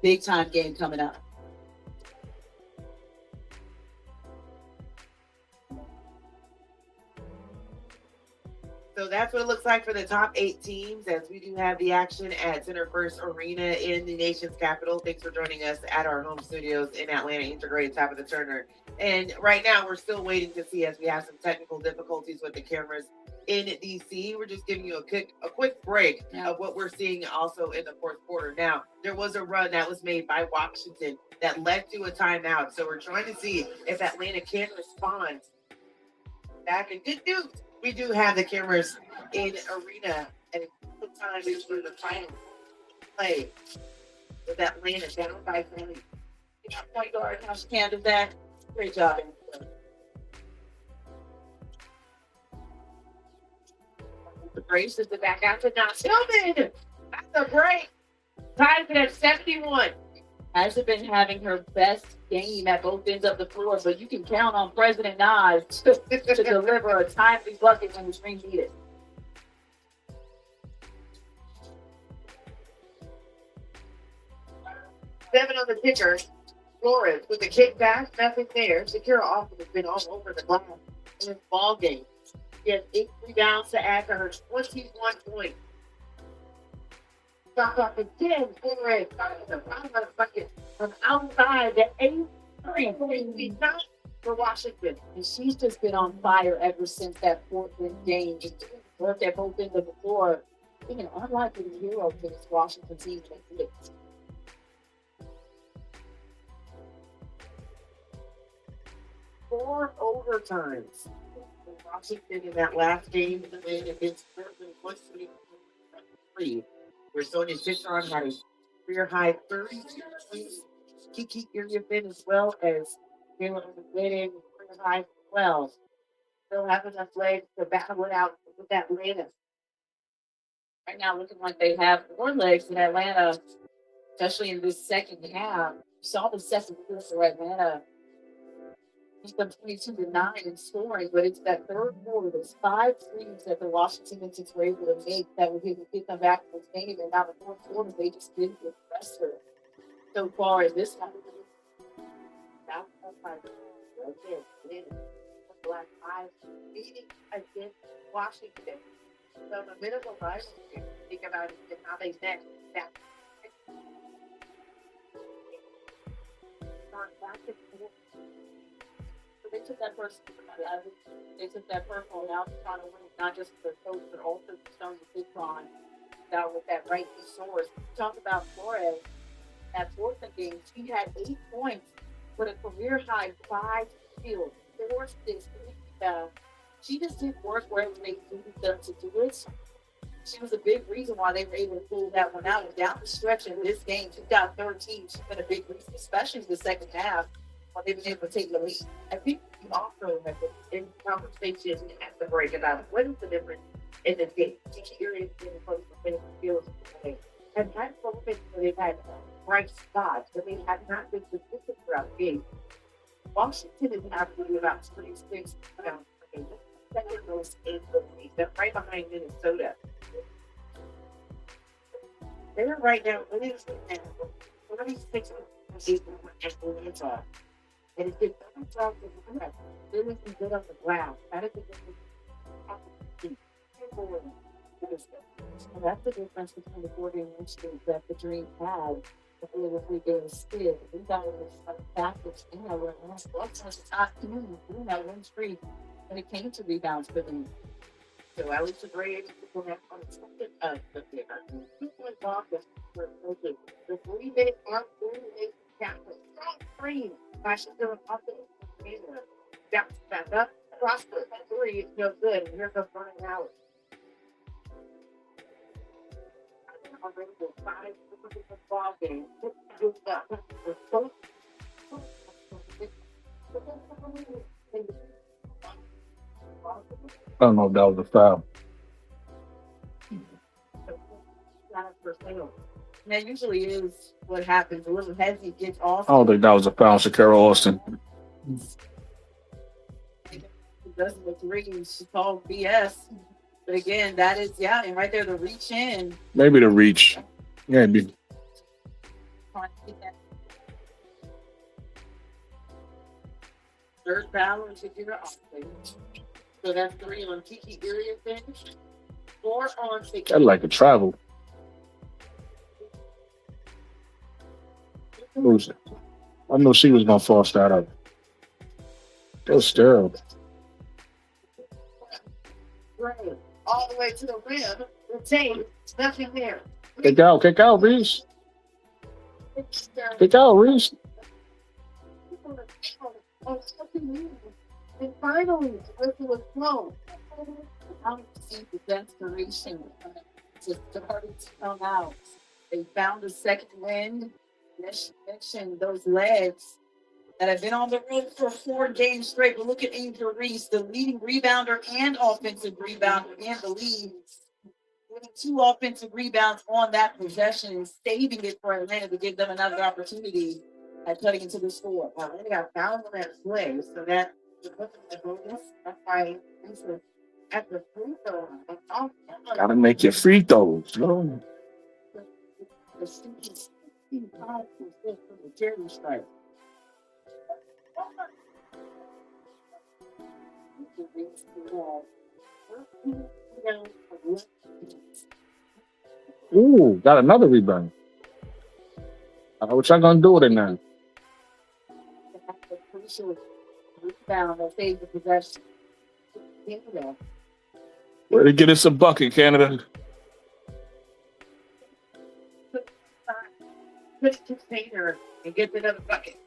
Big time game coming up. So that's what it looks like for the top 8 teams as we do have the action at Center First Arena in the nation's capital. Thanks for joining us at our home studios in Atlanta, integrated top of the Turner. And right now we're still waiting to see as we have some technical difficulties with the cameras in DC. We're just giving you a quick break of what we're seeing also in the 4th quarter. Now, there was a run that was made by Washington that led to a timeout. So we're trying to see if Atlanta can respond back. And good news, we do have the cameras in arena at a time between the final play with Atlanta down by 20. Point guard, how she handled that. Great job. The brace is the back out to not Tillman. That's a break. Ties it at 71. Hasn't been having her best game at both ends of the floor, but you can count on President Nas to deliver a timely bucket when the Dream need it. Seven on the ticker. Flores with the kickback, nothing there. Shakira Austin has been all over the glass in this ball game. She has 8 rebounds to add to her 21 points. Shot off again. Flores starting the bottom of the bucket from outside the 8-3. Not for Washington. And she's just been on fire ever since that 4th game. Just worked at both ends of the floor. Being an unlikely hero for this Washington team. 4 overtimes. Washington in that last game in the win against Portland was 3. Where Sonia Citron had a career high 32 points. Kiki Iriafen as well as Taylor Whitting, career high 12. Still have enough legs to battle it out with Atlanta. Right now, looking like they have more legs in Atlanta, especially in this second half. You saw the second quarter for Atlanta. Beat them 22-9 in scoring, but it's that third quarter, those 5 threes that the Washington Mystics were able to make that would get them back in this game. And now the fourth quarter, they just didn't get the rest of it. So far in this one, that's right there. The last 5 meetings against Washington. So the bit of a rush, think about it, and how they met that. So they took that first, they took that purple and now they're trying to win, not just for their coach, but also for Stones and Bitron. Now with that right source. Talk about Flores at Portland games. He had 8 points with a career high 5 steals, 4 assists, 3 rebounds. She just did work wherever they needed them to do it. She was a big reason why they were able to pull that one out. And down the stretch in this game, she got 13. She's been a big reason, especially in the second half, when they've been able to take the lead. I think we also have been in conversation at the break about what is the difference in the game. Each area is in close to finish fields. And that's something where they've had bright spots, but they have not been consistent throughout the game. Washington is averaging about 26 pounds per game. Second most in the league. They're right behind Minnesota. They're right now, what is it now? 46 in Atlanta. And it's been 30 in the rest. They're looking good on the ground. That is the difference. So that's the difference between the 40 and inches that the Dream had. The 3-game skid. We got it backwards in that one. What's the top team in that one streak when it came to rebounds for them? So at least the Braves will have on the second of the 2-point off the 3-minute mark, 3-minute captain. Strong three. Washington offense. Bounce back up. Prosper. 3 is no good. And here comes Brian Howard. Already with 5 ball games. I don't know if that was a foul. That usually is what happens. A little hezzy gets off. I don't think that was a foul, Shakira Austin. Does the 3, she called BS. But again, that is, yeah, and right there, the reach in. Maybe the reach. Maybe. Third foul and Shakira Austin. So that's 3 on Kiki Area finish. 4 on Shakira. I'd like to travel. I knew she was going to force that up. That was terrible. Right. All the way to the rim. The tape. Nothing there. Kick out, Reese. Kick out, Reese. And finally, it was close. How do you see the desperation to start to come out? They found a second wind. Yes, you mentioned those legs that have been on the road for 4 games straight. But look at Angel Reese, the leading rebounder and offensive rebounder in the league. Winning 2 offensive rebounds on that possession and saving it for Atlanta to give them another opportunity at cutting into the score. Well, they got fouled on that play, so that that's why at the free throw line. Gotta make your free throws. No. The shooting 5% from the charity stripe. Ooh, got another rebound. What y'all gonna do with it now? Rebound that saved the possession. Way to get us a bucket, Canada. Put it to Sater and get another bucket.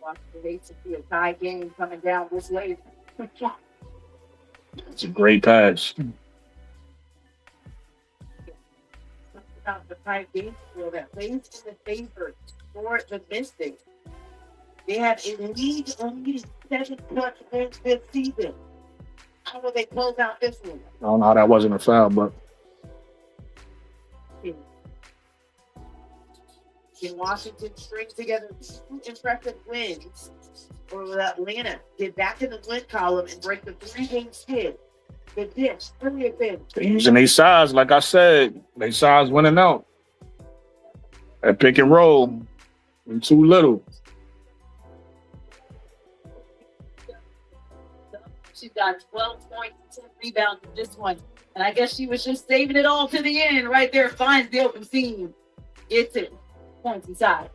Watch the race to be a tie game coming down this way. It's a great pass. About the tie game that plays in the favor for the Mystics. They have a league only 7 plus wins this season. How will they close out this one? I don't know how that wasn't a foul, but Can Washington string together 2 impressive wins? Or will Atlanta get back in the win column and break the 3-game skid? The ditch, they using their size, like I said, their size winning out. That pick and roll, and too little. She got 12 points, 10 rebounds in this one. And I guess she was just saving it all to the end right there. Finds the open seam. Gets it. Points inside.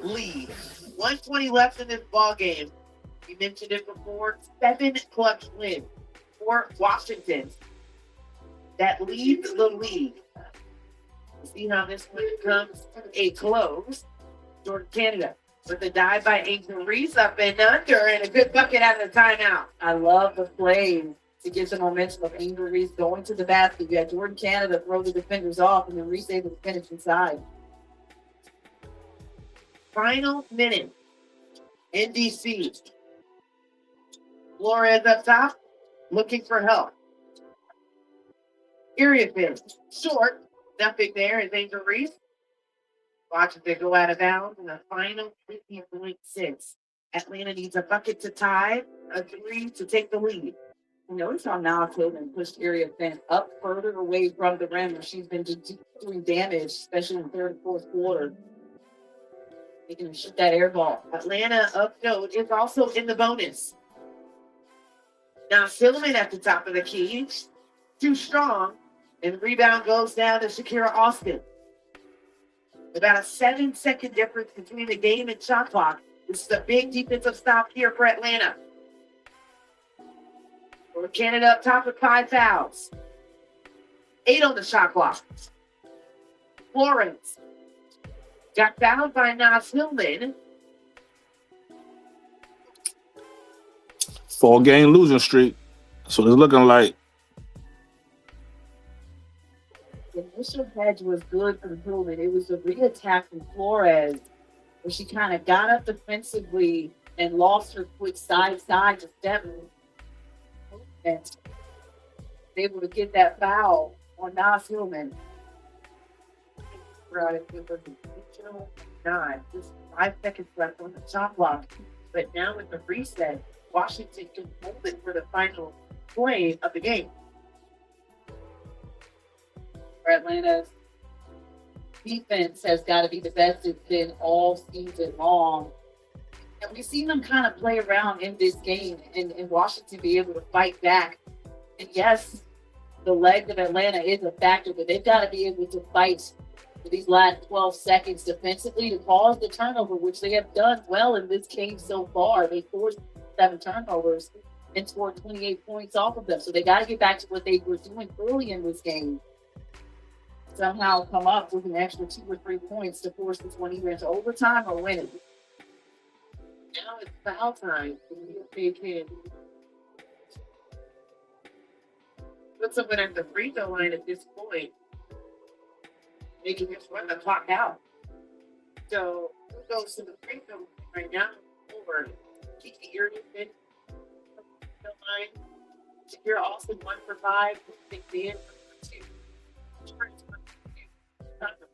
lead. 120 left in this ball game. We mentioned it before. 7 clutch wins for Washington. That leads the league. See how this one comes to a close. Jordan Canada with a dive by Angel Reese up and under, and a good bucket out of the timeout. I love the play to get some momentum of Angel Reese going to the basket. You had Jordan Canada throw the defenders off, and then Reese able to finish inside. Final minute. NDC. Flores up top, looking for help. Area finish. Short. Nothing there is Angel Reese. Watches it go out of bounds in the final 50.6. Atlanta needs a bucket to tie, a 3 to take the lead. Notice how now Tillman pushed Area Finn up further away from the rim, where she's been doing damage, especially in the third and fourth quarter. They can shoot that air ball. Atlanta up note is also in the bonus. Now Silliman at the top of the key. Too strong. And the rebound goes down to Shakira Austin. About a 7-second difference between the game and shot clock. This is a big defensive stop here for Atlanta. For Canada up top with 5 fouls. 8 on the shot clock. Florence got fouled by Nas Hillman. 4-game losing streak. So it's looking like. The initial hedge was good for Hillman. It was the re-attack from Flores, where she kind of got up defensively and lost her quick side to step. And able to get that foul on Nas Hillman. Just 5 seconds left on the shot clock. But now with the reset, Washington can hold it for the final play of the game. For Atlanta's defense has got to be the best it's been all season long. And we've seen them kind of play around in this game and Washington be able to fight back. And yes, the leg of Atlanta is a factor, but they've got to be able to fight for these last 12 seconds defensively to cause the turnover, which they have done well in this game so far. They forced 7 turnovers and scored 28 points off of them. So they got to get back to what they were doing early in this game. Somehow come up with an extra 2 or 3 points to force this one either into overtime or win it. Now it's foul time. They can put someone at the free throw line at this point. They can just run the clock out. So who goes to the free throw right now? Over Kiki Irving the line. You're also 1 for 5. Big Dan for 2.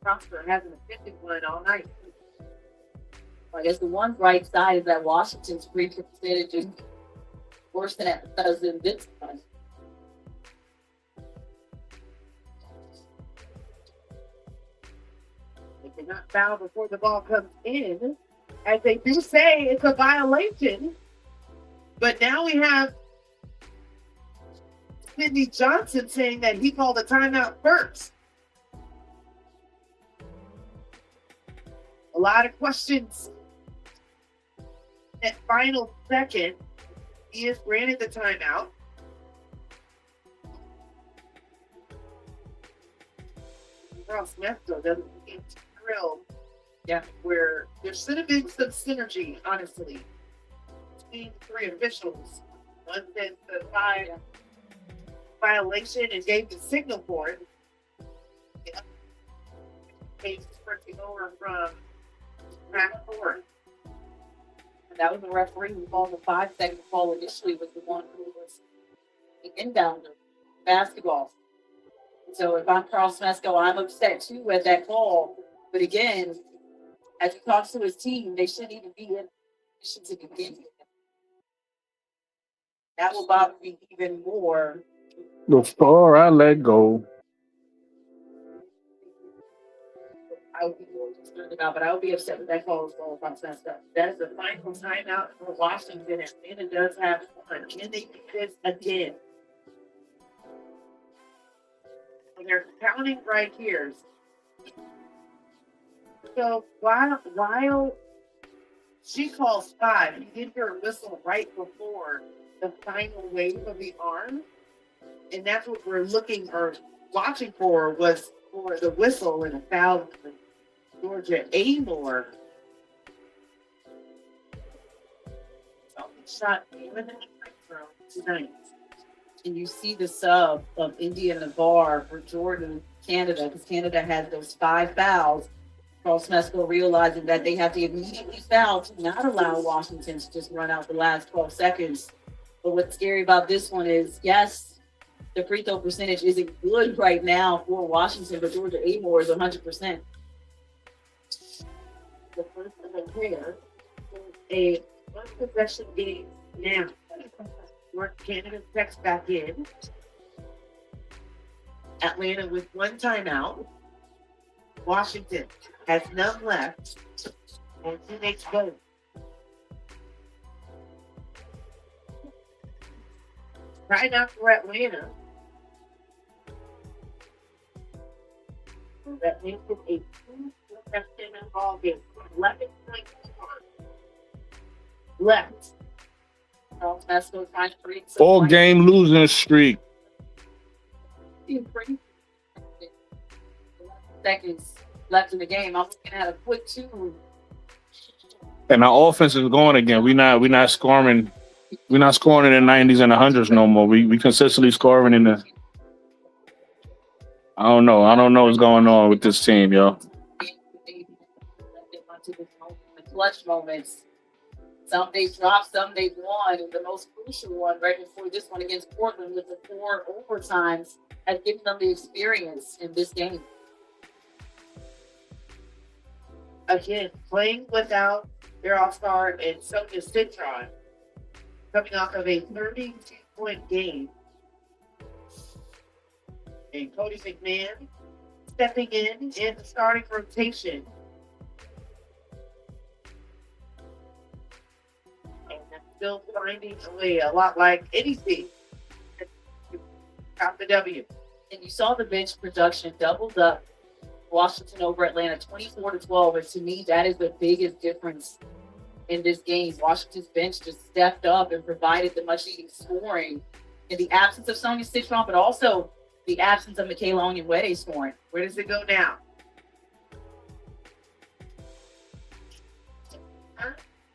Prosper hasn't offended one all night. I guess the one bright side is that Washington's free throw percentage is worse than it does in this one. They cannot foul before the ball comes in, as they do say it's a violation. But now we have Sidney Johnson saying that he called a timeout first. A lot of questions. At final second, he is granted the timeout. Ross Mesto doesn't seem thrilled. Yeah, where there should have been some synergy, honestly, between the 3 officials. One said the 5 violation and gave the signal for it. The other case sprinting over from back forward. And that was the referee who called the 5-second call initially, was the one who was the inbounder basketball. So if I'm Carl Smesco, I'm upset too at that call. But again, as he talks to his team, they shouldn't even be in position to begin with. That will bother me even more. Before I let go. I would be more concerned about, but I would be upset with that call as well if I'm Smesco. That is the final timeout for Washington. Atlanta does have one. Can they do this again? So they're counting right here. So while she calls 5, you did hear a whistle right before the final wave of the arm. And that's what we're looking or watching for, was for the whistle and a foul for Georgia Amore. Shot even tonight. And you see the sub of India Navarre for Jordan, Canada, because Canada had those 5 fouls. Carl Smesco realizing that they have to immediately foul to not allow Washington to just run out the last 12 seconds. But what's scary about this one is, yes, the free throw percentage isn't good right now for Washington, but Georgia Amore is 100%. The first of the pair is a one possession game now. North Canada checks back in. Atlanta with 1 timeout. Washington has none left. And who makes both? Right now for Atlanta. That makes it a 2-possession ball game. 11 points left. Carl Smesco trying to create some 4-game losing streak. seconds left in the game. I'm looking at a quick 2. And our offense is going again. We're not scoring. We're not scoring in the 90s and the 100s no more. We consistently scoring in the. I don't know what's going on with this team, yo. Clutch moments. Some they dropped, some they won. And the most crucial one right before this one against Portland with the 4 overtimes has given them the experience in this game. Again, playing without their all-star and Sonia Citron, coming off of a 32-point game. And Cody McMahon stepping in the starting rotation. And still finding a way, a lot like anything. Got the W. And you saw the bench production doubled up. Washington over Atlanta 24-12. And to me, that is the biggest difference in this game. Washington's bench just stepped up and provided the much needed scoring in the absence of Sonia Citron, but also the absence of Michaela Wnba scoring. Where does it go now?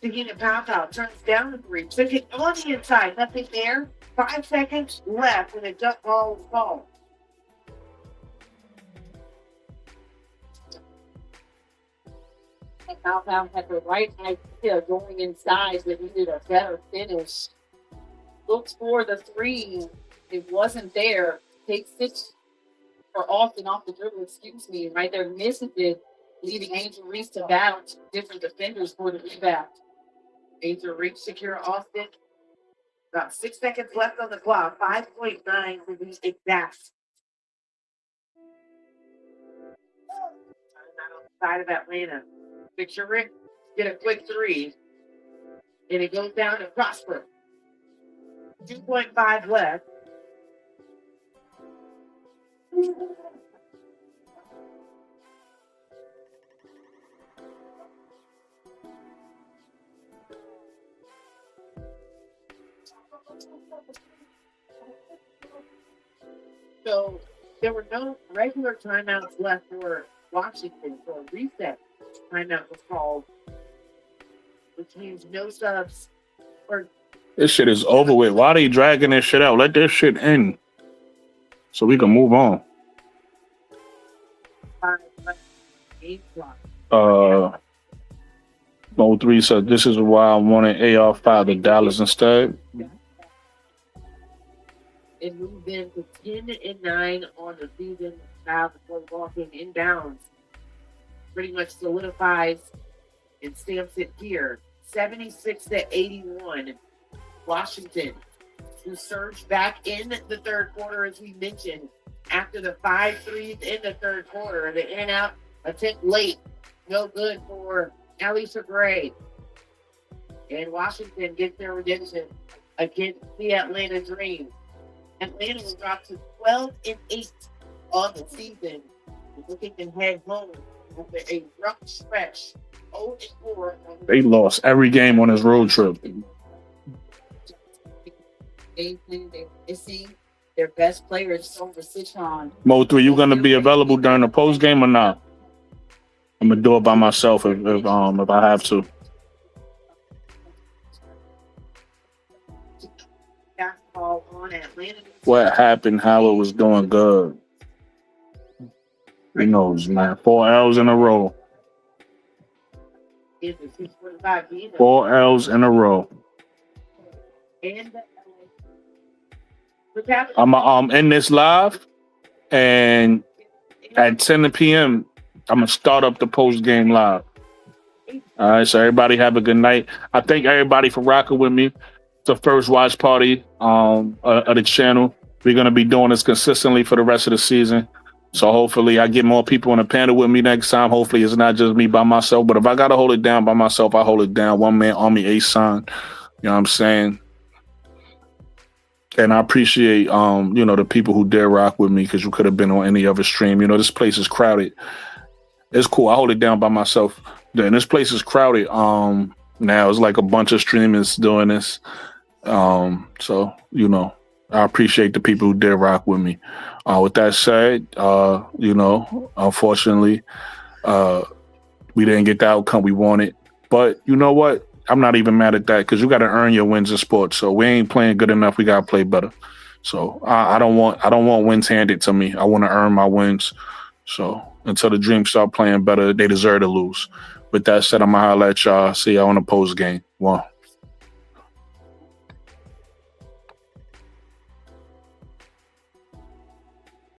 Taking a pow turns down the 3. Took it on the inside. Nothing there. 5 seconds left and a duck ball was called. Pow had the right idea going inside, but needed a better finish. Looks for the 3. it wasn't there. Take 6 for Austin off the dribble, right there, misses it, leaving Angel Reese to battle different defenders for the rebound. Angel Reese secure Austin. About 6 seconds left on the clock. 5.9 to be exact. On the side of Atlanta. Picture Rick get a quick 3. And it goes down to Prosper. 2.5 left. So there were no regular timeouts left for Washington. So a reset timeout was called, which means no subs or This shit is over with. Why are they dragging this shit out? Let this shit end so we can move on. 5 left. 8 clock. 03 said this is why I wanted AR5 to Dallas instead. It moved into 10-9 on the season now before walking inbounds. Pretty much solidifies and stamps it here. 76-81. Washington, who surged back in the third quarter, as we mentioned, after the 5 threes in the third quarter. The in and out attempt late. No good for Alicia Gray. And Washington gets their redemption against the Atlanta Dream. Atlanta will drop to 12-8 on the season. Looking to head home after a rough stretch. 0-4. They lost every game on this road trip. They're missing their best players over Citron. Mo3, you gonna be available during the post game or not? I'm gonna do it by myself if I have to. Basketball on Atlanta. What happened? Howard was doing good. He knows, man. 4 L's in a row. 4 L's in a row. And I'm in this live, and at 10 p.m. I'm gonna start up the post game live. All right, so everybody have a good night. I thank everybody for rocking with me. It's the first watch party of the channel. We're gonna be doing this consistently for the rest of the season. So hopefully I get more people on the panel with me next time. Hopefully it's not just me by myself. But if I gotta hold it down by myself, I hold it down. One man army, a sign. You know what I'm saying? And I appreciate the people who dare rock with me, because you could have been on any other stream. You know, this place is crowded. It's cool. I hold it down by myself. And this place is crowded. Now it's like a bunch of streamers doing this. So, I appreciate the people who dare rock with me. With that said, unfortunately, we didn't get the outcome we wanted. But you know what? I'm not even mad at that, because you got to earn your wins in sports. So we ain't playing good enough. We got to play better. So I don't want wins handed to me. I want to earn my wins. So until the Dream start playing better, they deserve to lose. With that said, I'm going to holler at y'all. See y'all on the post game. One.